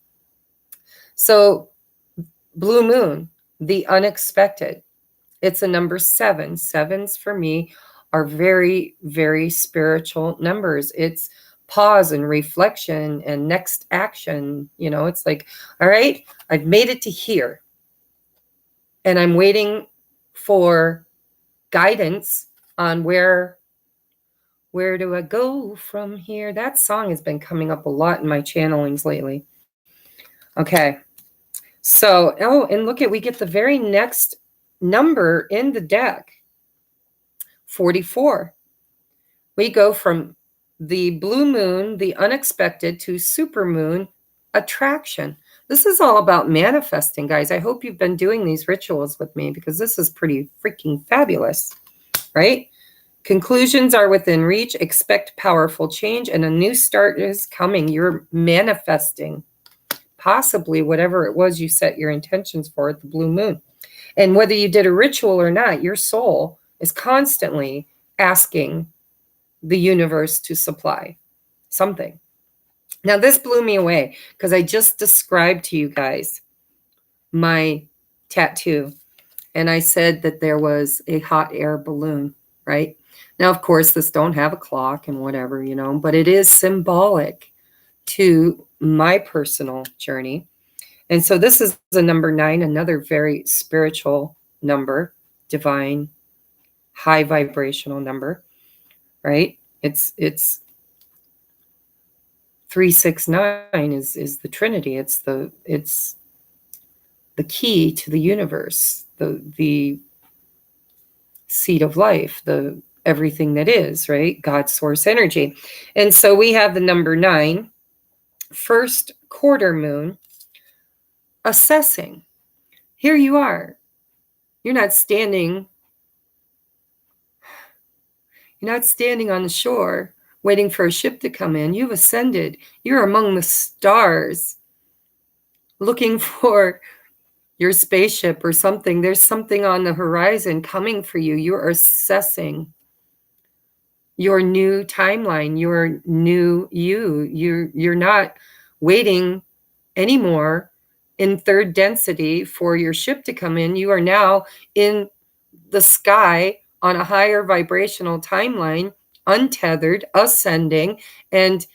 So blue moon, the unexpected. It's a number 7. 7s for me are very, very spiritual numbers. It's pause and reflection and next action. You know, it's like, all right, I've made it to here. And I'm waiting for guidance on where do I go from here? That song has been coming up a lot in my channelings lately. Okay. So, oh, and look at, we get the very next number in the deck, 44. We go from the blue moon, the unexpected, to supermoon, attraction. This is all about manifesting, guys. I hope you've been doing these rituals with me because this is pretty freaking fabulous, right? Conclusions are within reach. Expect powerful change, and a new start is coming. You're manifesting possibly whatever it was you set your intentions for at the blue moon. And whether you did a ritual or not, your soul is constantly asking the universe to supply something. Now, this blew me away because I just described to you guys my tattoo. And I said that there was a hot air balloon, right? Now, of course, this don't have a clock and whatever, you know, but it is symbolic to my personal journey. And so this is the number 9, another very spiritual number, divine, high vibrational number, right? It's 369 is the Trinity. It's the key to the universe, the seed of life, the everything that is, right? God's source energy. And so we have the number 9, first quarter moon, assessing. Here you are. You're not standing on the shore waiting for a ship to come in. You've ascended. You're among the stars looking for your spaceship or something. There's something on the horizon coming for you. You're assessing your new timeline, your new you. You're not waiting anymore in third density for your ship to come in. You are now in the sky on a higher vibrational timeline, untethered, ascending, and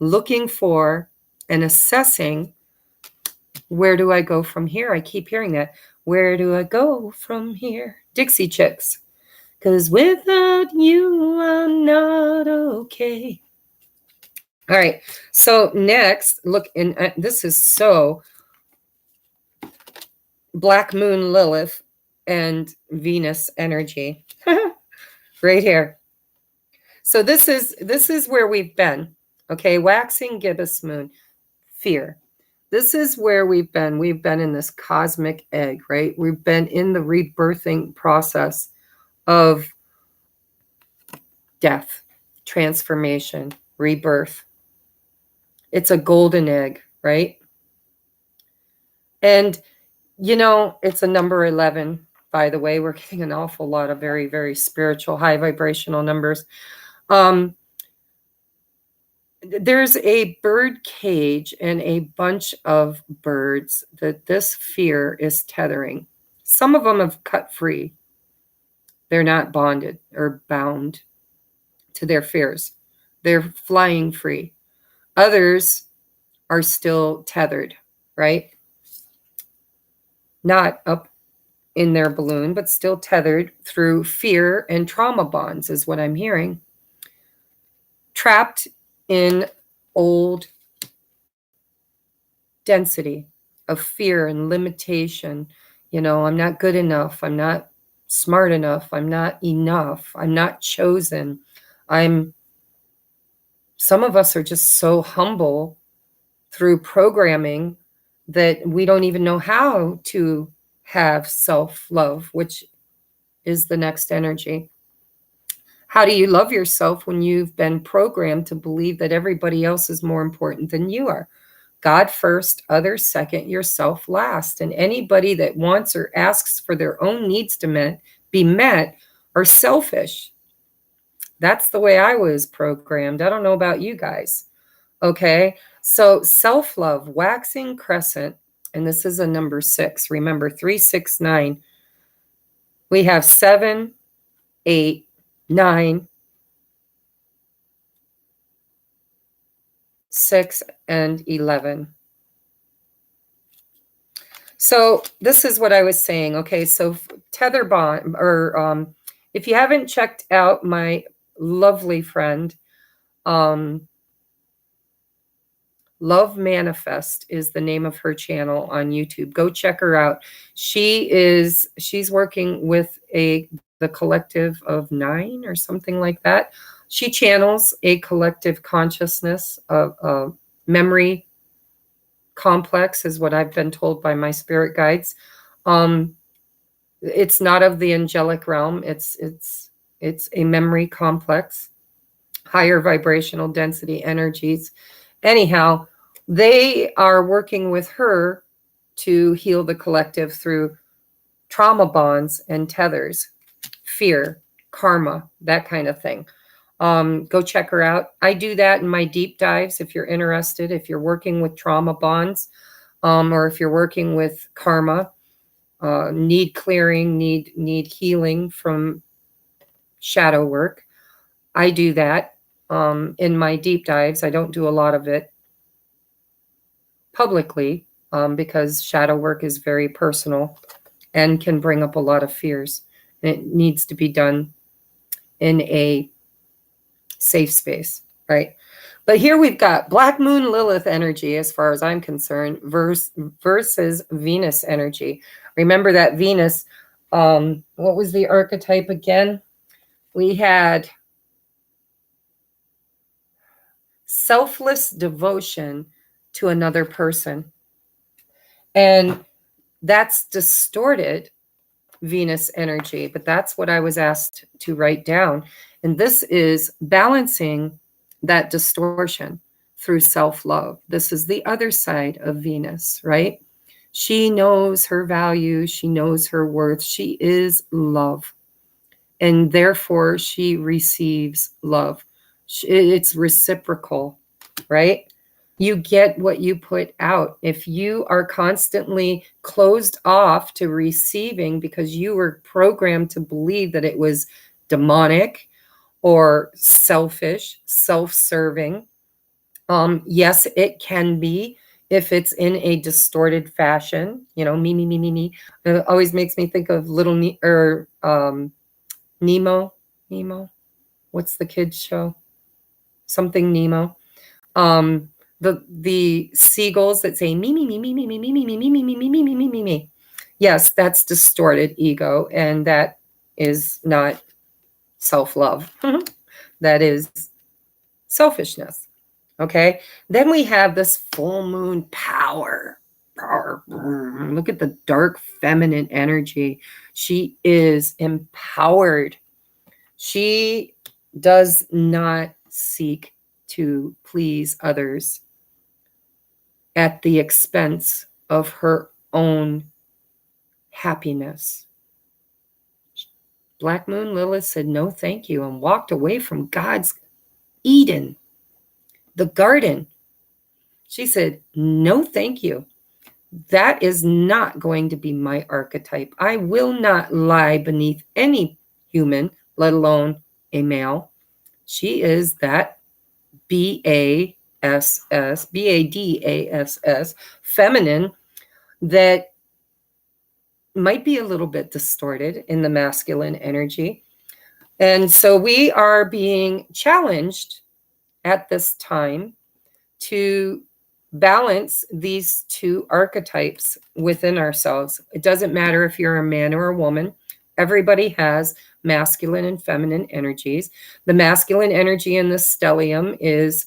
looking for and assessing, where do I go from here? I keep hearing that. Where do I go from here? Dixie Chicks. 'Cause without you, I'm not okay. All right. So next, look, and this is so Black Moon Lilith and Venus energy right here. So this is where we've been. Okay, waxing gibbous moon, fear. This is where we've been. We've been in this cosmic egg, right? We've been in the rebirthing process of death, transformation, rebirth. It's a golden egg, right? And, you know, it's a number 11, by the way. We're getting an awful lot of very, very spiritual, high vibrational numbers. There's a bird cage and a bunch of birds that this fear is tethering. Some of them have cut free. They're not bonded or bound to their fears. They're flying free. Others are still tethered, right? Not up in their balloon, but still tethered through fear and trauma bonds, is what I'm hearing. Trapped in old density of fear and limitation. You know, I'm not good enough. I'm not smart enough. I'm not enough. I'm not chosen. Some of us are just so humble through programming that we don't even know how to have self-love, which is the next energy. How do you love yourself when you've been programmed to believe that everybody else is more important than you are? God first, others second, yourself last. And anybody that wants or asks for their own needs to be met are selfish. That's the way I was programmed. I don't know about you guys. Okay. So self-love, waxing crescent, and this is a number 6. Remember, 3, 6, 9. We have 7, 8, 9, 6, and 11. So this is what I was saying. Okay, so tether bond, or if you haven't checked out my lovely friend, Love Manifest is the name of her channel on YouTube. Go check her out. She's working with the collective of 9 or something like that. She channels a collective consciousness of memory complex, is what I've been told by my spirit guides. It's not of the angelic realm. It's a memory complex, higher vibrational density energies. Anyhow, they are working with her to heal the collective through trauma bonds and tethers, fear, karma, that kind of thing. Go check her out. I do that in my deep dives if you're interested, if you're working with trauma bonds, or if you're working with karma, need clearing, need healing from shadow work. I do that in my deep dives. I don't do a lot of it publicly because shadow work is very personal and can bring up a lot of fears. It needs to be done in a safe space, right? But here we've got Black Moon Lilith energy, as far as I'm concerned, versus Venus energy. Remember that Venus, what was the archetype again? We had selfless devotion to another person. And that's distorted Venus energy, but that's what I was asked to write down. And this is balancing that distortion through self-love. This is the other side of Venus, right? She knows her value. She knows her worth. She is love. And therefore, she receives love. It's reciprocal, right? You get what you put out. If you are constantly closed off to receiving because you were programmed to believe that it was demonic or selfish, self-serving, yes, it can be if it's in a distorted fashion. You know, me, me, me, me, me. It always makes me think of Nemo. Nemo. What's the kids show? Something Nemo. The seagulls that say me, me, me, me, me, me, me, me, me, me, me, me, me, me, me, me, me, me. Yes, that's distorted ego, and that is not self-love. That is selfishness. Okay. Then we have this full moon power. Look at the dark feminine energy. She is empowered. She does not seek to please others at the expense of her own happiness. Black Moon Lilith said no thank you and walked away from God's Eden, the garden. She said no thank you. That is not going to be my archetype. I will not lie beneath any human, let alone a male. She is that BADASS, feminine, that might be a little bit distorted in the masculine energy. And so we are being challenged at this time to balance these two archetypes within ourselves. It doesn't matter if you're a man or a woman. Everybody has masculine and feminine energies. The masculine energy in the stellium is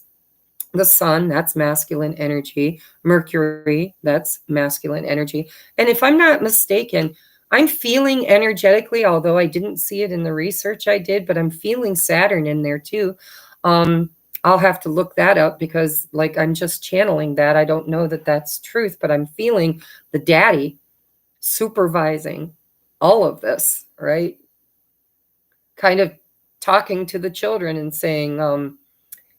the sun, that's masculine energy. Mercury, that's masculine energy. And if I'm not mistaken, I'm feeling energetically, although I didn't see it in the research I did, but I'm feeling Saturn in there too. I'll have to look that up because like I'm just channeling that. I don't know that that's truth, but I'm feeling the daddy supervising all of this, right? Kind of talking to the children and saying,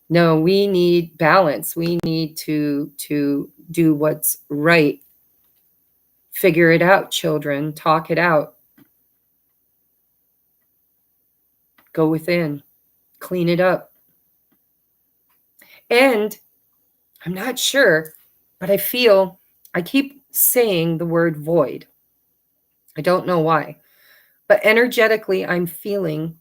no, we need balance. We need to do what's right. Figure it out, children. Talk it out. Go within. Clean it up. And I'm not sure, but I feel I keep saying the word void. I don't know why, but energetically, I'm feeling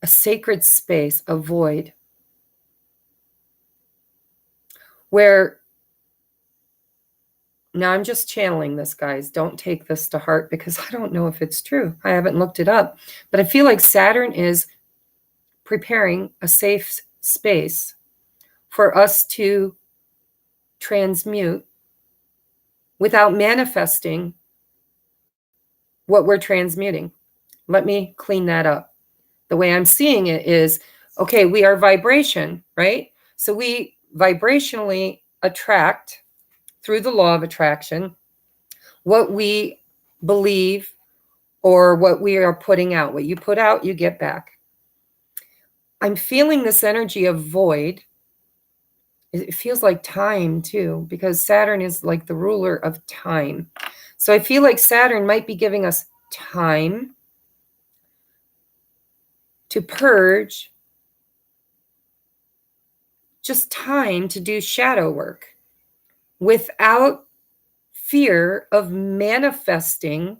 a sacred space, a void, where now I'm just channeling this, guys. Don't take this to heart because I don't know if it's true. I haven't looked it up, but I feel like Saturn is preparing a safe space for us to transmute without manifesting what we're transmuting. Let me clean that up. The way I'm seeing it is, okay, we are vibration, right? So we vibrationally attract through the law of attraction what we believe or what we are putting out. What you put out, you get back. I'm feeling this energy of void. It feels like time too, because Saturn is like the ruler of time. So I feel like Saturn might be giving us time to purge, just time to do shadow work without fear of manifesting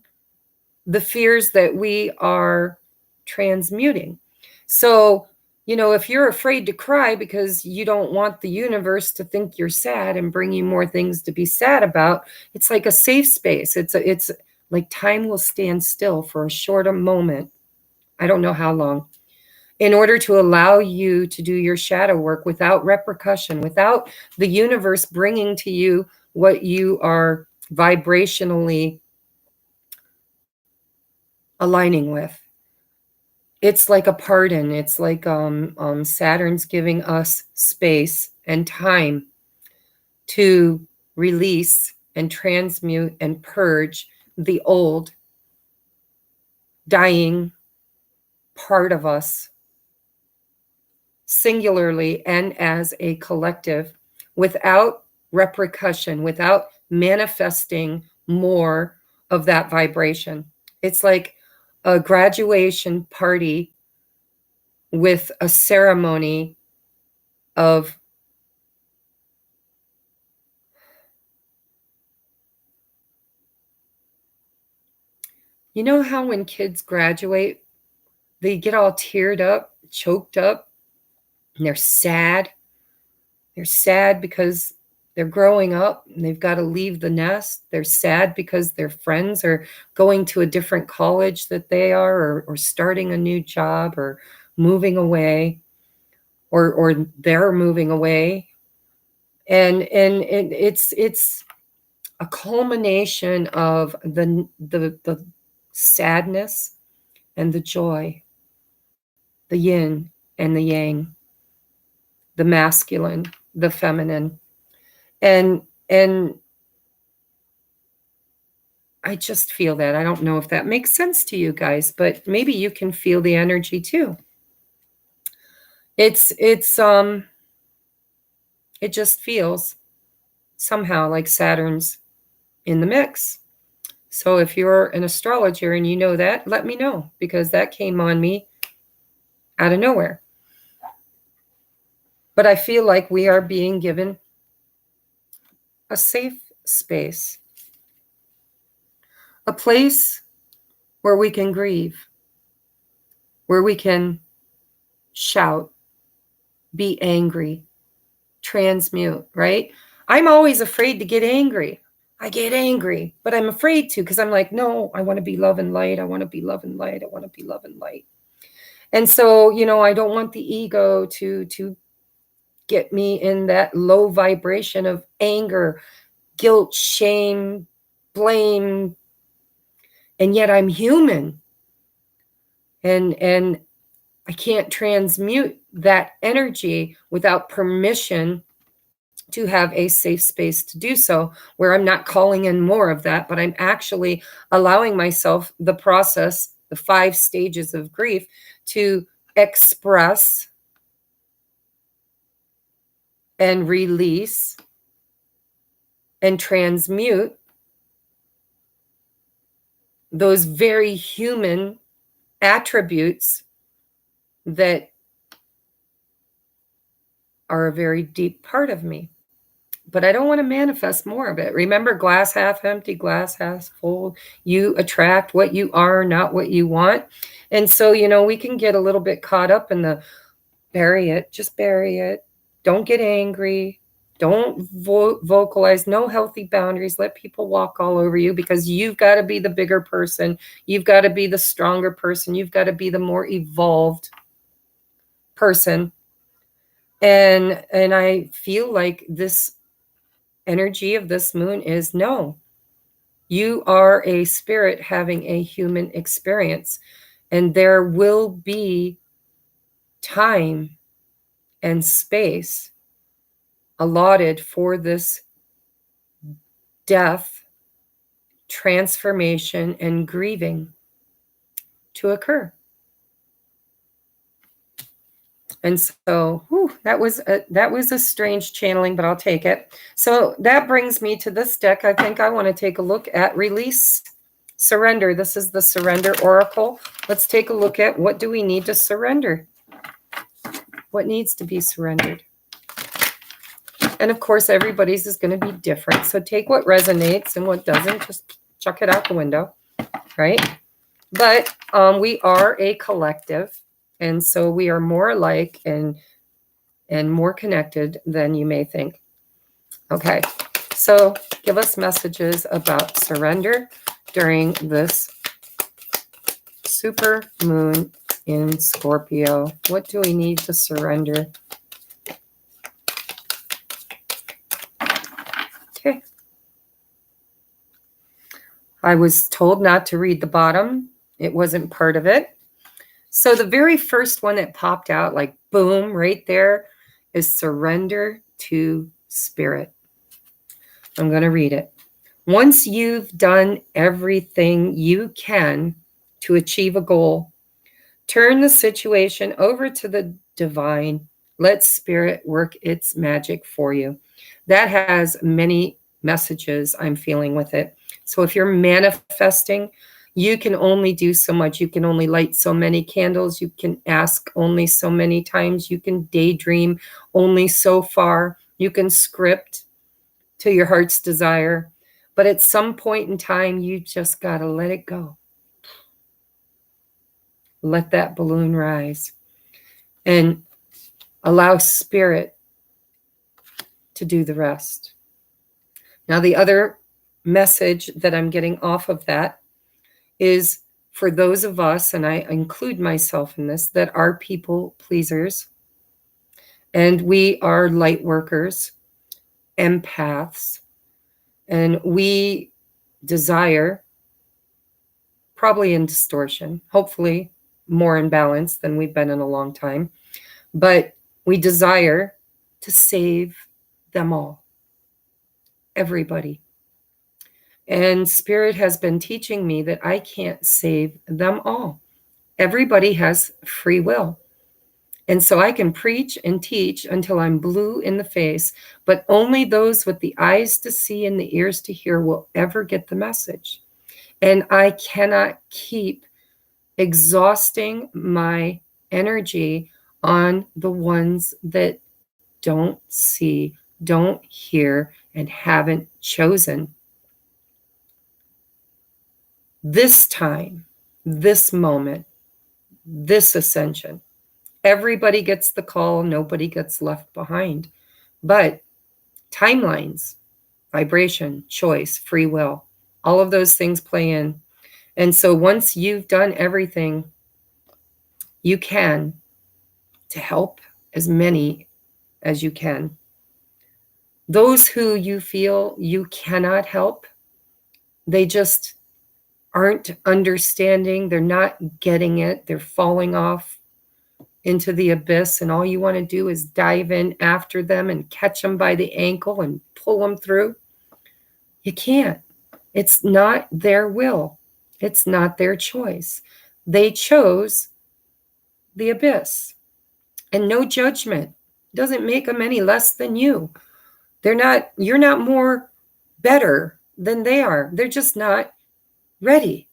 the fears that we are transmuting. So, you know, if you're afraid to cry because you don't want the universe to think you're sad and bring you more things to be sad about, it's like a safe space. It's like time will stand still for a shorter moment. I don't know how long, in order to allow you to do your shadow work without repercussion, without the universe bringing to you what you are vibrationally aligning with. It's like a pardon. It's like Saturn's giving us space and time to release and transmute and purge the old, dying part of us, singularly and as a collective, without repercussion, without manifesting more of that vibration. It's like a graduation party with a ceremony of you know how when kids graduate, they get all teared up, choked up, and they're sad. They're sad because they're growing up and they've got to leave the nest. They're sad because their friends are going to a different college that they are, or starting a new job, or moving away, or they're moving away. And it's a culmination of the sadness and the joy, the yin and the yang, the masculine, the feminine. And I just feel that. I don't know if that makes sense to you guys, but maybe you can feel the energy too. It just feels somehow like Saturn's in the mix. So if you're an astrologer and you know that, let me know, because that came on me out of nowhere. But I feel like we are being given a safe space, a place where we can grieve, where we can shout, be angry, transmute, right? I'm always afraid to get angry. I get angry, but I'm afraid to, because I'm like, no, I want to be love and light. I want to be love and light. I want to be love and light. And so, I don't want the ego to get me in that low vibration of anger, guilt, shame, blame. And yet I'm human. And I can't transmute that energy without permission to have a safe space to do so, where I'm not calling in more of that, but I'm actually allowing myself the process, the 5 stages of grief, to express and release and transmute those very human attributes that are a very deep part of me. But I don't want to manifest more of it. Remember, glass half empty, glass half full. You attract what you are, not what you want. And so, we can get a little bit caught up in the bury it, just bury it. Don't get angry. Don't vocalize. No healthy boundaries. Let people walk all over you, because you've got to be the bigger person. You've got to be the stronger person. You've got to be the more evolved person. And I feel like this energy of this moon is, no, you are a spirit having a human experience, and there will be time and space allotted for this death, transformation, and grieving to occur. And so, that was a strange channeling, but I'll take it. So that brings me to this deck. I think I want to take a look at release, surrender. This is the Surrender Oracle. Let's take a look at, what do we need to surrender? What needs to be surrendered? And of course, everybody's is going to be different. So take what resonates, and what doesn't, just chuck it out the window, right? But we are a collective. And so we are more alike and more connected than you may think. Okay, so give us messages about surrender during this super moon in Scorpio. What do we need to surrender? Okay. I was told not to read the bottom. It wasn't part of it. So the very first one that popped out, like boom, right there, is surrender to spirit. I'm going to read it. Once you've done everything you can to achieve a goal, turn the situation over to the divine. Let spirit work its magic for you. That has many messages I'm feeling with it. So if you're manifesting, you can only do so much. You can only light so many candles. You can ask only so many times. You can daydream only so far. You can script to your heart's desire. But at some point in time, you just got to let it go. Let that balloon rise and allow spirit to do the rest. Now, the other message that I'm getting off of that is for those of us, and I include myself in this, that are people pleasers, and we are light workers, empaths, and we desire, probably in distortion, hopefully more in balance than we've been in a long time, but we desire to save them all, everybody. And Spirit has been teaching me that I can't save them all. Everybody has free will. And so I can preach and teach until I'm blue in the face, but only those with the eyes to see and the ears to hear will ever get the message. And I cannot keep exhausting my energy on the ones that don't see, don't hear, and haven't chosen. This time, this moment, this ascension. Everybody gets the call, nobody gets left behind. But timelines, vibration, choice, free will, all of those things play in. And so once you've done everything you can to help as many as you can, those who you feel you cannot help, they just aren't understanding, they're not getting it, they're falling off into the abyss, and all you want to do is dive in after them and catch them by the ankle and pull them through. You can't. It's not their will. It's not their choice. They chose the abyss. And no judgment. Doesn't make them any less than you. You're not more better than they are. They're just not ready.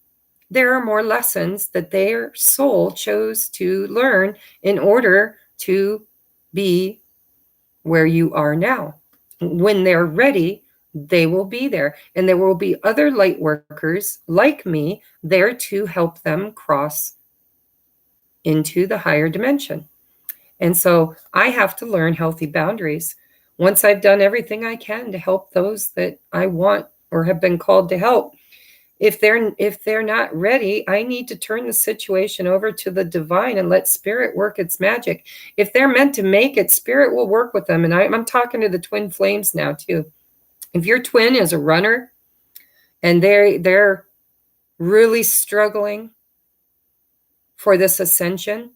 There are more lessons that their soul chose to learn in order to be where you are now. When they're ready, they will be there. And there will be other light workers like me there to help them cross into the higher dimension. And so I have to learn healthy boundaries. Once I've done everything I can to help those that I want or have been called to help, if they're not ready, I need to turn the situation over to the divine and let spirit work its magic. If they're meant to make it, spirit will work with them. And I'm talking to the twin flames now too. If your twin is a runner and they're really struggling for this ascension,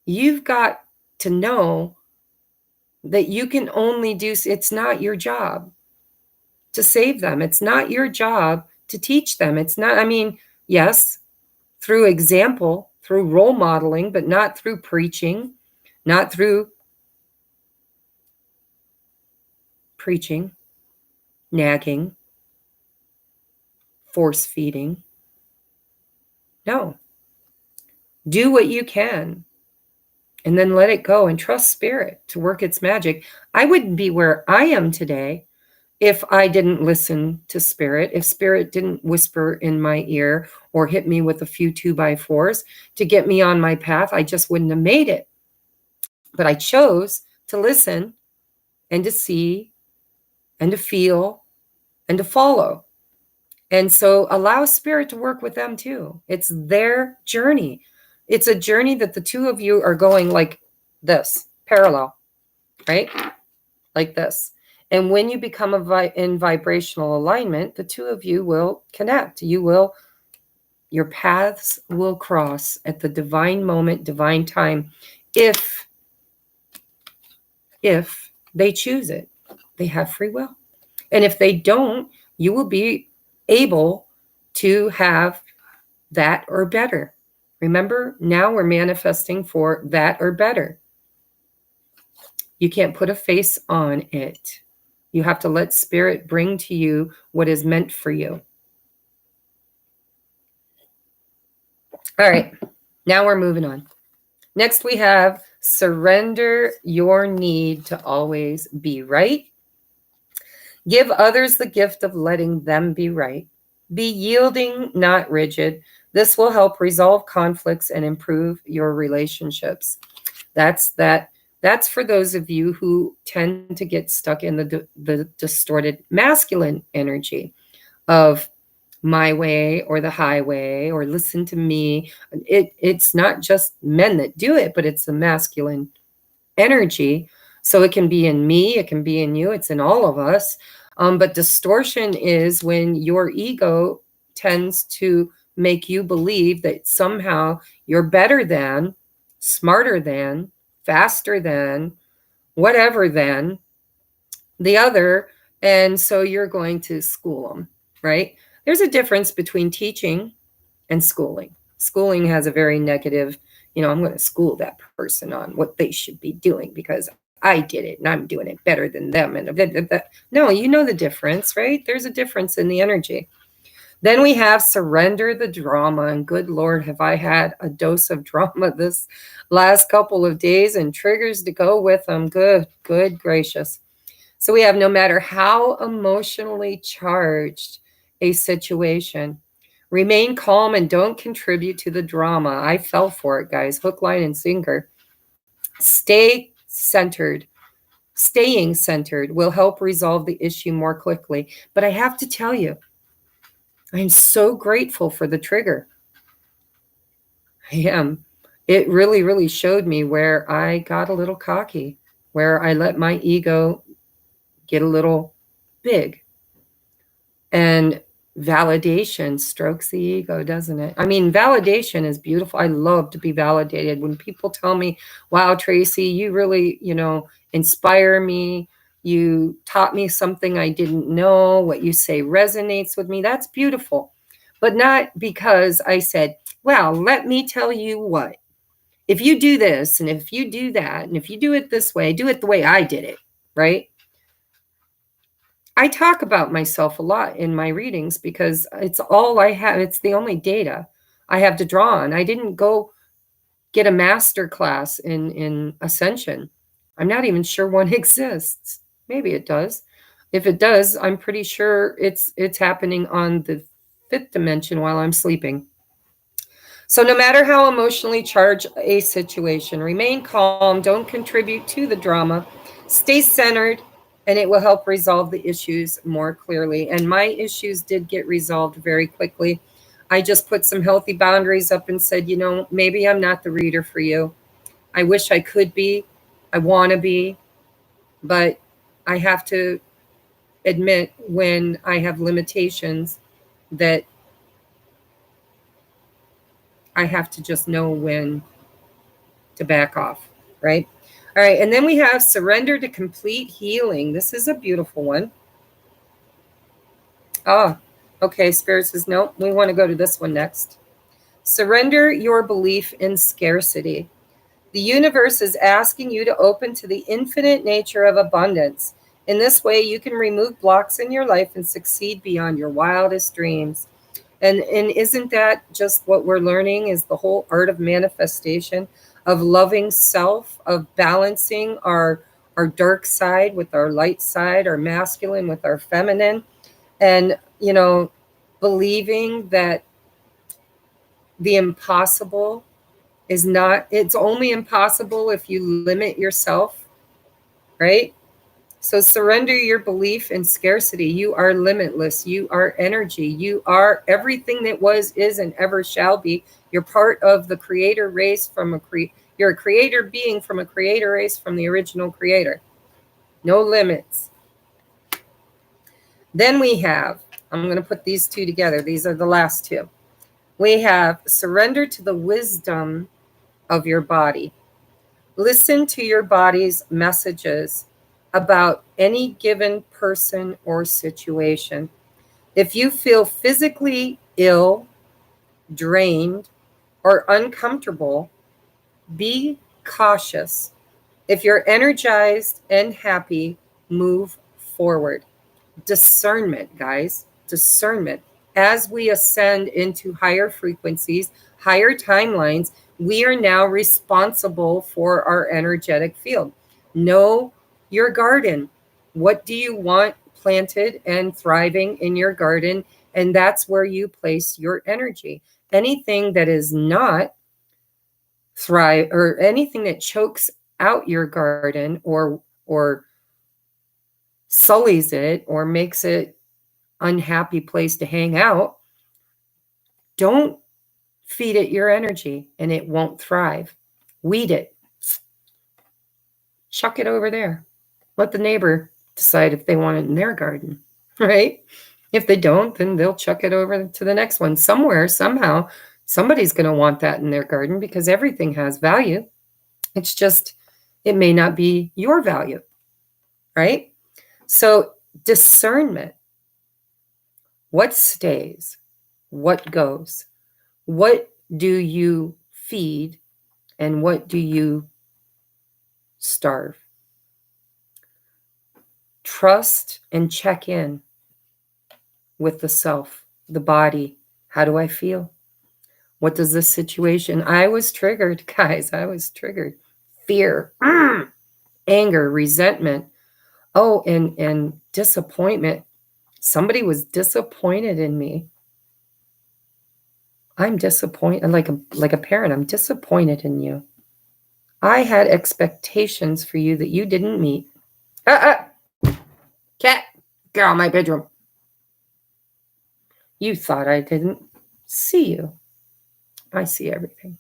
you've got to know that you can only it's not your job to save them. It's not your job to teach them. It's not, yes, through example, through role modeling, but not through preaching, not through preaching, nagging, force feeding. No. Do what you can and then let it go and trust spirit to work its magic. I wouldn't be where I am today if I didn't listen to spirit, if spirit didn't whisper in my ear or hit me with a few 2x4s to get me on my path, I just wouldn't have made it. But I chose to listen and to see and to feel and to follow. And so allow spirit to work with them too. It's their journey. It's a journey that the two of you are going like this, parallel, right? Like this. And when you become in vibrational alignment, the two of you will connect. Your paths will cross at the divine moment, divine time, if they choose it. They have free will. And if they don't, you will be able to have that or better. Remember, now we're manifesting for that or better. You can't put a face on it. You have to let spirit bring to you what is meant for you. All right, now we're moving on. Next, we have surrender your need to always be right. Give others the gift of letting them be right. Be yielding, not rigid. This will help resolve conflicts and improve your relationships. That's for those of you who tend to get stuck in the distorted masculine energy of my way or the highway or listen to me. It's not just men that do it, but it's the masculine energy. So it can be in me, it can be in you, it's in all of us. But distortion is when your ego tends to make you believe that somehow you're better than, smarter than, faster than, whatever than the other. And so you're going to school them, right? There's a difference between teaching and schooling. Schooling has a very negative, I'm going to school that person on what they should be doing because I did it and I'm doing it better than them. And no, you know the difference, right? There's a difference in the energy. Then we have surrender the drama. And good Lord, have I had a dose of drama this last couple of days and triggers to go with them. Good gracious. So we have no matter how emotionally charged a situation, remain calm and don't contribute to the drama. I fell for it, guys. Hook, line, and sinker. Stay centered. Staying centered will help resolve the issue more quickly. But I have to tell you, I'm so grateful for the trigger. I am. It really, really showed me where I got a little cocky, where I let my ego get a little big. And validation strokes the ego, doesn't it? I mean, validation is beautiful. I love to be validated. When people tell me, wow, Tracy, you really, inspire me. You taught me something I didn't know. What you say resonates with me. That's beautiful. But not because I said, well, let me tell you what. If you do this, and if you do that, and if you do it this way, do it the way I did it, right? I talk about myself a lot in my readings because it's all I have. It's the only data I have to draw on. I didn't go get a master class in Ascension. I'm not even sure one exists. Maybe it does. If it does, I'm pretty sure it's happening on the 5th dimension while I'm sleeping. So no matter how emotionally charged a situation, remain calm, don't contribute to the drama, stay centered, and it will help resolve the issues more clearly. And my issues did get resolved very quickly. I just put some healthy boundaries up and said, maybe I'm not the reader for you. I wish I could be. I want to be. But I have to admit when I have limitations that I have to just know when to back off, right? All right, and then we have surrender to complete healing. This is a beautiful one. Okay, Spirit says, no, we want to go to this one next. Surrender your belief in scarcity. The universe is asking you to open to the infinite nature of abundance. In this way, you can remove blocks in your life and succeed beyond your wildest dreams. And isn't that just what we're learning is the whole art of manifestation, of loving self, of balancing our dark side with our light side, our masculine with our feminine, and, believing that the impossible is not, it's only impossible if you limit yourself, right? So surrender your belief in scarcity. You are limitless. You are energy. You are everything that was, is, and ever shall be. You're part of the creator race you're a creator being from a creator race from the original creator. No limits. Then we have, I'm going to put these two together. These are the last two. We have surrender to the wisdom of your body. Listen to your body's messages about any given person or situation. If you feel physically ill, drained, or uncomfortable, be cautious. If you're energized and happy, move forward. Discernment, guys, discernment. As we ascend into higher frequencies, higher timelines, we are now responsible for our energetic field. Know your garden. What do you want planted and thriving in your garden? And that's where you place your energy. Anything that is not thrive, or anything that chokes out your garden, or sullies it, or makes it unhappy place to hang out, don't feed it your energy and it won't thrive. Weed it. Chuck it over there. Let the neighbor decide if they want it in their garden, right? If they don't, then they'll chuck it over to the next one. Somewhere, somehow, somebody's going to want that in their garden because everything has value. It's just, it may not be your value, right? So discernment. What stays? What goes? What do you feed and what do you starve? Trust and check in with the self, the body. How do I feel? What does this situation? I was triggered, guys. I was triggered. Fear, anger, resentment. Oh, and disappointment. Somebody was disappointed in me. I'm disappointed, like a parent. I'm disappointed in you. I had expectations for you that you didn't meet. Cat, get out of my bedroom. You thought I didn't see you. I see everything.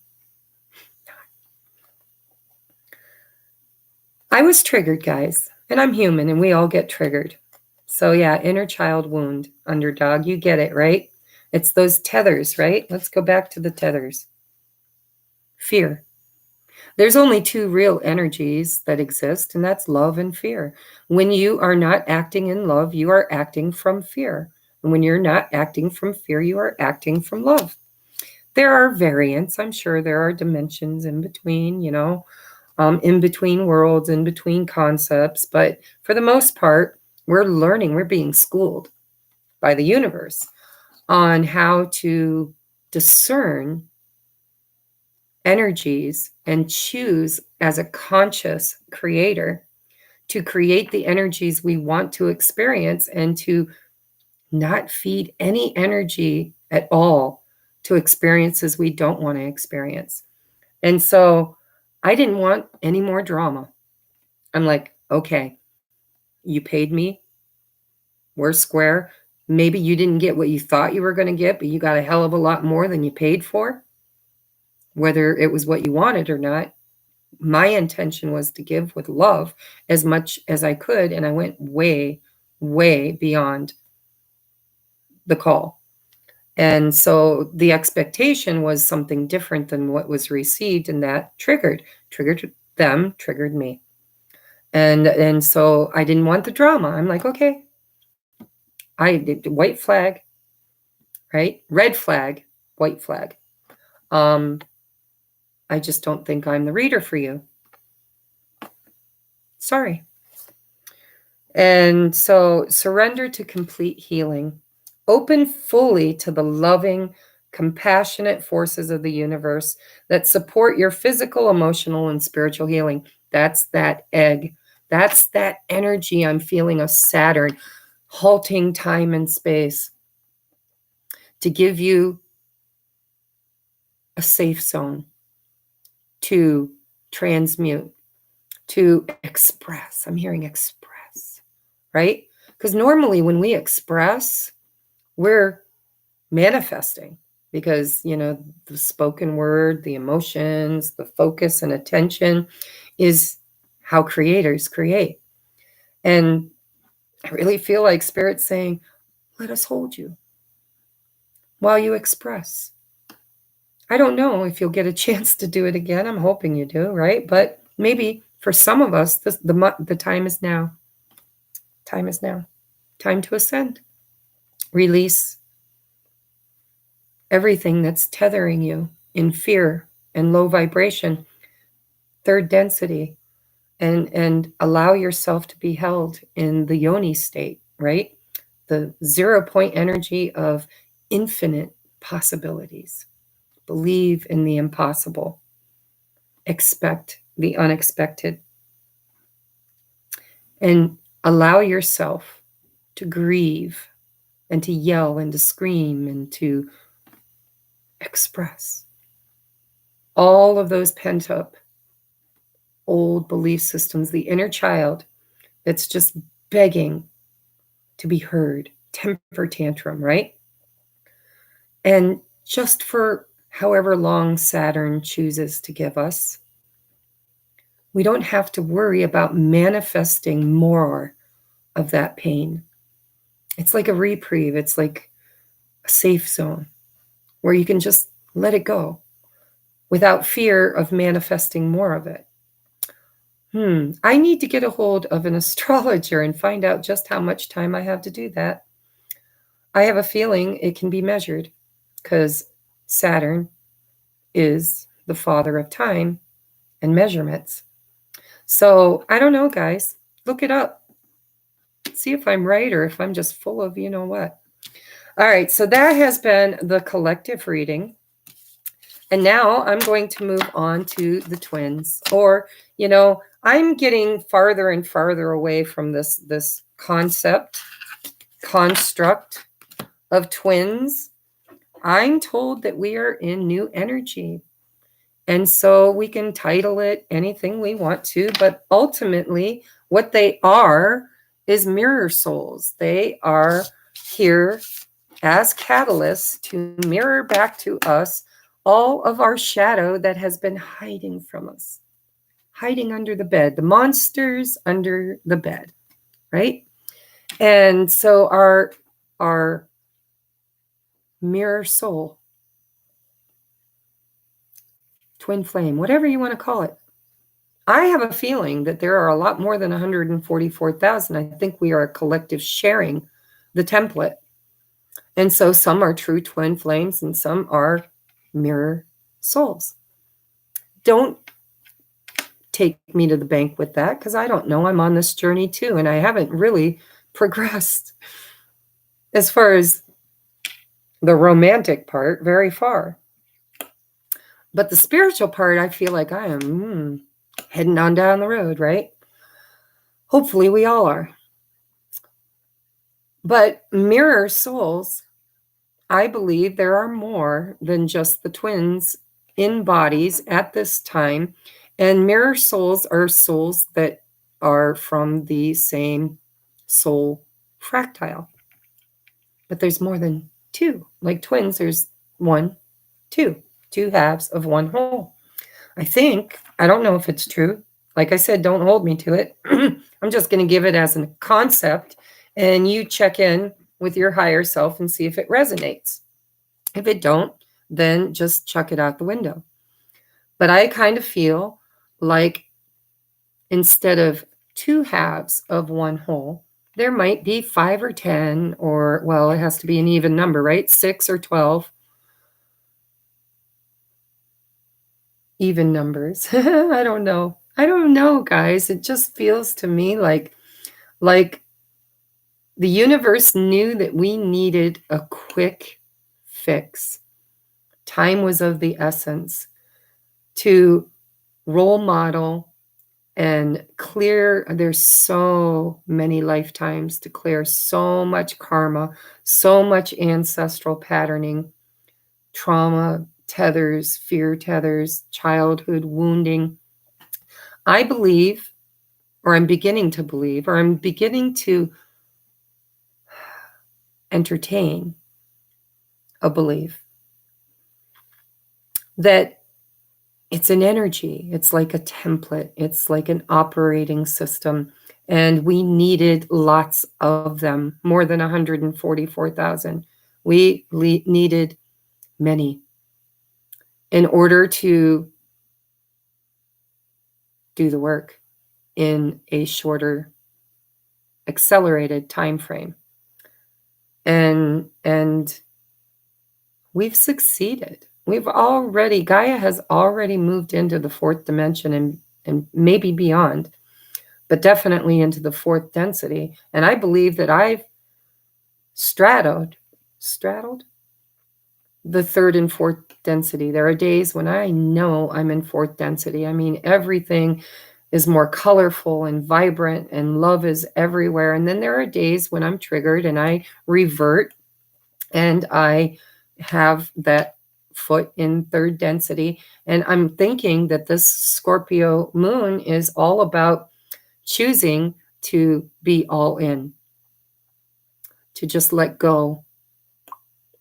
I was triggered, guys, and I'm human, and we all get triggered. So yeah, inner child wound, underdog. You get it, right? It's those tethers, right? Let's go back to the tethers. Fear. There's only two real energies that exist, and that's love and fear. When you are not acting in love, you are acting from fear. And when you're not acting from fear, you are acting from love. There are variants. I'm sure there are dimensions in between, in between worlds, in between concepts. But for the most part, we're learning, we're being schooled by the universe on how to discern energies and choose as a conscious creator to create the energies we want to experience and to not feed any energy at all to experiences we don't want to experience. And so I didn't want any more drama. I'm like, okay, you paid me. We're square. Maybe you didn't get what you thought you were going to get, but you got a hell of a lot more than you paid for. Whether it was what you wanted or not, my intention was to give with love as much as I could. And I went way, way beyond the call. And so the expectation was something different than what was received, and that triggered them, triggered me. And so I didn't want the drama. I'm like, okay, I did white flag, right? Red flag, white flag. I just don't think I'm the reader for you. Sorry. And so surrender to complete healing. Open fully to the loving, compassionate forces of the universe that support your physical, emotional, and spiritual healing. That's that egg. That's that energy I'm feeling of Saturn halting time and space to give you a safe zone to transmute, to express. I'm hearing express, right? Because normally when we express, we're manifesting because, the spoken word, the emotions, the focus and attention is how creators create. And I really feel like Spirit's saying, let us hold you while you express. I don't know if you'll get a chance to do it again. I'm hoping you do, right? But maybe for some of us, the time is now. Time is now. Time to ascend. Release everything that's tethering you in fear and low vibration, third density, and allow yourself to be held in the yoni state, right? The 0 point energy of infinite possibilities. Believe in the impossible. Expect the unexpected. And allow yourself to grieve and to yell and to scream and to express all of those pent up old belief systems, the inner child that's just begging to be heard, temper tantrum, right? And just for however long Saturn chooses to give us, we don't have to worry about manifesting more of that pain. It's like a reprieve. It's like a safe zone where you can just let it go without fear of manifesting more of it. I need to get a hold of an astrologer and find out just how much time I have to do that. I have a feeling it can be measured because Saturn is the father of time and measurements. So I don't know, guys. Look it up. See if I'm right or if I'm just full of you know what. All right, so that has been the collective reading. And now I'm going to move on to the twins. Or, you know, I'm getting farther and farther away from this construct of twins. I'm told that we are in new energy. And so we can title it anything we want to, but ultimately what they are is mirror souls. They are here as catalysts to mirror back to us all of our shadow that has been hiding from us, hiding under the bed, the monsters under the bed, right? And so our mirror soul, twin flame, whatever you want to call it. I have a feeling that there are a lot more than 144,000. I think we are a collective sharing the template. And so some are true twin flames and some are mirror souls. Don't take me to the bank with that because I don't know. I'm on this journey too, and I haven't really progressed as far as the romantic part very far. But the spiritual part, I feel like I am heading on down the road, right? Hopefully we all are. But mirror souls, I believe there are more than just the twins in bodies at this time. And mirror souls are souls that are from the same soul fractile. But there's more than two. Like twins, there's one, two halves of one whole. I think, I don't know if it's true. Like I said, don't hold me to it. I'm just going to give it as a concept, and you check in with your higher self and see if it resonates. If it don't, then just chuck it out the window. But I kind of feel like instead of two halves of one whole, there might be 5 or 10, or, well, it has to be an even number, right? 6 or 12 even numbers. I don't know, guys. It just feels to me like the universe knew that we needed a quick fix. Time was of the essence to role model and clear. There's so many lifetimes to clear, so much karma, so much ancestral patterning, trauma, tethers, fear tethers, childhood wounding. I believe, or I'm beginning to believe, or I'm beginning to entertain a belief that it's an energy. It's like a template. It's like an operating system. And we needed lots of them, more than 144,000. We needed many in order to do the work in a shorter, accelerated time frame. And we've succeeded. Gaia has already moved into the fourth dimension and maybe beyond, but definitely into the fourth density. And I believe that I've straddled the third and fourth density. There are days when I know I'm in fourth density. I mean, everything is more colorful and vibrant and love is everywhere. And then there are days when I'm triggered and I revert and I have that foot in third density. And I'm thinking that this Scorpio moon is all about choosing to be all in, to just let go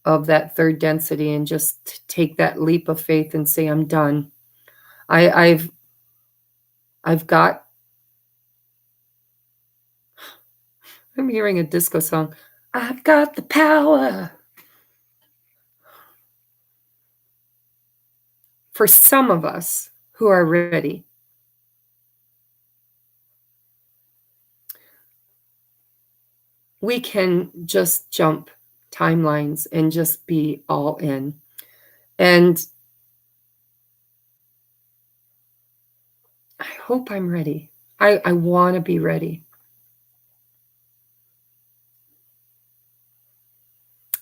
of that third density and just take that leap of faith and say, I'm done. I've got, I'm hearing a disco song. I've got the power. For some of us who are ready, we can just jump timelines and just be all in. And I hope I'm ready. I want to be ready.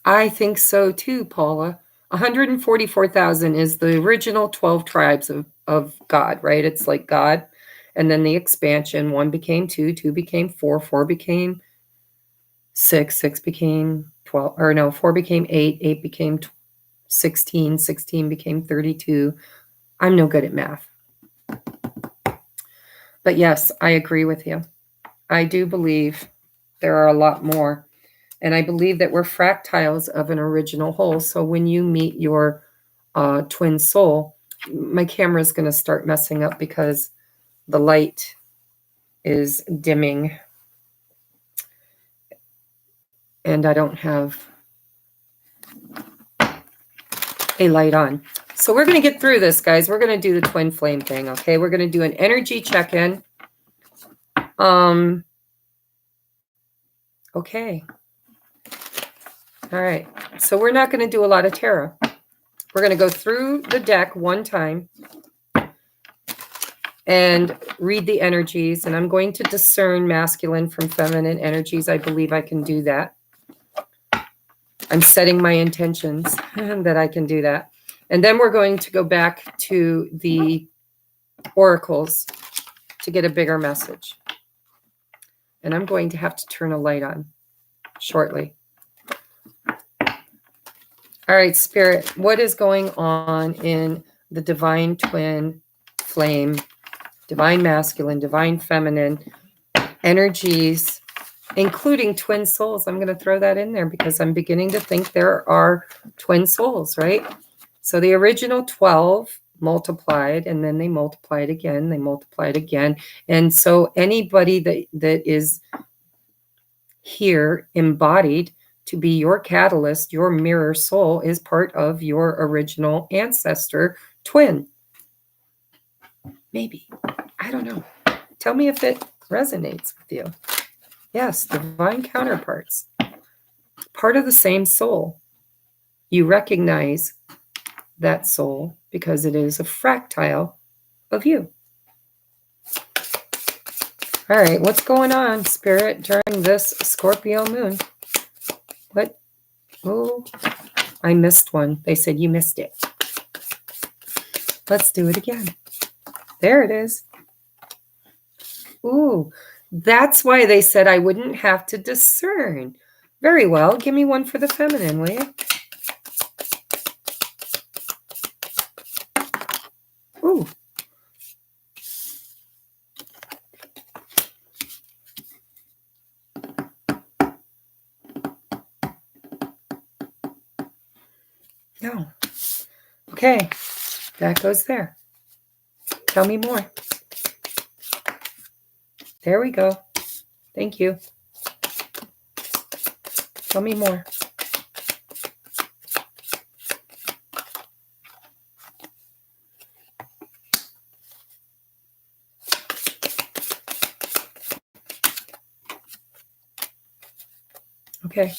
I think so too, Paula. 144,000 is the original 12 tribes of God, right? It's like God. And then the expansion, 1 became 2, 2 became 4, 4 became 6, 6 became 12, or no, 4 became 8, 8 became 16, 16 became 32. I'm no good at math. But yes, I agree with you. I do believe there are a lot more. And I believe that we're fractals of an original whole. So when you meet your twin soul, my camera is going to start messing up because the light is dimming. And I don't have a light on. So we're going to get through this, guys. We're going to do the twin flame thing, okay? We're going to do an energy check-in. Okay. All right. So we're not going to do a lot of tarot. We're going to go through the deck one time and read the energies. And I'm going to discern masculine from feminine energies. I believe I can do that. I'm setting my intentions that I can do that. And then we're going to go back to the oracles to get a bigger message. And I'm going to have to turn a light on shortly. All right, Spirit, what is going on in the divine twin flame, divine masculine, divine feminine energies, including twin souls? I'm going to throw that in there because I'm beginning to think there are twin souls, right? So the original 12 multiplied, and then they multiplied again, they multiplied again. And so anybody that is here embodied to be your catalyst, your mirror soul, is part of your original ancestor twin. Maybe. I don't know. Tell me if it resonates with you. Yes, divine counterparts. Part of the same soul. You recognize that soul because it is a fractile of you. All right, what's going on, Spirit, during this Scorpio moon? What? Oh, I missed one. They said you missed it. Let's do it again. There it is. Ooh, that's why they said I wouldn't have to discern. Very well. Give me one for the feminine, will you? Ooh. No. Okay, that goes there. Tell me more. There we go. Thank you. Tell me more. Okay.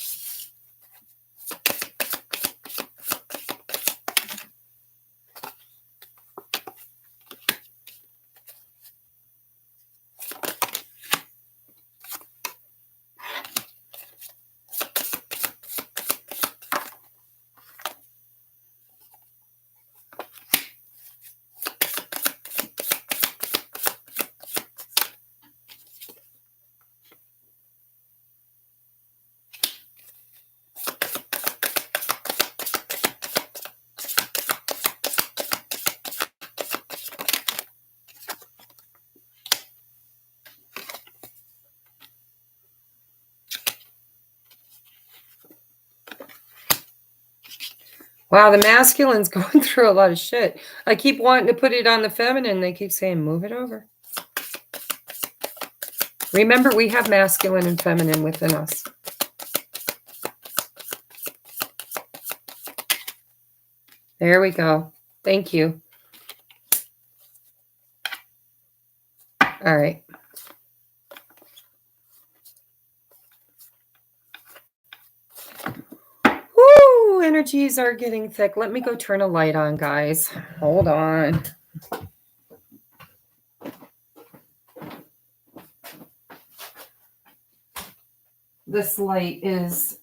Wow, the masculine's going through a lot of shit. I keep wanting to put it on the feminine. They keep saying, move it over. Remember, we have masculine and feminine within us. There we go. Thank you. All right. Woo, energies are getting thick. Let me go turn a light on, guys. Hold on. This light is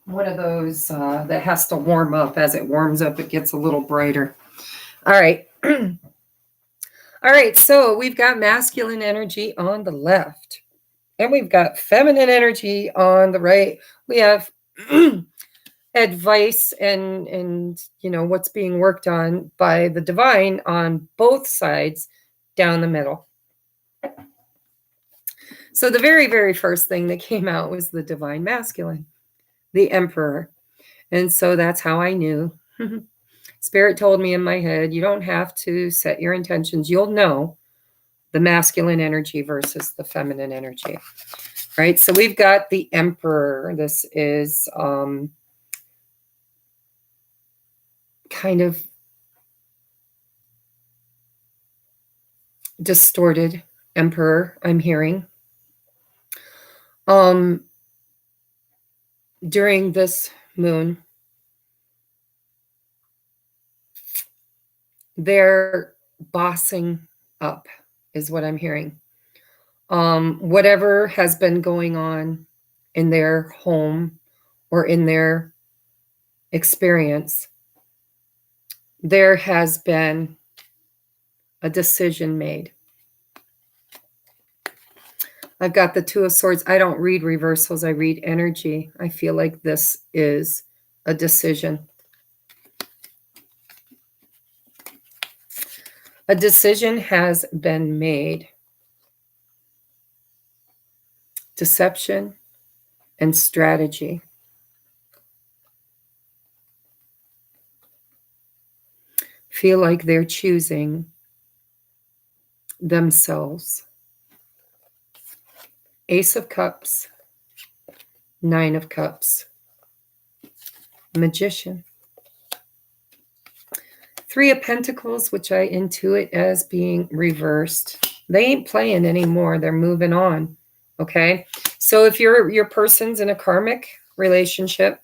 one of those that has to warm up. As it warms up, it gets a little brighter. All right. All right, so we've got masculine energy on the left, and we've got feminine energy on the right. We have advice and what's being worked on by the divine on both sides down the middle. So the very, very first thing that came out was the divine masculine, the emperor. And so that's how I knew. Spirit told me in my head, you don't have to set your intentions. You'll know the masculine energy versus the feminine energy. Right? So we've got the emperor. This is kind of distorted emperor, I'm hearing. During this moon, they're bossing up, is what I'm hearing. Whatever has been going on in their home or in their experience, there has been a decision made. I've got the Two of Swords. I don't read reversals. I read energy. I feel like this is a decision. A decision has been made. Deception and strategy. Feel like they're choosing themselves. Ace of Cups, Nine of Cups, Magician. Three of Pentacles, which I intuit as being reversed. They ain't playing anymore. They're moving on. Okay? So if your person's in a karmic relationship,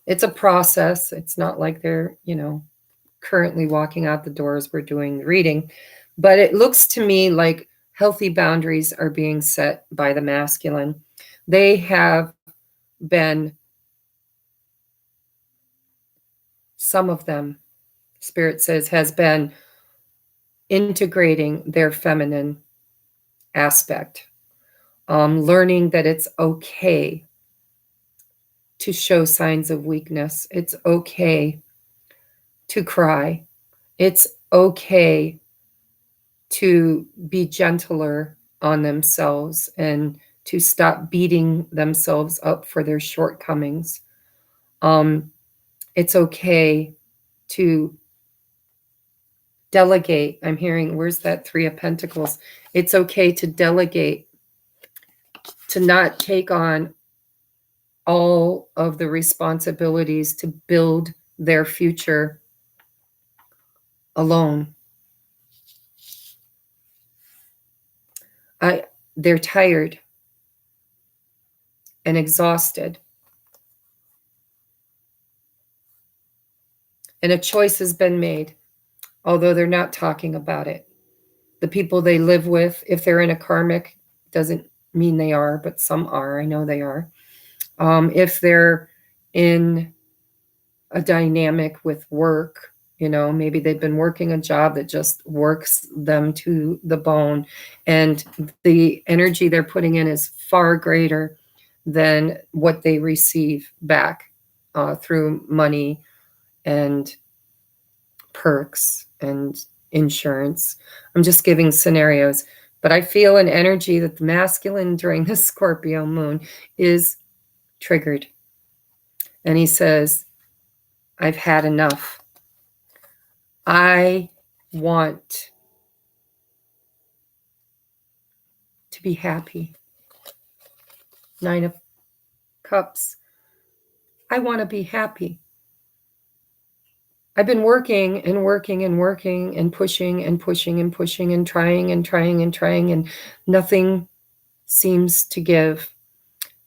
it's a process. It's not like they're, currently walking out the doors. We're doing the reading. But it looks to me like healthy boundaries are being set by the masculine. They have been, some of them, Spirit says, has been integrating their feminine aspect, learning that it's okay to show signs of weakness. It's okay to cry. It's okay to be gentler on themselves and to stop beating themselves up for their shortcomings. It's okay to delegate. I'm hearing, where's that Three of Pentacles? It's okay to delegate to not take on all of the responsibilities to build their future alone. They're tired and exhausted. And a choice has been made, although they're not talking about it. The people they live with, if they're in a karmic, doesn't mean they are, but some are. I know they are. If they're in a dynamic with work, maybe they've been working a job that just works them to the bone, and the energy they're putting in is far greater than what they receive back through money and perks and insurance. I'm just giving scenarios, but I feel an energy that the masculine during the Scorpio moon is triggered. And he says, I've had enough. I want to be happy. 9 of Cups. I want to be happy. I've been working and working and working and pushing and pushing and pushing and trying and trying and trying, and nothing seems to give.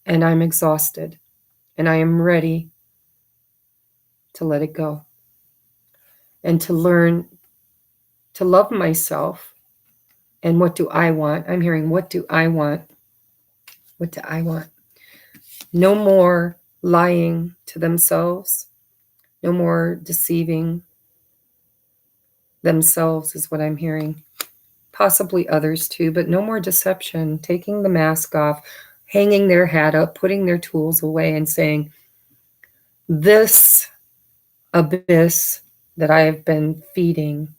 And I'm exhausted. And I am ready to let it go. And to learn to love myself. And what do I want? I'm hearing, what do I want? What do I want? No more lying to themselves. No more deceiving themselves is what I'm hearing. Possibly others too, but no more deception. Taking the mask off, hanging their hat up, putting their tools away and saying, this abyss that I have been feeding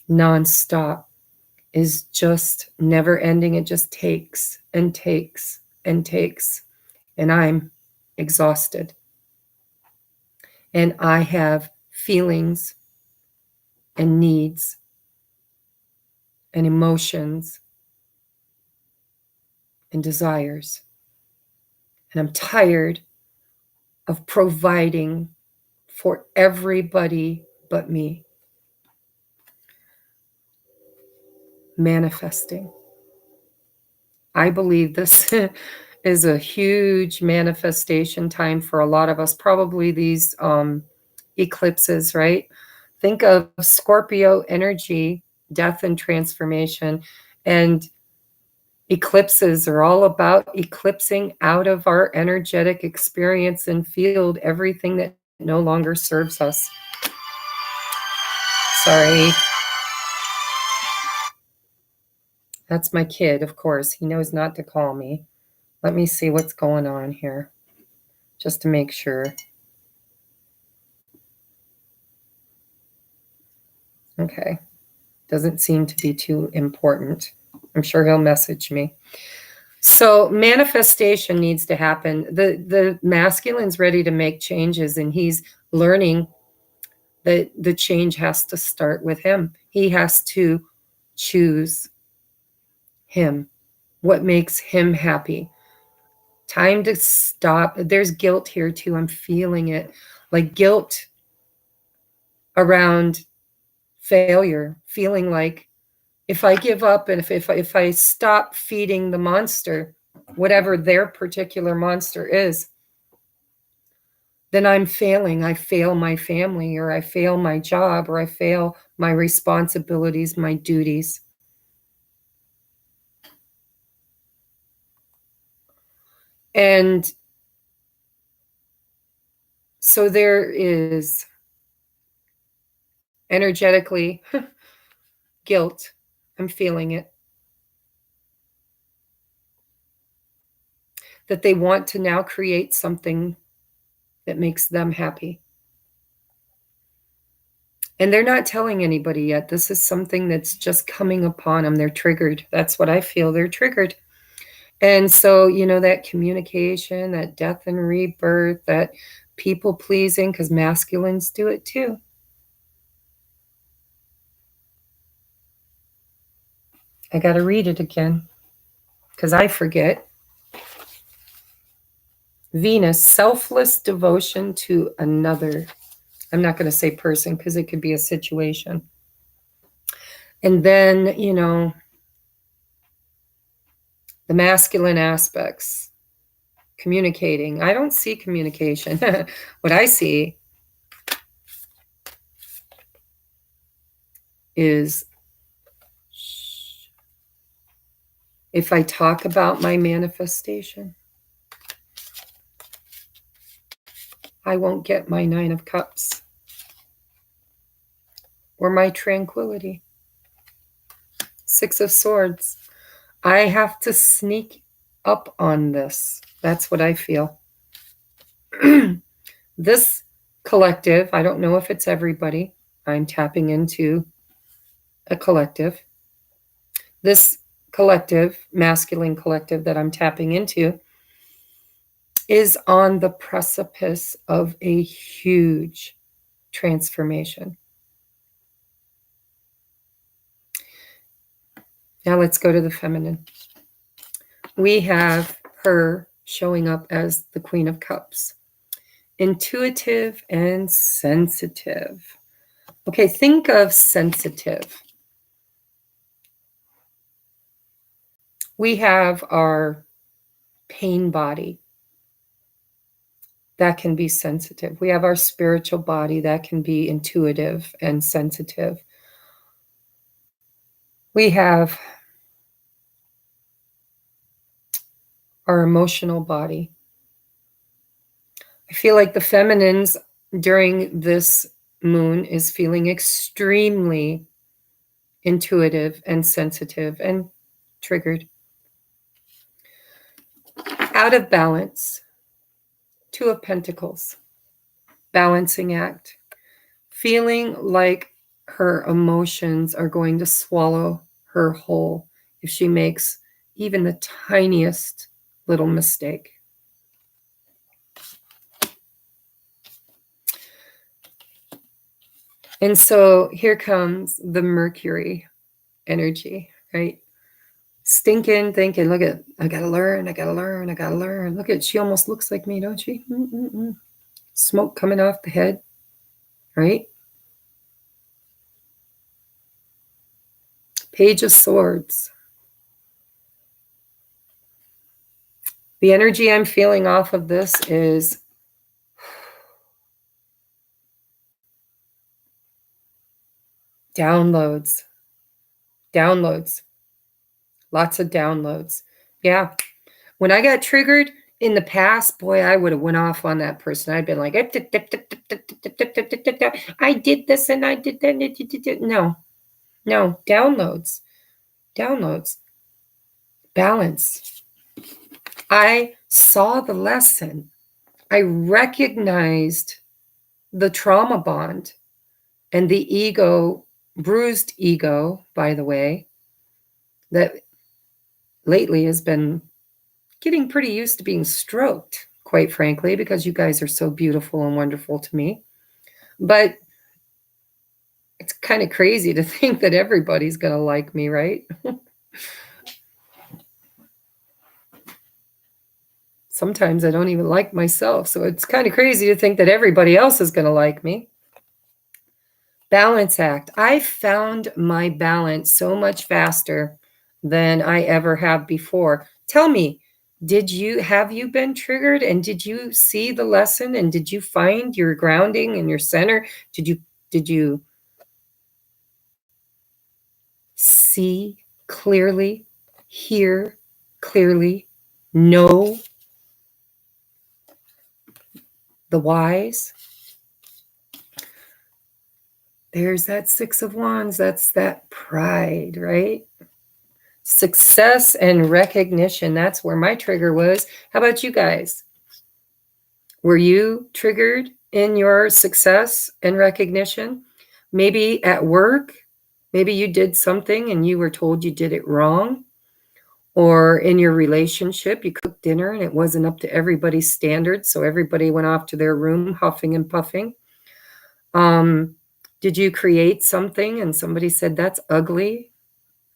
nonstop is just never ending. It just takes and takes and takes. And I'm exhausted. And I have feelings and needs and emotions and desires. And I'm tired of providing for everybody but me. Manifesting. I believe this is a huge manifestation time for a lot of us. Probably these eclipses, right? Think of Scorpio energy, death and transformation. And eclipses are all about eclipsing out of our energetic experience and field everything that no longer serves us. Sorry. That's my kid, of course. He knows not to call me. Let me see what's going on here, just to make sure. Okay. Doesn't seem to be too important. I'm sure he'll message me. So manifestation needs to happen. The masculine's ready to make changes, and he's learning that the change has to start with him. He has to choose him, what makes him happy. Time to stop. There's guilt here too. I'm feeling it, like guilt around failure, feeling like if I give up and if I stop feeding the monster, whatever their particular monster is, then I'm failing. I fail my family, or I fail my job, or I fail my responsibilities, my duties. And so there is energetically guilt. I'm feeling it. That they want to now create something that makes them happy. And they're not telling anybody yet. This is something that's just coming upon them. They're triggered. That's what I feel. They're triggered. And so, that communication, that death and rebirth, that people pleasing, because masculines do it too. I got to read it again because I forget. Venus, selfless devotion to another. I'm not going to say person because it could be a situation. And then, you know, the masculine aspects, communicating. I don't see communication. What I see is if I talk about my manifestation, I won't get my 9 of Cups or my tranquility. 6 of Swords. I have to sneak up on this. That's what I feel. This collective, I don't know if it's everybody. I'm tapping into a collective. This collective, masculine collective that I'm tapping into, is on the precipice of a huge transformation. Now let's go to the feminine. We have her showing up as the Queen of Cups. Intuitive and sensitive. Okay, think of sensitive. We have our pain body. That can be sensitive. We have our spiritual body that can be intuitive and sensitive. We have our emotional body. I feel like the feminines during this moon is feeling extremely intuitive and sensitive and triggered. Out of balance. 2 of Pentacles. Balancing act. Feeling like her emotions are going to swallow her whole if she makes even the tiniest little mistake. And so here comes the Mercury energy, right? Stinking, thinking, look at, I gotta learn, I gotta learn, I gotta learn. Look at, she almost looks like me, don't she? Smoke coming off the head, right? Page of Swords. The energy I'm feeling off of this is downloads. Downloads. Lots of downloads. Yeah. When I got triggered in the past, boy, I would have went off on that person. I'd been like, I did this and I did that. No. Downloads. Downloads. Balance. I saw the lesson. I recognized the trauma bond and the ego, bruised ego, by the way, that lately has been getting pretty used to being stroked, quite frankly, because you guys are so beautiful and wonderful to me. But it's kind of crazy to think that everybody's going to like me, right? Sometimes I don't even like myself. So it's kind of crazy to think that everybody else is going to like me. Balance act. I found my balance so much faster than I ever have before. Tell me, have you been triggered, and did you see the lesson, and did you find your grounding and your center? Did you see clearly, hear clearly, know the whys? There's that 6 of Wands. That's that pride, right? Success and recognition. That's where my trigger was. How about you guys? Were you triggered in your success and recognition? Maybe at work, maybe you did something and you were told you did it wrong. Or in your relationship, you cooked dinner and it wasn't up to everybody's standards, so everybody went off to their room huffing and puffing. Did you create something and somebody said, that's ugly?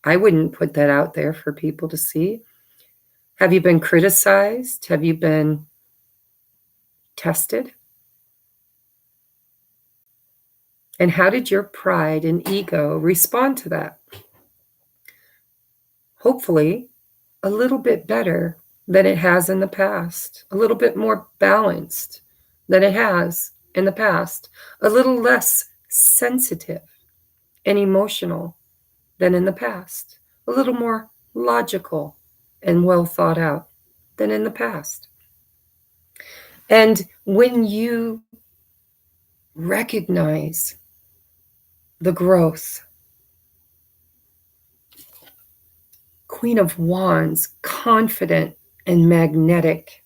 I wouldn't put that out there for people to see. Have you been criticized? Have you been tested? And how did your pride and ego respond to that? Hopefully, a little bit better than it has in the past, a little bit more balanced than it has in the past, a little less sensitive and emotional than in the past, a little more logical and well thought out than in the past. And when you recognize the growth, Queen of Wands, confident and magnetic,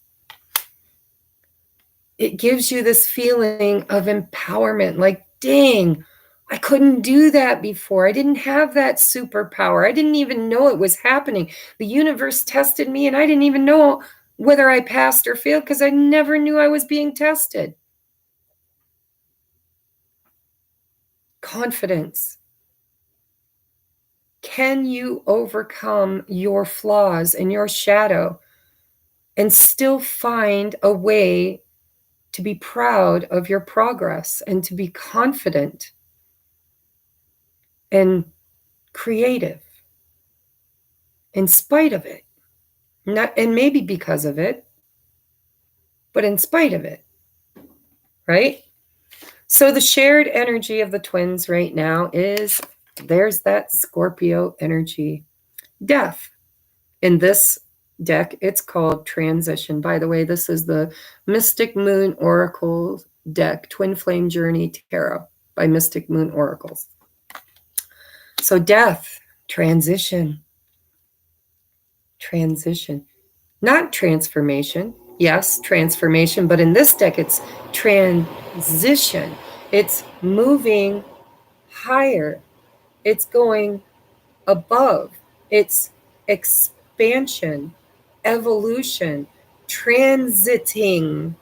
it gives you this feeling of empowerment, like, dang, I couldn't do that before. I didn't have that superpower. I didn't even know it was happening. The universe tested me and I didn't even know whether I passed or failed because I never knew I was being tested. Confidence. Can you overcome your flaws and your shadow and still find a way to be proud of your progress and to be confident and creative in spite of it? Not, and maybe because of it, but in spite of it, right? So the shared energy of the twins right now is, there's that Scorpio energy. Death. In this deck, it's called Transition. By the way, this is the Mystic Moon Oracle deck, Twin Flame Journey Tarot by Mystic Moon Oracles. So death, transition, transition. Not transformation. Yes, transformation, but in this deck, it's transition. It's moving higher. It's going above. It's expansion, evolution, transiting,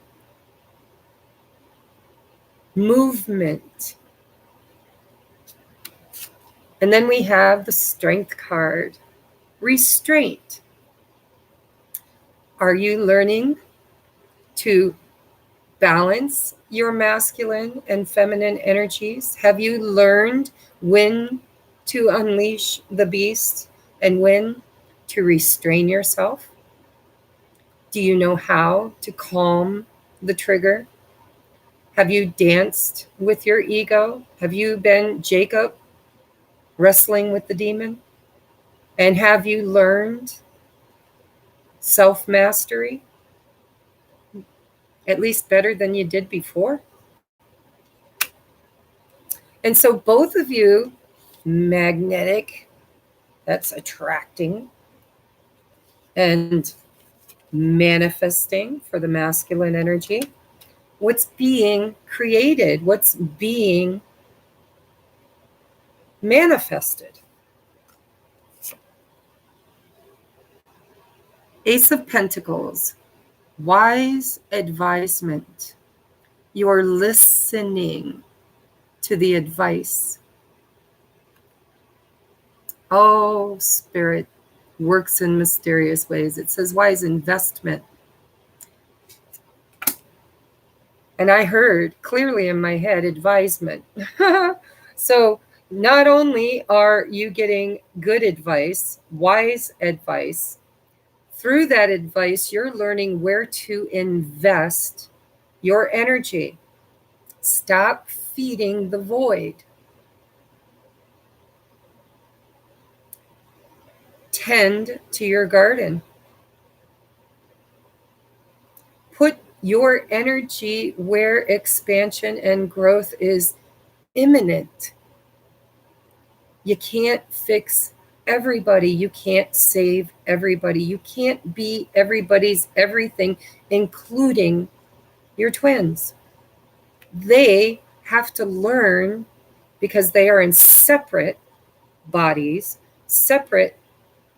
movement. And then we have the Strength card, restraint. Are you learning to balance your masculine and feminine energies? Have you learned when to unleash the beast and when to restrain yourself? Do you know how to calm the trigger? Have you danced with your ego? Have you been Jacob wrestling with the demon? And have you learned self-mastery, at least better than you did before? And so both of you, magnetic, that's attracting, and manifesting for the masculine energy. What's being created? What's being manifested? Ace of Pentacles, wise advisement. You're listening to the advice. Oh, Spirit works in mysterious ways. It says wise investment. And I heard clearly in my head, advisement. So not only are you getting good advice, wise advice, through that advice, you're learning where to invest your energy. Stop feeding the void. Tend to your garden. Put your energy where expansion and growth is imminent. You can't fix everybody. You can't save everybody. You can't be everybody's everything, including your twins. They have to learn, because they are in separate bodies, separate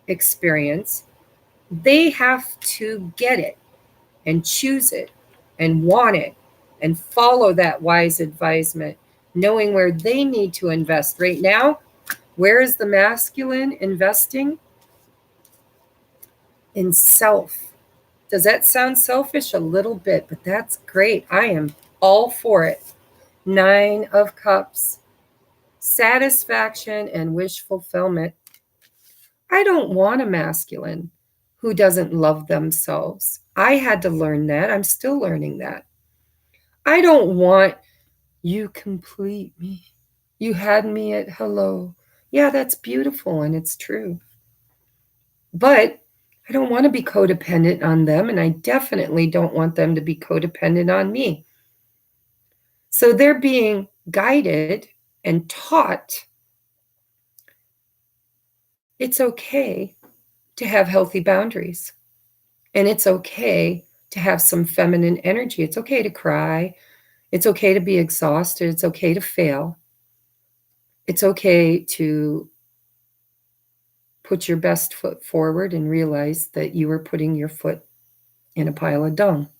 experience. They have to get it and choose it and want it and follow that wise advisement, knowing where they need to invest. Right now, where is the masculine investing? In self-development. Does that sound selfish? A little bit, but that's great. I am all for it. 9 of Cups, satisfaction and wish fulfillment. I don't want a masculine who doesn't love themselves. I had to learn that. I'm still learning that. I don't want you complete me. You had me at hello. Yeah, that's beautiful and it's true. But I don't want to be codependent on them, and I definitely don't want them to be codependent on me. So they're being guided and taught it's okay to have healthy boundaries. And it's okay to have some feminine energy. It's okay to cry. It's okay to be exhausted. It's okay to fail. It's okay to put your best foot forward and realize that you are putting your foot in a pile of dung.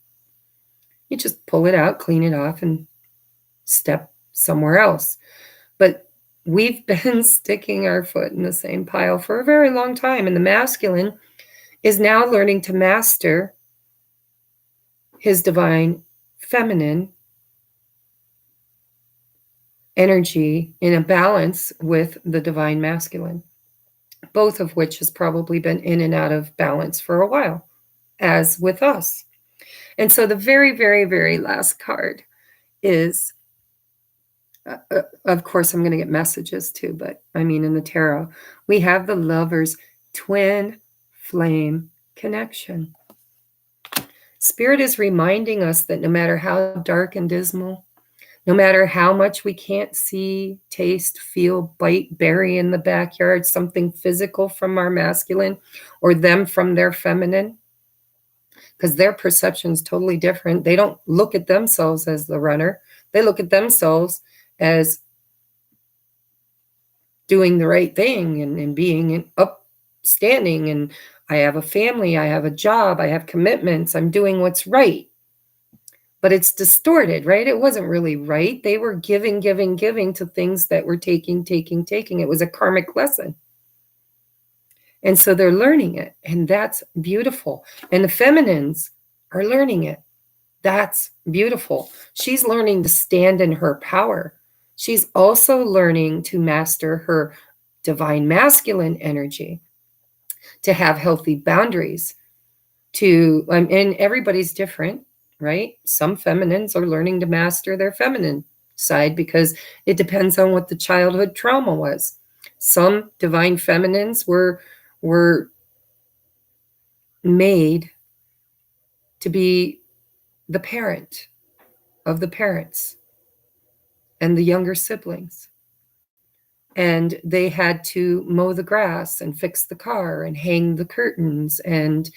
You just pull it out, clean it off, and step somewhere else. But we've been sticking our foot in the same pile for a very long time. And the masculine is now learning to master his divine feminine energy in a balance with the divine masculine, both of which has probably been in and out of balance for a while, as with us. And so the very, very, very last card is, of course, I'm going to get messages too, but I mean, in the tarot, we have the Lover's twin flame connection. Spirit is reminding us that no matter how dark and dismal, no matter how much we can't see, taste, feel, bite, bury in the backyard, something physical from our masculine or them from their feminine, because their perception is totally different. They don't look at themselves as the runner. They look at themselves as doing the right thing and being upstanding. And I have a family, I have a job, I have commitments, I'm doing what's right. But it's distorted, right? It wasn't really right. They were giving to things that were taking. It was a karmic lesson. And so they're learning it, and that's beautiful. And the feminines are learning it. That's beautiful. She's learning to stand in her power. She's also learning to master her divine masculine energy, to have healthy boundaries, and everybody's different, right? Some feminines are learning to master their feminine side because it depends on what the childhood trauma was. Some divine feminines were made to be the parent of the parents and the younger siblings. And they had to mow the grass and fix the car and hang the curtains and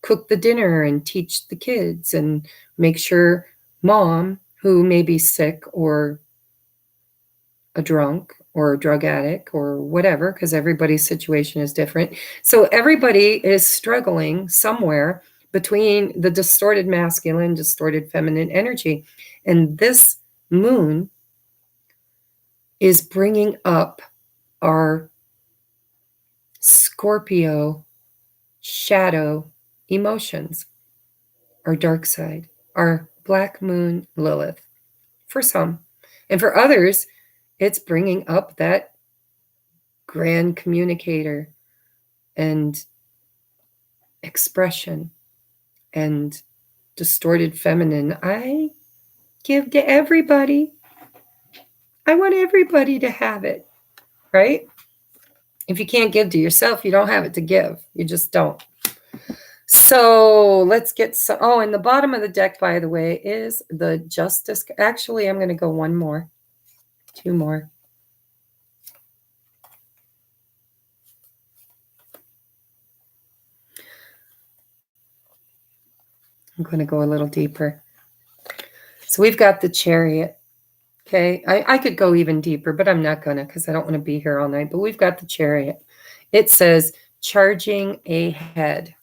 cook the dinner and teach the kids and make sure mom, who may be sick or a drunk or a drug addict or whatever, because everybody's situation is different. So everybody is struggling somewhere between the distorted masculine, distorted feminine energy. And this moon is bringing up our Scorpio shadow emotions, our dark side, our black moon Lilith, for some. And for others, it's bringing up that grand communicator and expression and distorted feminine. I give to everybody. I want everybody to have it, right? If you can't give to yourself, you don't have it to give. You just don't. So let's get some. Oh, and the bottom of the deck, by the way, is the Justice. Actually, I'm going to go one more, two more. I'm going to go a little deeper. So we've got the Chariot. Okay, I could go even deeper, but I'm not going to because I don't want to be here all night. But we've got the Chariot. It says charging ahead.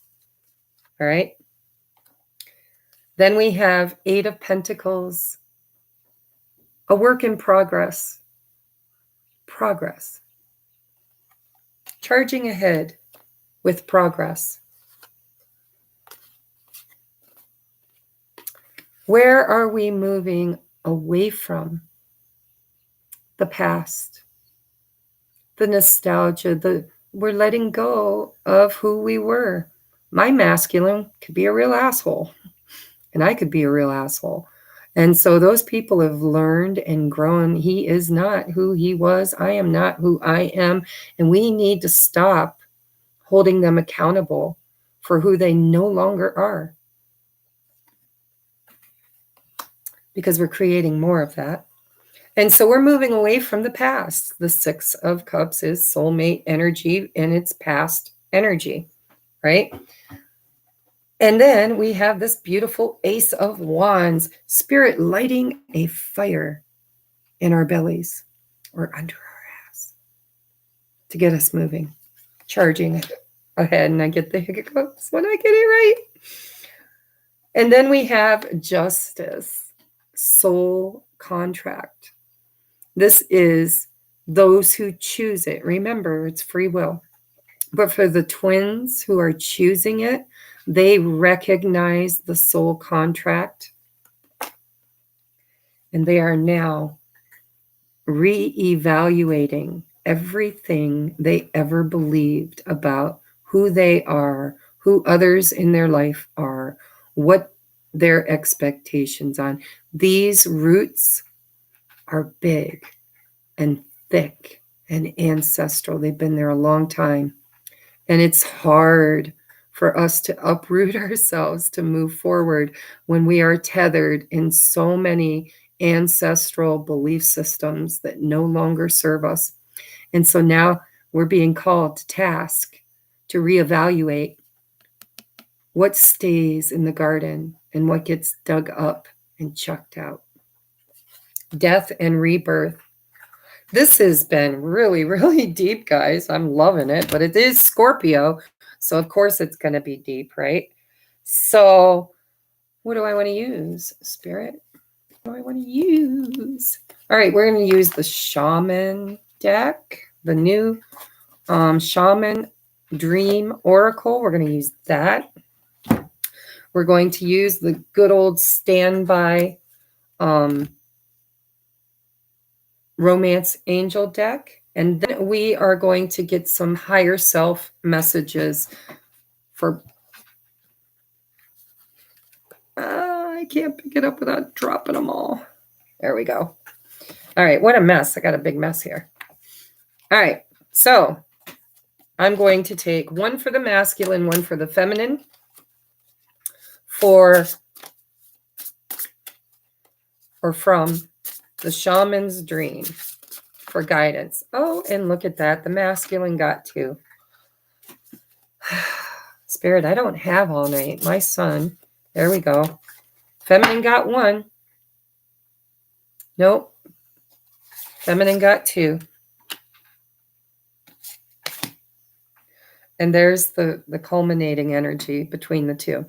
All right. Then we have 8 of Pentacles, a work in progress. Progress. Charging ahead with progress. Where are we moving away from? The past, the nostalgia, we're letting go of who we were. My masculine could be a real asshole, and I could be a real asshole. And so those people have learned and grown. He is not who he was. I am not who I am. And we need to stop holding them accountable for who they no longer are, because we're creating more of that. And so we're moving away from the past. The Six of Cups is soulmate energy and it's past energy, right? And then we have this beautiful Ace of Wands, Spirit lighting a fire in our bellies or under our ass to get us moving, charging ahead. And I get the hiccups when I get it right. And then we have Justice, soul contract. This is those who choose it. Remember, it's free will. But for the twins who are choosing it, they recognize the soul contract. And they are now re-evaluating everything they ever believed about who they are, who others in their life are, what their expectations on. These roots are big and thick and ancestral. They've been there a long time. And it's hard for us to uproot ourselves to move forward when we are tethered in so many ancestral belief systems that no longer serve us. And so now we're being called to task to reevaluate what stays in the garden and what gets dug up and chucked out. Death and rebirth. This has been really, really deep, guys. I'm loving it, but it is Scorpio. So of course it's going to be deep, right? So what do I want to use, Spirit? What do I want to use? All right, we're going to use the Shaman deck, the new Shaman Dream Oracle. We're going to use that. We're going to use the good old standby Romance Angel deck. And then we are going to get some higher self messages for... I can't pick it up without dropping them all. There we go. All right, what a mess. I got a big mess here. All right, so I'm going to take one for the masculine, one for the feminine, from the Shaman's Dream for guidance. Oh, and look at that. The masculine got 2. Spirit, I don't have all night. My son. There we go. Feminine got 1. Nope. Feminine got 2. And there's the culminating energy between the 2.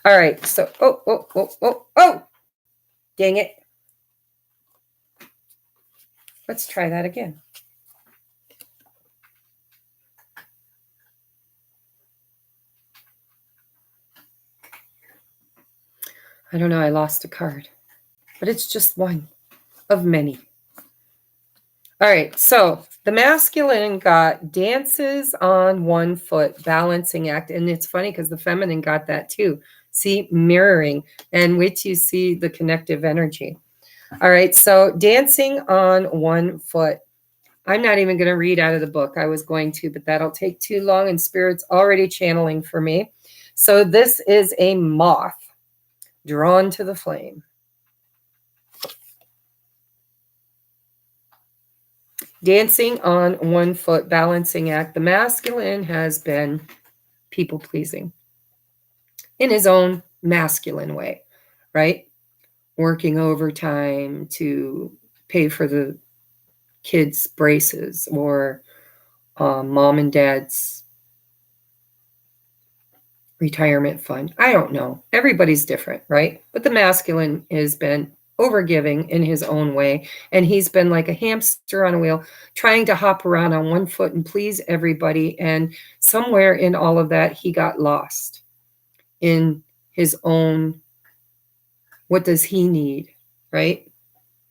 All right. So, oh. Dang it. Let's try that again. I don't know. I lost a card, but it's just one of many. All right. So the masculine got dances on one foot, balancing act. And it's funny because the feminine got that too. See, mirroring. And wait till you see the connective energy. All right. So dancing on one foot. I'm not even going to read out of the book. I was going to, but that'll take too long. And Spirit's already channeling for me. So this is a moth drawn to the flame. Dancing on one foot, balancing act. The masculine has been people pleasing in his own masculine way, right? Working overtime to pay for the kids' braces or mom and dad's retirement fund. I don't know. Everybody's different, right? But the masculine has been overgiving in his own way. And he's been like a hamster on a wheel, trying to hop around on one foot and please everybody. And somewhere in all of that, he got lost in his own What does he need, right?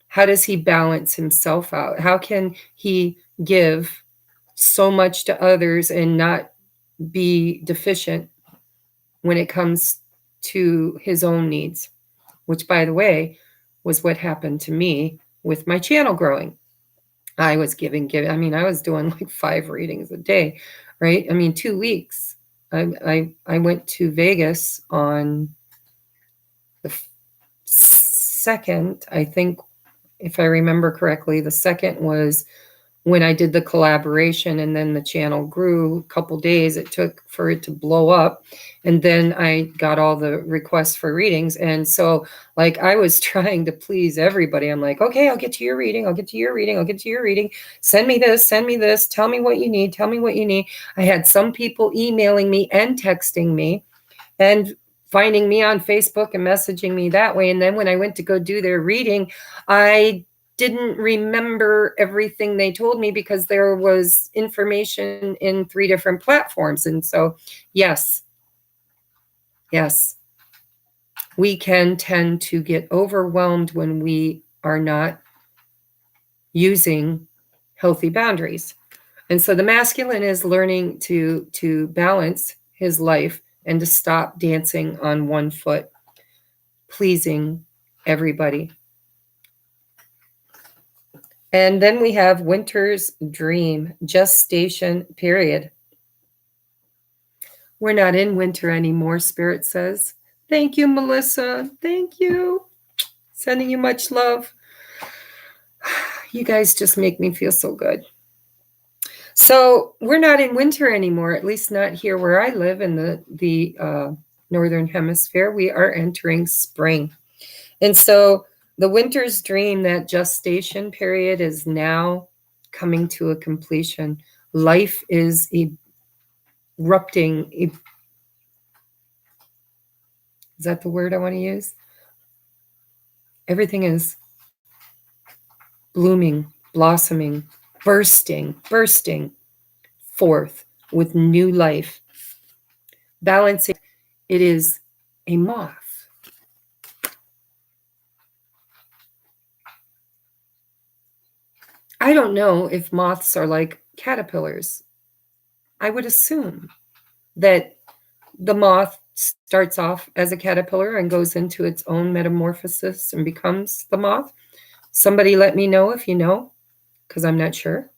How does he balance himself out? How can he give so much to others and not be deficient when it comes to his own needs? Which, by the way, was what happened to me with my channel growing. I was giving. I mean, I was doing like 5 readings a day, right? I mean, 2 weeks. I went to Vegas on the 2nd, I think, if I remember correctly. The 2nd was when I did the collaboration, and then the channel grew. A couple days it took for it to blow up, and then I got all the requests for readings. And so, like, I was trying to please everybody. I'm like, okay, I'll get to your reading, I'll get to your reading, I'll get to your reading. Send me this, tell me what you need, tell me what you need. I had some people emailing me and texting me and finding me on Facebook and messaging me that way. And then when I went to go do their reading, I didn't remember everything they told me because there was information in 3 different platforms. And so, yes, we can tend to get overwhelmed when we are not using healthy boundaries. And so the masculine is learning to balance his life and to stop dancing on one foot, pleasing everybody. And then we have winter's dream, gestation period. We're not in winter anymore, Spirit says. Thank you, Melissa. Thank you. Sending you much love. You guys just make me feel so good. So we're not in winter anymore, at least not here where I live in the Northern Hemisphere. We are entering spring. And so the winter's dream, that gestation period, is now coming to a completion. Life is erupting. Is that the word I want to use? Everything is blooming, blossoming, bursting forth with new life. Balancing, it is a moth. I don't know if moths are like caterpillars. I would assume that the moth starts off as a caterpillar and goes into its own metamorphosis and becomes the moth. Somebody let me know if you know, because I'm not sure.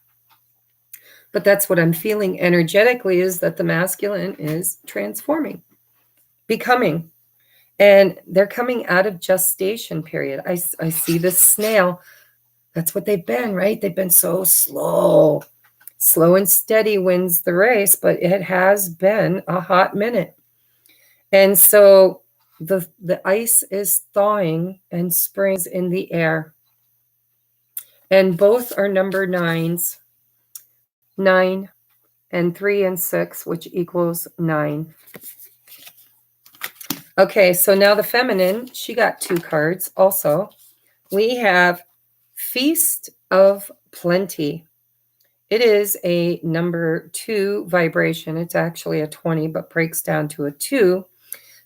But that's what I'm feeling energetically, is that the masculine is transforming, becoming. And they're coming out of gestation period. I see this snail. That's what they've been, right? They've been so slow. Slow and steady wins the race, but it has been a hot minute. And so the ice is thawing and spring's in the air. And both are number 9s, 9 and 3 and 6, which equals 9. Okay, so now the feminine, she got 2 cards also. We have Feast of Plenty. It is a number 2 vibration. It's actually a 20, but breaks down to a 2.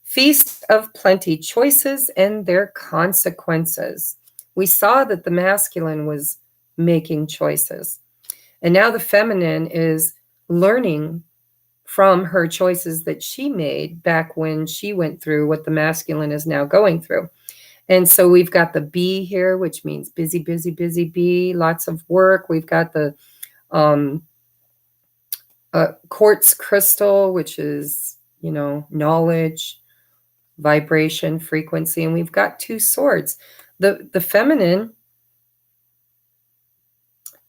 Feast of Plenty, choices and their consequences. We saw that the masculine was making choices. And now the feminine is learning from her choices that she made back when she went through what the masculine is now going through. And so we've got the bee here, which means busy, busy, busy bee, lots of work. We've got the quartz crystal, which is, knowledge, vibration, frequency. And we've got 2 swords. The feminine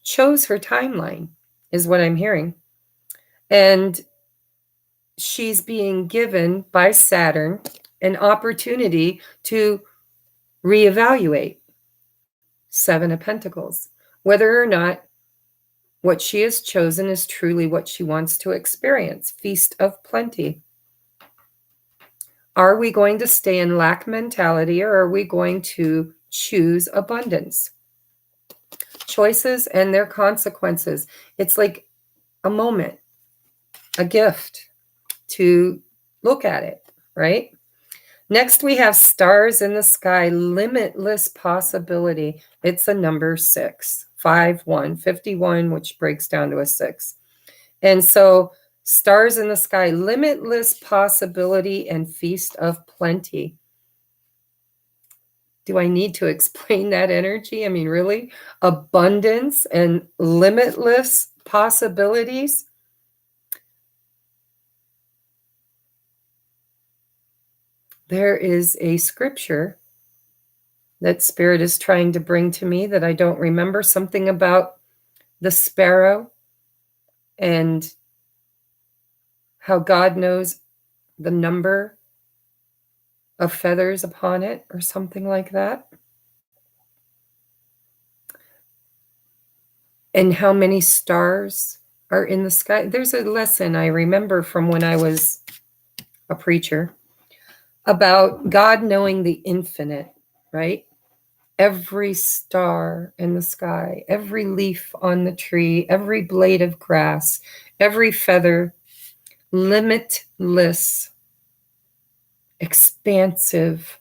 chose her timeline, is what I'm hearing. And she's being given by Saturn an opportunity to reevaluate. 7 of Pentacles. Whether or not what she has chosen is truly what she wants to experience. Feast of Plenty. Are we going to stay in lack mentality, or are we going to choose abundance? Choices and their consequences. It's like a moment, a gift to look at it, right? Next, we have stars in the sky, limitless possibility. It's a number 6, 5, 1, 51, which breaks down to a 6. And so stars in the sky, limitless possibility and feast of plenty. Do I need to explain that energy? I mean, really? Abundance and limitless possibilities. There is a scripture that Spirit is trying to bring to me that I don't remember, something about the sparrow and how God knows the number of feathers upon it, or something like that. And how many stars are in the sky. There's a lesson I remember from when I was a preacher about God knowing the infinite, right? Every star in the sky, every leaf on the tree, every blade of grass, every feather, limitless, expansive,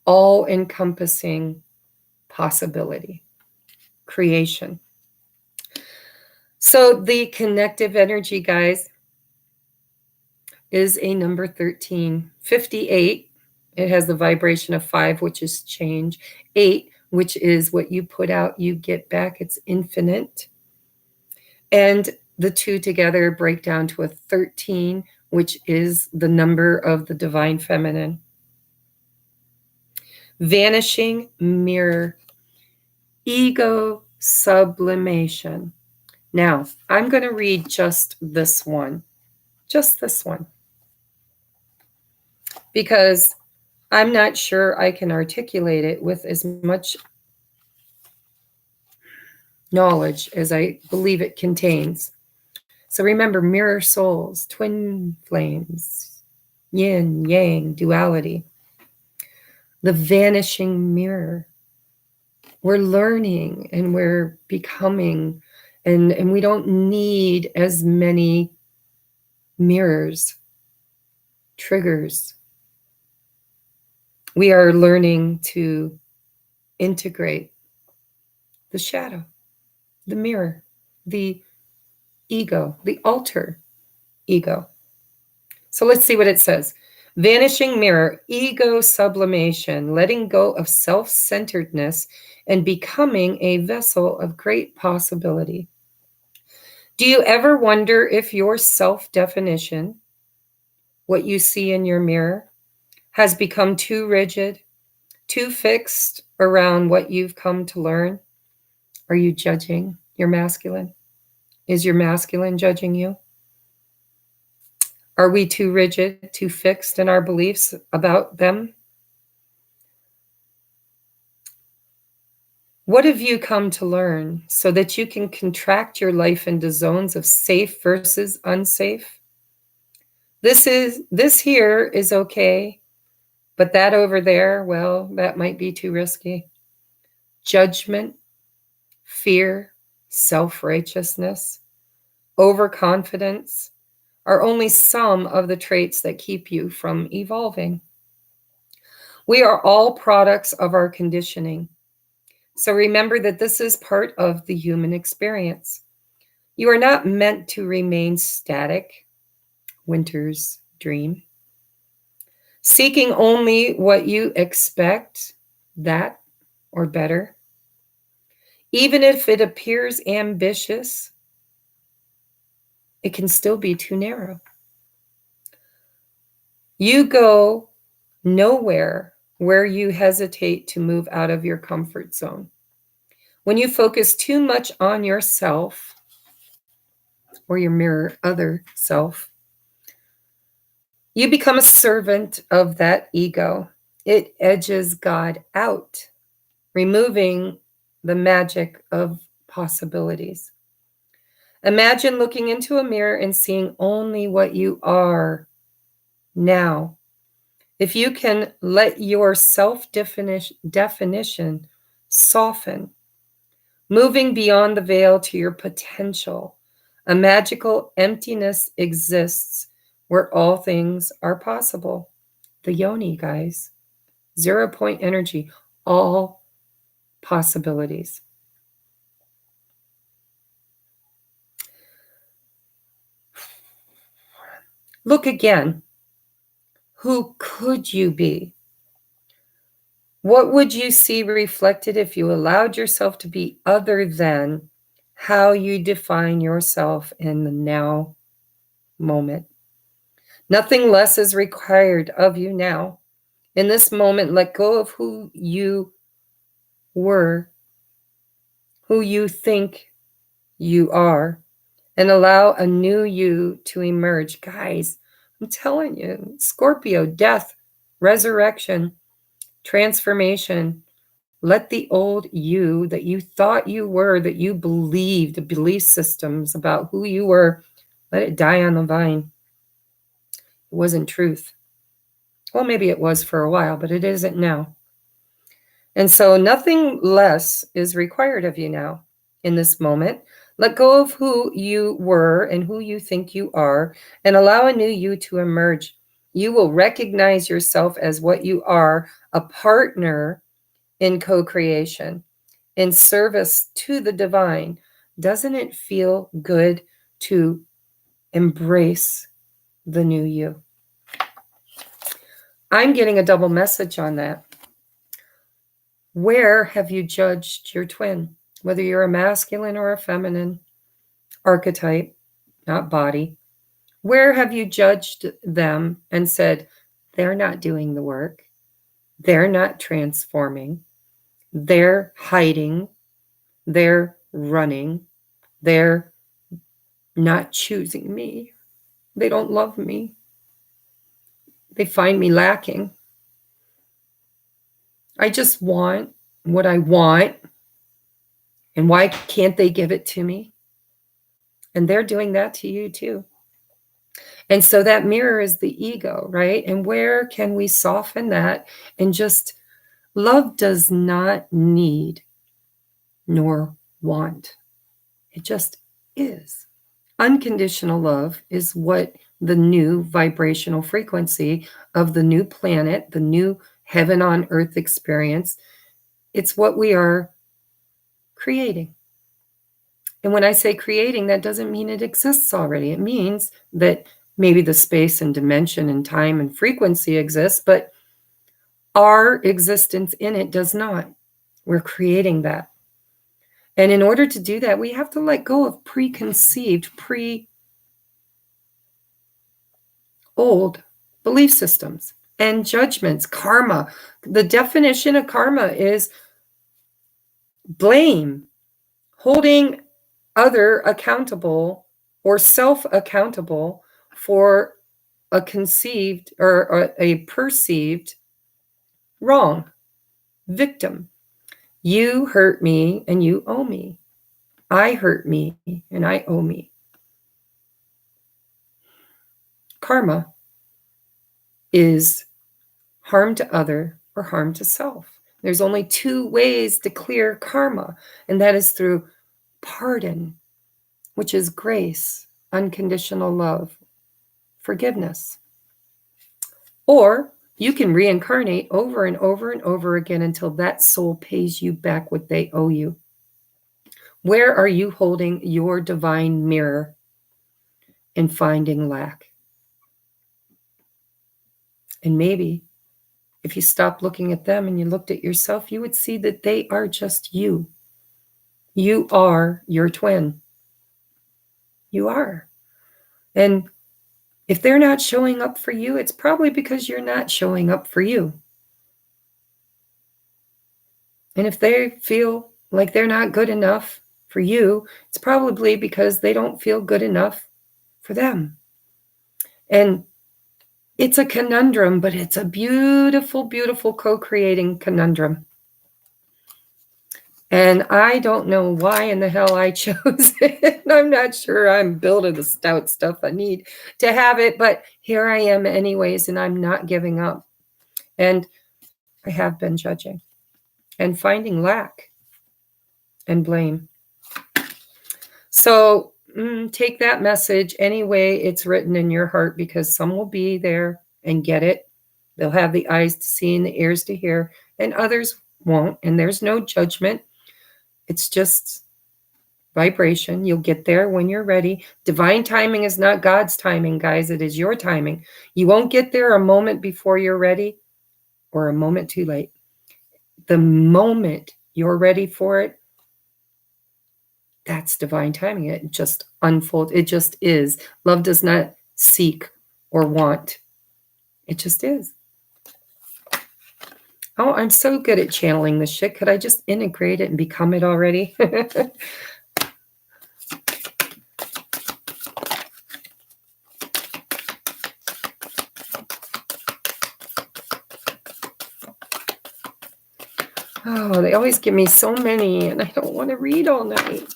all-encompassing possibility, creation. So the connective energy, guys, is a number 13. 58, it has the vibration of 5, which is change. 8, which is what you put out, you get back. It's infinite. And the two together break down to a 13, which is the number of the divine feminine. Vanishing mirror, ego sublimation. Now, I'm going to read just this one, because I'm not sure I can articulate it with as much knowledge as I believe it contains. So remember, mirror souls, twin flames, yin, yang, duality. The vanishing mirror. We're learning and we're becoming, and we don't need as many mirrors, triggers. We are learning to integrate the shadow, the mirror, the ego, the alter ego. So let's see what it says. Vanishing mirror, ego sublimation, letting go of self-centeredness and becoming a vessel of great possibility. Do you ever wonder if your self-definition, what you see in your mirror, has become too rigid, too fixed around what you've come to learn? Are you judging your masculine? Is your masculine judging you? Are we too rigid, too fixed in our beliefs about them? What have you come to learn so that you can contract your life into zones of safe versus unsafe? This here is okay, but that over there, well, that might be too risky. Judgment, fear, self-righteousness, overconfidence are only some of the traits that keep you from evolving. We are all products of our conditioning. So remember that this is part of the human experience. You are not meant to remain static, Winter's dream, seeking only what you expect, that or better. Even if it appears ambitious, it can still be too narrow. You go nowhere where you hesitate to move out of your comfort zone. When you focus too much on yourself or your mirror other self, you become a servant of that ego. It edges God out, removing the magic of possibilities. Imagine looking into a mirror and seeing only what you are now. If you can let your self-definition soften, moving beyond the veil to your potential, a magical emptiness exists where all things are possible. the yoni, guys. 0 point energy, all possibilities. Look again. Who could you be? What would you see reflected if you allowed yourself to be other than how you define yourself in the now moment? Nothing less is required of you now. In this moment, let go of who you were, who you think you are, and allow a new you to emerge. Guys, I'm telling you, Scorpio, death, resurrection, transformation. Let the old you that you thought you were, that you believed, the belief systems about who you were, let it die on the vine. It wasn't truth. Well, maybe it was for a while, but it isn't now. And so nothing less is required of you now in this moment. Let go of who you were and who you think you are and allow a new you to emerge. You will recognize yourself as what you are, a partner in co-creation, in service to the divine. Doesn't it feel good to embrace the new you? I'm getting a double message on that. Where have you judged your twin? Whether you're a masculine or a feminine archetype, not body. Where have you judged them and said, they're not doing the work, they're not transforming, they're hiding, they're running, they're not choosing me, they don't love me, they find me lacking. I just want what I want, and why can't they give it to me? And they're doing that to you too. And so that mirror is the ego, right? And where can we soften that and just, love does not need nor want. It just is. Unconditional love is what the new vibrational frequency of the new planet, the new heaven on earth experience, it's what we are creating. And when I say creating, that doesn't mean it exists already. It means that maybe the space and dimension and time and frequency exists, but our existence in it does not. We're creating that. And in order to do that, we have to let go of preconceived, old belief systems and judgments, karma. The definition of karma is blame, holding other accountable or self-accountable for a conceived or a perceived wrong. Victim. You hurt me and you owe me. I hurt me and I owe me. Karma is harm to other or harm to self. There's only 2 ways to clear karma, and that is through pardon, which is grace, unconditional love, forgiveness. Or you can reincarnate over and over and over again until that soul pays you back what they owe you. Where are you holding your divine mirror and finding lack? And maybe if you stopped looking at them and you looked at yourself, you would see that they are just you. You are your twin. You are. And if they're not showing up for you, it's probably because you're not showing up for you. And if they feel like they're not good enough for you, it's probably because they don't feel good enough for them. And it's a conundrum, but it's a beautiful, beautiful co-creating conundrum. And I don't know why in the hell I chose it. I'm not sure I'm built of the stout stuff I need to have it, but here I am anyways, and I'm not giving up. And I have been judging and finding lack and blame. So take that message any way it's written in your heart, because some will be there and get it They'll have the eyes to see and the ears to hear, and others won't. And there's no judgment. It's just vibration. You'll get there when you're ready. Divine timing is not God's timing, guys. It is your timing. You won't get there a moment before you're ready or a moment too late. The moment you're ready for it, that's divine timing. It just unfolds. It just is. Love does not seek or want. It just is. Oh, I'm so good at channeling this shit. Could I just integrate it and become it already? Oh, they always give me so many, and I don't want to read all night.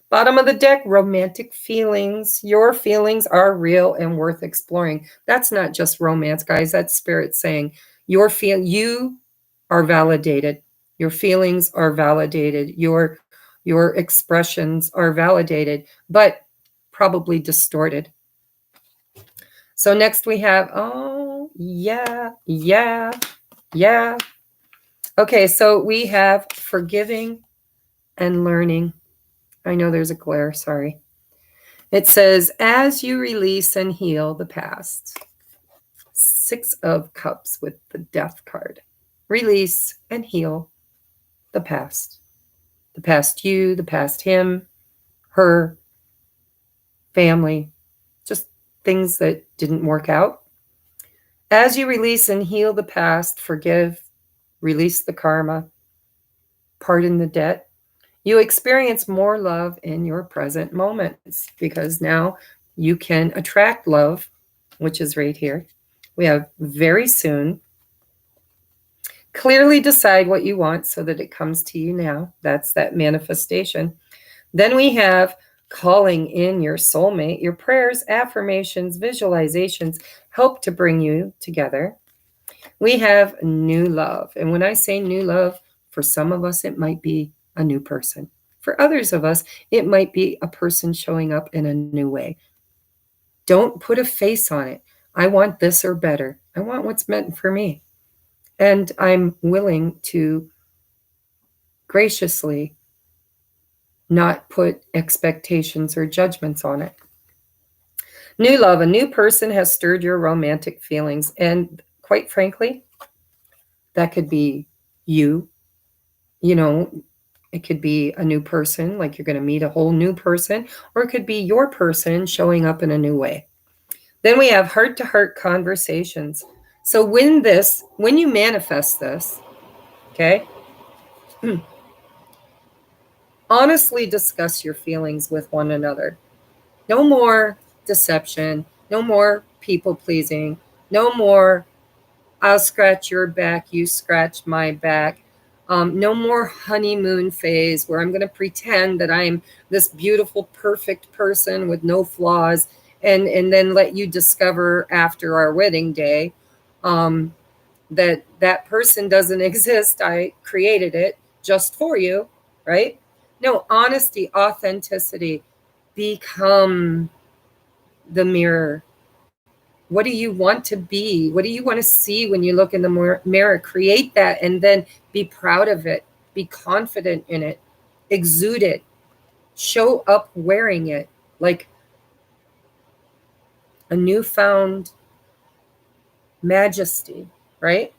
Bottom of the deck, romantic feelings. Your feelings are real and worth exploring. That's not just romance, guys. That's spirit saying you are validated. Your feelings are validated. Your expressions are validated, but probably distorted. So next we have, oh, yeah. Okay, so we have forgiving and learning. I know there's a glare, sorry. It says, as you release and heal the past. 6 of Cups with the Death card. Release and heal the past. The past you, the past him, her, family, just things that didn't work out. As you release and heal the past, forgive, release the karma, pardon the debt, you experience more love in your present moments because now you can attract love, which is right here. We have very soon. Clearly decide what you want so that it comes to you now. That's that manifestation. Then we have calling in your soulmate. Your prayers, affirmations, visualizations help to bring you together. We have new love. And when I say new love, for some of us, it might be a new person. For others of us, it might be a person showing up in a new way. Don't put a face on it. I want this or better. I want what's meant for me. And I'm willing to graciously not put expectations or judgments on it. New love. A new person has stirred your romantic feelings. And quite frankly, that could be you. You know, it could be a new person, like you're going to meet a whole new person, or it could be your person showing up in a new way. Then we have heart-to-heart conversations. So when you manifest this, okay, honestly discuss your feelings with one another. No more deception, no more people-pleasing, no more I'll scratch your back, you scratch my back. No more honeymoon phase where I'm going to pretend that I'm this beautiful, perfect person with no flaws and then let you discover after our wedding day that person doesn't exist. I created it just for you, right? No, honesty, authenticity, become the mirror. What do you want to be? What do you want to see when you look in the mirror? Create that and then be proud of it. Be confident in it. Exude it. Show up wearing it like a newfound majesty, right?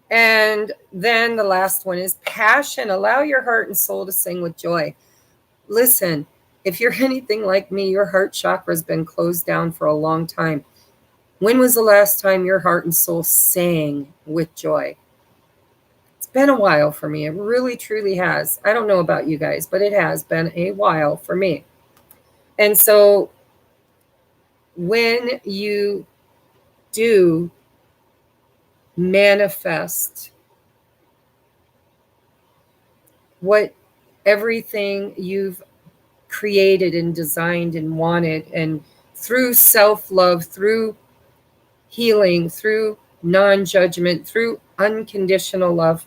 And then the last one is passion. Allow your heart and soul to sing with joy. Listen, if you're anything like me, your heart chakra has been closed down for a long time. When was the last time your heart and soul sang with joy? It's been a while for me. It really, truly has. I don't know about you guys, but it has been a while for me. And so when you do manifest what everything you've created and designed and wanted, and through self-love, through healing, through non-judgment, through unconditional love,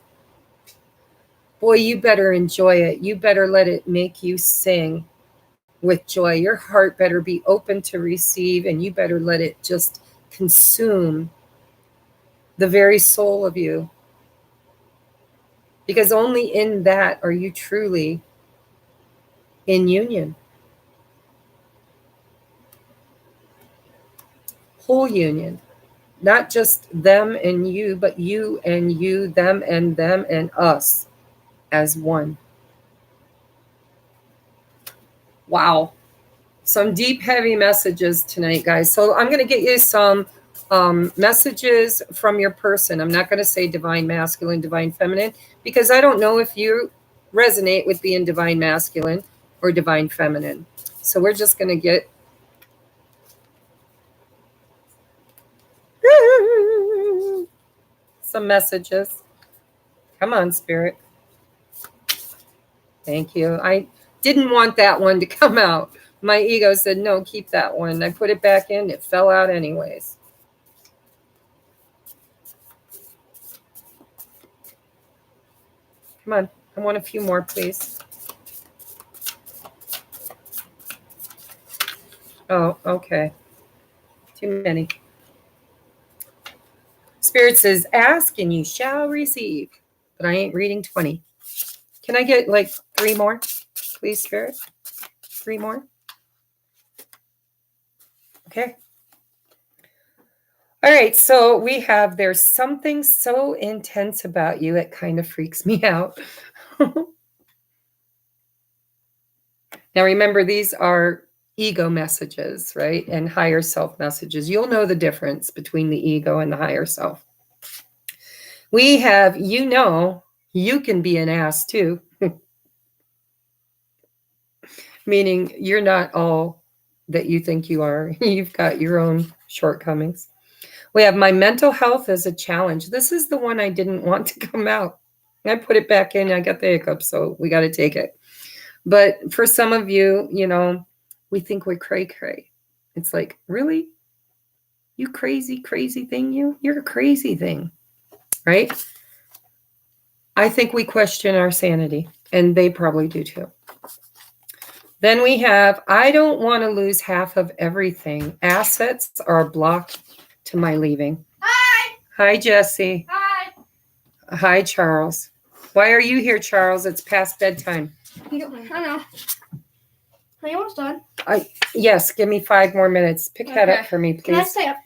boy, you better enjoy it. You better let it make you sing with joy. Your heart better be open to receive, and you better let it just consume the very soul of you. Because only in that are you truly in union. Whole union. Not just them and you, but you, them and us as one. Wow. Some deep, heavy messages tonight, guys. So I'm going to get you some messages from your person. I'm not going to say divine masculine, divine feminine, because I don't know if you resonate with being divine masculine or divine feminine. So we're just going to get some messages. Come on, Spirit. Thank you. I didn't want that one to come out. My ego said, no, keep that one. I put it back in. It fell out anyways. Come on. I want a few more, please. Oh, okay. Too many. Spirit says, ask and you shall receive. But I ain't reading 20. Can I get like 3 more, please, Spirit? 3 more? Okay. All right, so we have, there's something so intense about you, it kind of freaks me out. Now, remember, these are ego messages, right? And higher self messages. You'll know the difference between the ego and the higher self. We have, you can be an ass too. Meaning you're not all that you think you are. You've got your own shortcomings. We have my mental health as a challenge. This is the one I didn't want to come out. I put it back in. I got the hiccup, so we got to take it. But for some of you, we think we're cray-cray. It's like, really? You crazy, crazy thing, you? You're a crazy thing, right? I think we question our sanity, and they probably do too. Then we have, I don't want to lose half of everything. Assets are blocked to my leaving. Hi. Hi, Jesse. Hi. Hi, Charles. Why are you here, Charles? It's past bedtime. I know. Are you almost done? Yes, give me 5 more minutes. Pick that up for me, please. Can I stay up?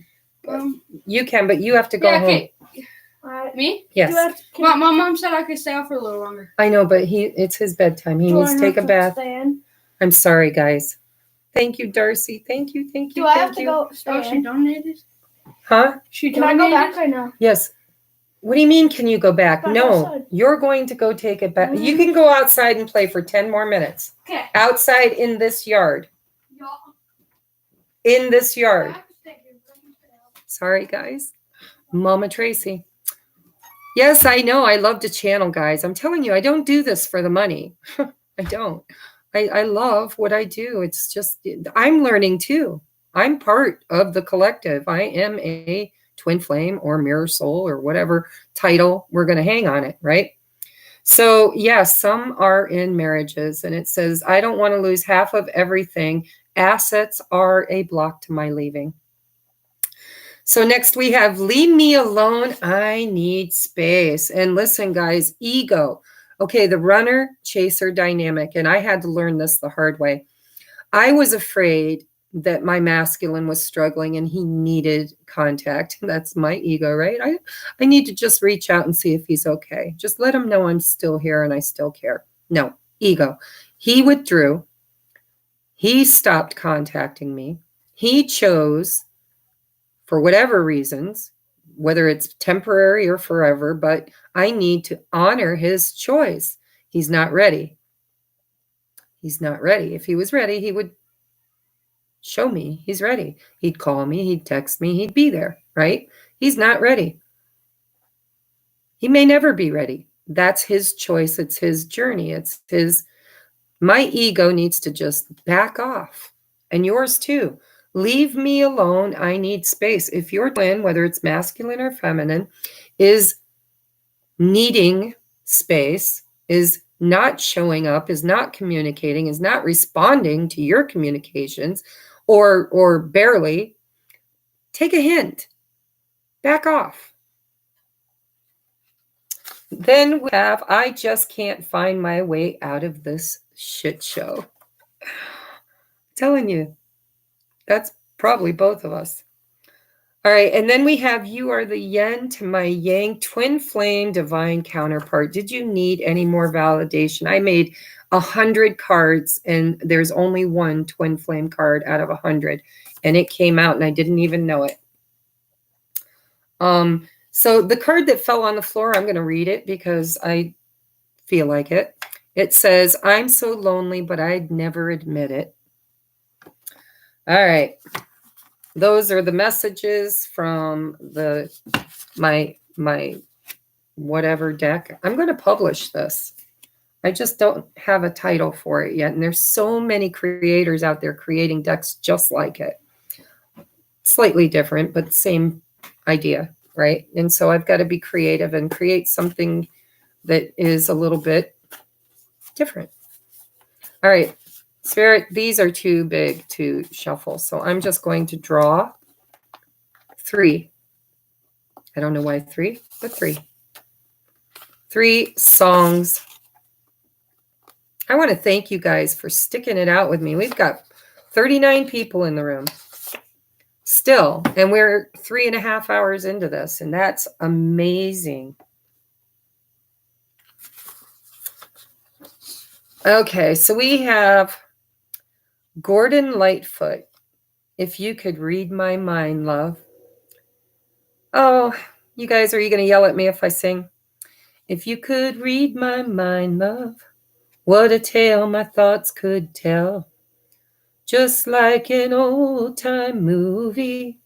You can, but you have to go home. Okay. Me? Yes. My mom said I could stay out for a little longer. I know, but it's his bedtime. He needs to take a bath. I'm sorry, guys. Thank you, Darcy. Thank you. Do I have to go stay Oh, she in? donated? Huh? Can I go back right now? Yes. What do you mean, can you go back? Back No, outside. you're going to go take it back. You can go outside and play for 10 more minutes. Okay. Outside in this yard. Yeah. In this I yard. have to stay here, but I can stay out. Sorry, guys. Mama Tracy. Yes, I know. I love to channel, guys. I'm telling you, I don't do this for the money. I don't. I love what I do. It's just, I'm learning too. I'm part of the collective. I am a twin flame or mirror soul or whatever title we're going to hang on it, right? So, yes, some are in marriages, and it says, I don't want to lose half of everything. Assets are a block to my leaving. So next we have, leave me alone. I need space. And listen, guys, ego. Okay, the runner chaser dynamic. And I had to learn this the hard way. I was afraid that my masculine was struggling and he needed contact. That's my ego, right? I need to just reach out and see if he's okay. Just let him know I'm still here and I still care. No, ego. He withdrew. He stopped contacting me. He chose, for whatever reasons, whether it's temporary or forever, but I need to honor his choice. He's not ready. He's not ready. If he was ready, he would show me he's ready. He'd call me, he'd text me, he'd be there, right? He's not ready. He may never be ready. That's his choice. It's his journey. It's his, my ego needs to just back off, and yours too. Leave me alone. I need space. If your twin, whether it's masculine or feminine, is needing space, is not showing up, is not communicating, is not responding to your communications, or barely, take a hint. Back off. Then we have, I just can't find my way out of this shit show. Telling you, that's probably both of us. All right, and then we have, you are the yin to my yang, twin flame, divine counterpart. Did you need any more validation? I made 100 cards, and there's only one twin flame card out of 100, and it came out, and I didn't even know it. So the card that fell on the floor, I'm going to read it because I feel like it. It says, I'm so lonely, but I'd never admit it. All right. Those are the messages from my whatever deck. I'm going to publish this. I just don't have a title for it yet. And there's so many creators out there creating decks just like it. Slightly different, but same idea, right? And so I've got to be creative and create something that is a little bit different. All right. Spirit, these are too big to shuffle. So I'm just going to draw 3. I don't know why 3, but 3. 3 songs. I want to thank you guys for sticking it out with me. We've got 39 people in the room still, and we're 3.5 hours into this, and that's amazing. Okay, so we have Gordon Lightfoot. If you could read my mind, love. Oh, you guys, are you going to yell at me if I sing? If you could read my mind, love, what a tale my thoughts could tell. Just like an old-time movie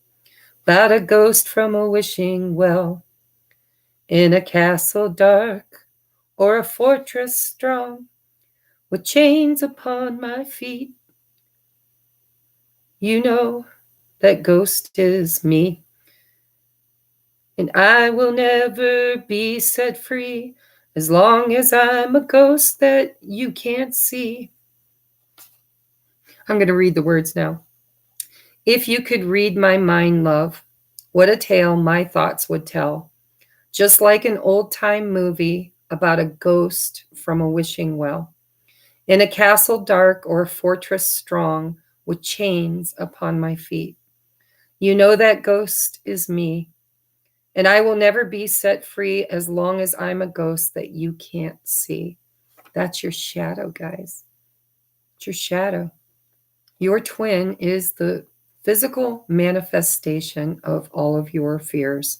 about a ghost from a wishing well. In a castle dark or a fortress strong, with chains upon my feet. You know that ghost is me. And I will never be set free as long as I'm a ghost that you can't see. I'm going to read the words now. If you could read my mind, love, what a tale my thoughts would tell. Just like an old-time movie about a ghost from a wishing well. In a castle dark or a fortress strong with chains upon my feet. You know that ghost is me. And I will never be set free as long as I'm a ghost that you can't see. That's your shadow, guys. It's your shadow. Your twin is the physical manifestation of all of your fears.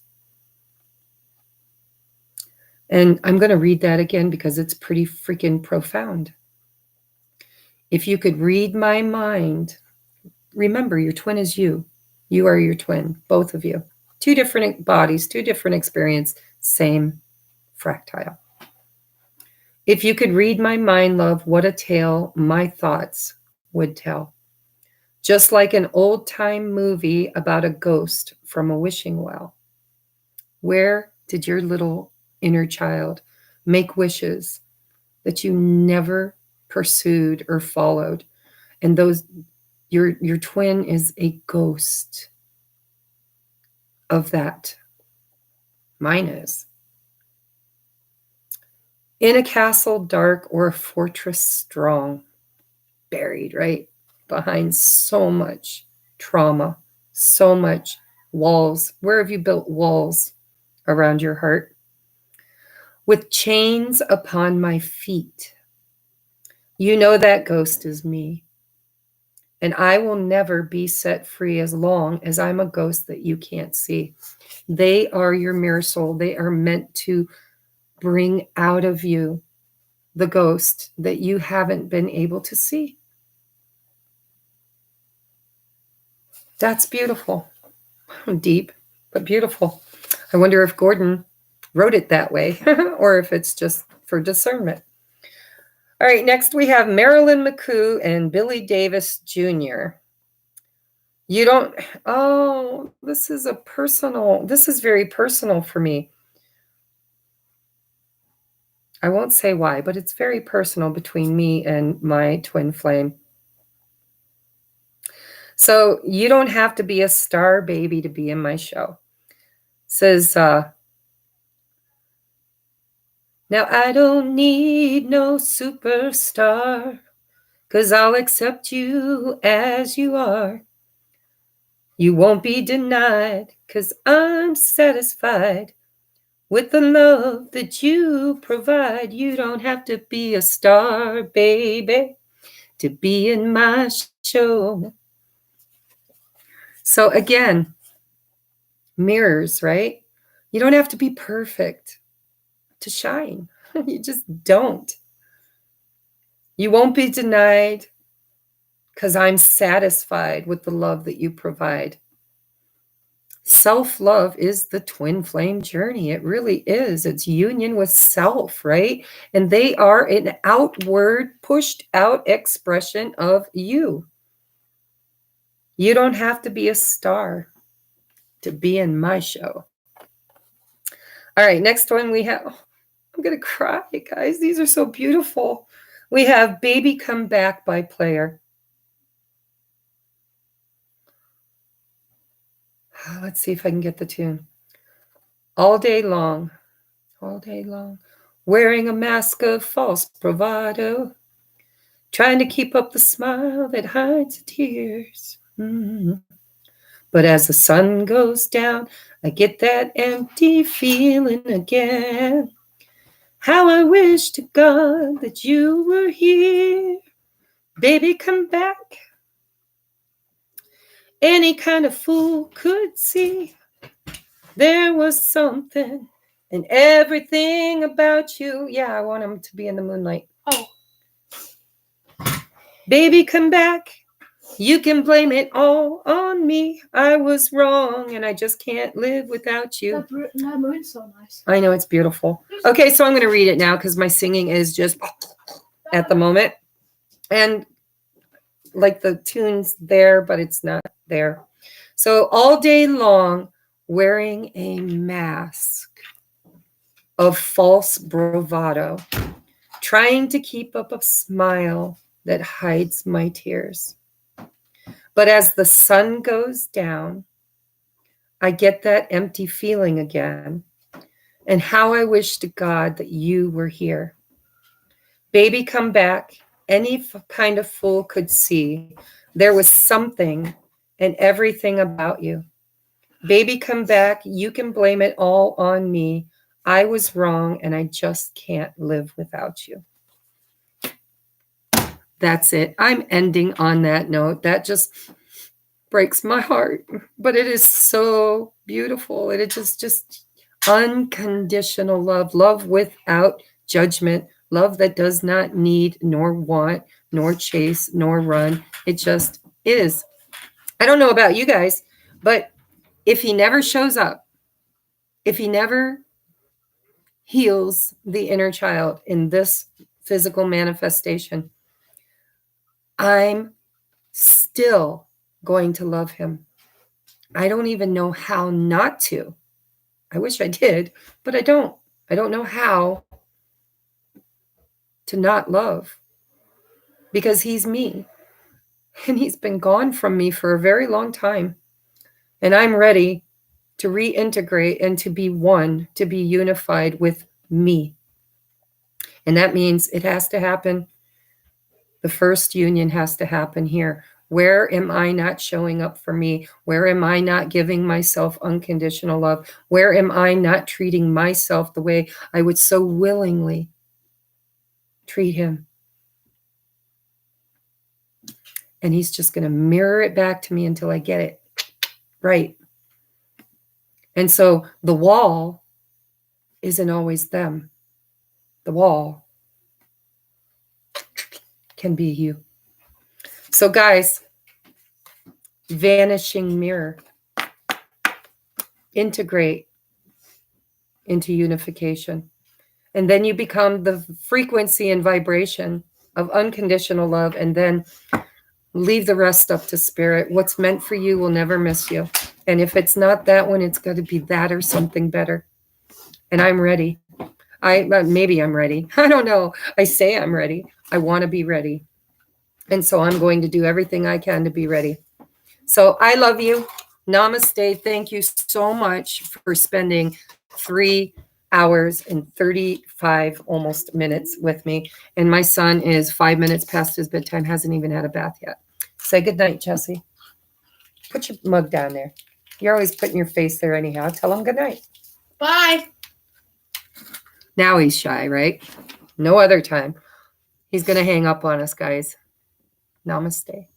And I'm going to read that again because it's pretty freaking profound. If you could read my mind, remember your twin is you. You are your twin, both of you. 2 different bodies, 2 different experience, same fractile. If you could read my mind, love, what a tale my thoughts would tell. Just like an old-time movie about a ghost from a wishing well. Where did your little inner child make wishes that you never pursued or followed? And those, your twin is a ghost of that. Mine is. In a castle dark or a fortress strong, buried right behind so much trauma, so much walls. Where have you built walls around your heart? With chains upon my feet. You know that ghost is me. And I will never be set free as long as I'm a ghost that you can't see. They are your mirror soul. They are meant to bring out of you the ghost that you haven't been able to see. That's beautiful. Deep, but beautiful. I wonder if Gordon wrote it that way or if it's just for discernment. All right, next we have Marilyn McCoo and Billy Davis Jr. You don't, oh, this is very personal for me. I won't say why, but it's very personal between me and my twin flame. So you don't have to be a star baby to be in my show. It says, Now I don't need no superstar, 'cause I'll accept you as you are. You won't be denied, 'cause I'm satisfied with the love that you provide. You don't have to be a star, baby, to be in my show. So again, mirrors, right? You don't have to be perfect to shine. You just don't. You won't be denied, because I'm satisfied with the love that you provide. Self-love is the twin flame journey. It really is. It's union with self, right? And they are an outward, pushed out expression of you. You don't have to be a star to be in my show. All right, next one we have, I'm going to cry, guys. These are so beautiful. We have Baby Come Back by Player. Let's see if I can get the tune. All day long, wearing a mask of false bravado, trying to keep up the smile that hides the tears. But as the sun goes down, I get that empty feeling again. How I wish to God that you were here. Baby, come back. Any kind of fool could see there was something and everything about you. Yeah, I want him to be in the moonlight. Oh. Baby, come back. You can blame it all on me. I was wrong and I just can't live without you. That moon's so nice. I know, it's beautiful. Okay, so I'm going to read it now because my singing is just at the moment. And like the tune's there, but it's not there. So all day long, wearing a mask of false bravado, trying to keep up a smile that hides my tears. But as the sun goes down, I get that empty feeling again. And how I wish to God that you were here. Baby, come back. Any kind of fool could see there was something and everything about you. Baby, come back. You can blame it all on me. I was wrong and I just can't live without you. That's it. I'm ending on that note. That just breaks my heart, but it is so beautiful. It is just unconditional love, love without judgment, love that does not need nor want nor chase nor run. It just is. I don't know about you guys, but if he never shows up, if he never heals the inner child in this physical manifestation, I'm still going to love him. I don't even know how not to. I wish I did, but I don't. I don't know how to not love, because he's me and he's been gone from me for a very long time. And I'm ready to reintegrate and to be one, to be unified with me. And that means it has to happen. The first union has to happen here. Where am I not showing up for me? Where am I not giving myself unconditional love? Where am I not treating myself the way I would so willingly treat him? And he's just going to mirror it back to me until I get it right. And so the wall isn't always them. The wall can be you. So guys, vanishing mirror, integrate into unification. And then you become the frequency and vibration of unconditional love, and then leave the rest up to spirit. What's meant for you will never miss you. And if it's not that one, it's got to be that or something better. And I'm ready. Maybe I'm ready. I don't know. I say I'm ready. I want to be ready. And so I'm going to do everything I can to be ready. So I love you. Namaste. Thank you so much for spending 3 hours and 35 almost minutes with me. And my son is 5 minutes past his bedtime, hasn't even had a bath yet. Say good night, Jesse. Put your mug down there. You're always putting your face there anyhow. Tell him good night. Bye. Now he's shy, right? No other time. He's going to hang up on us, guys. Namaste.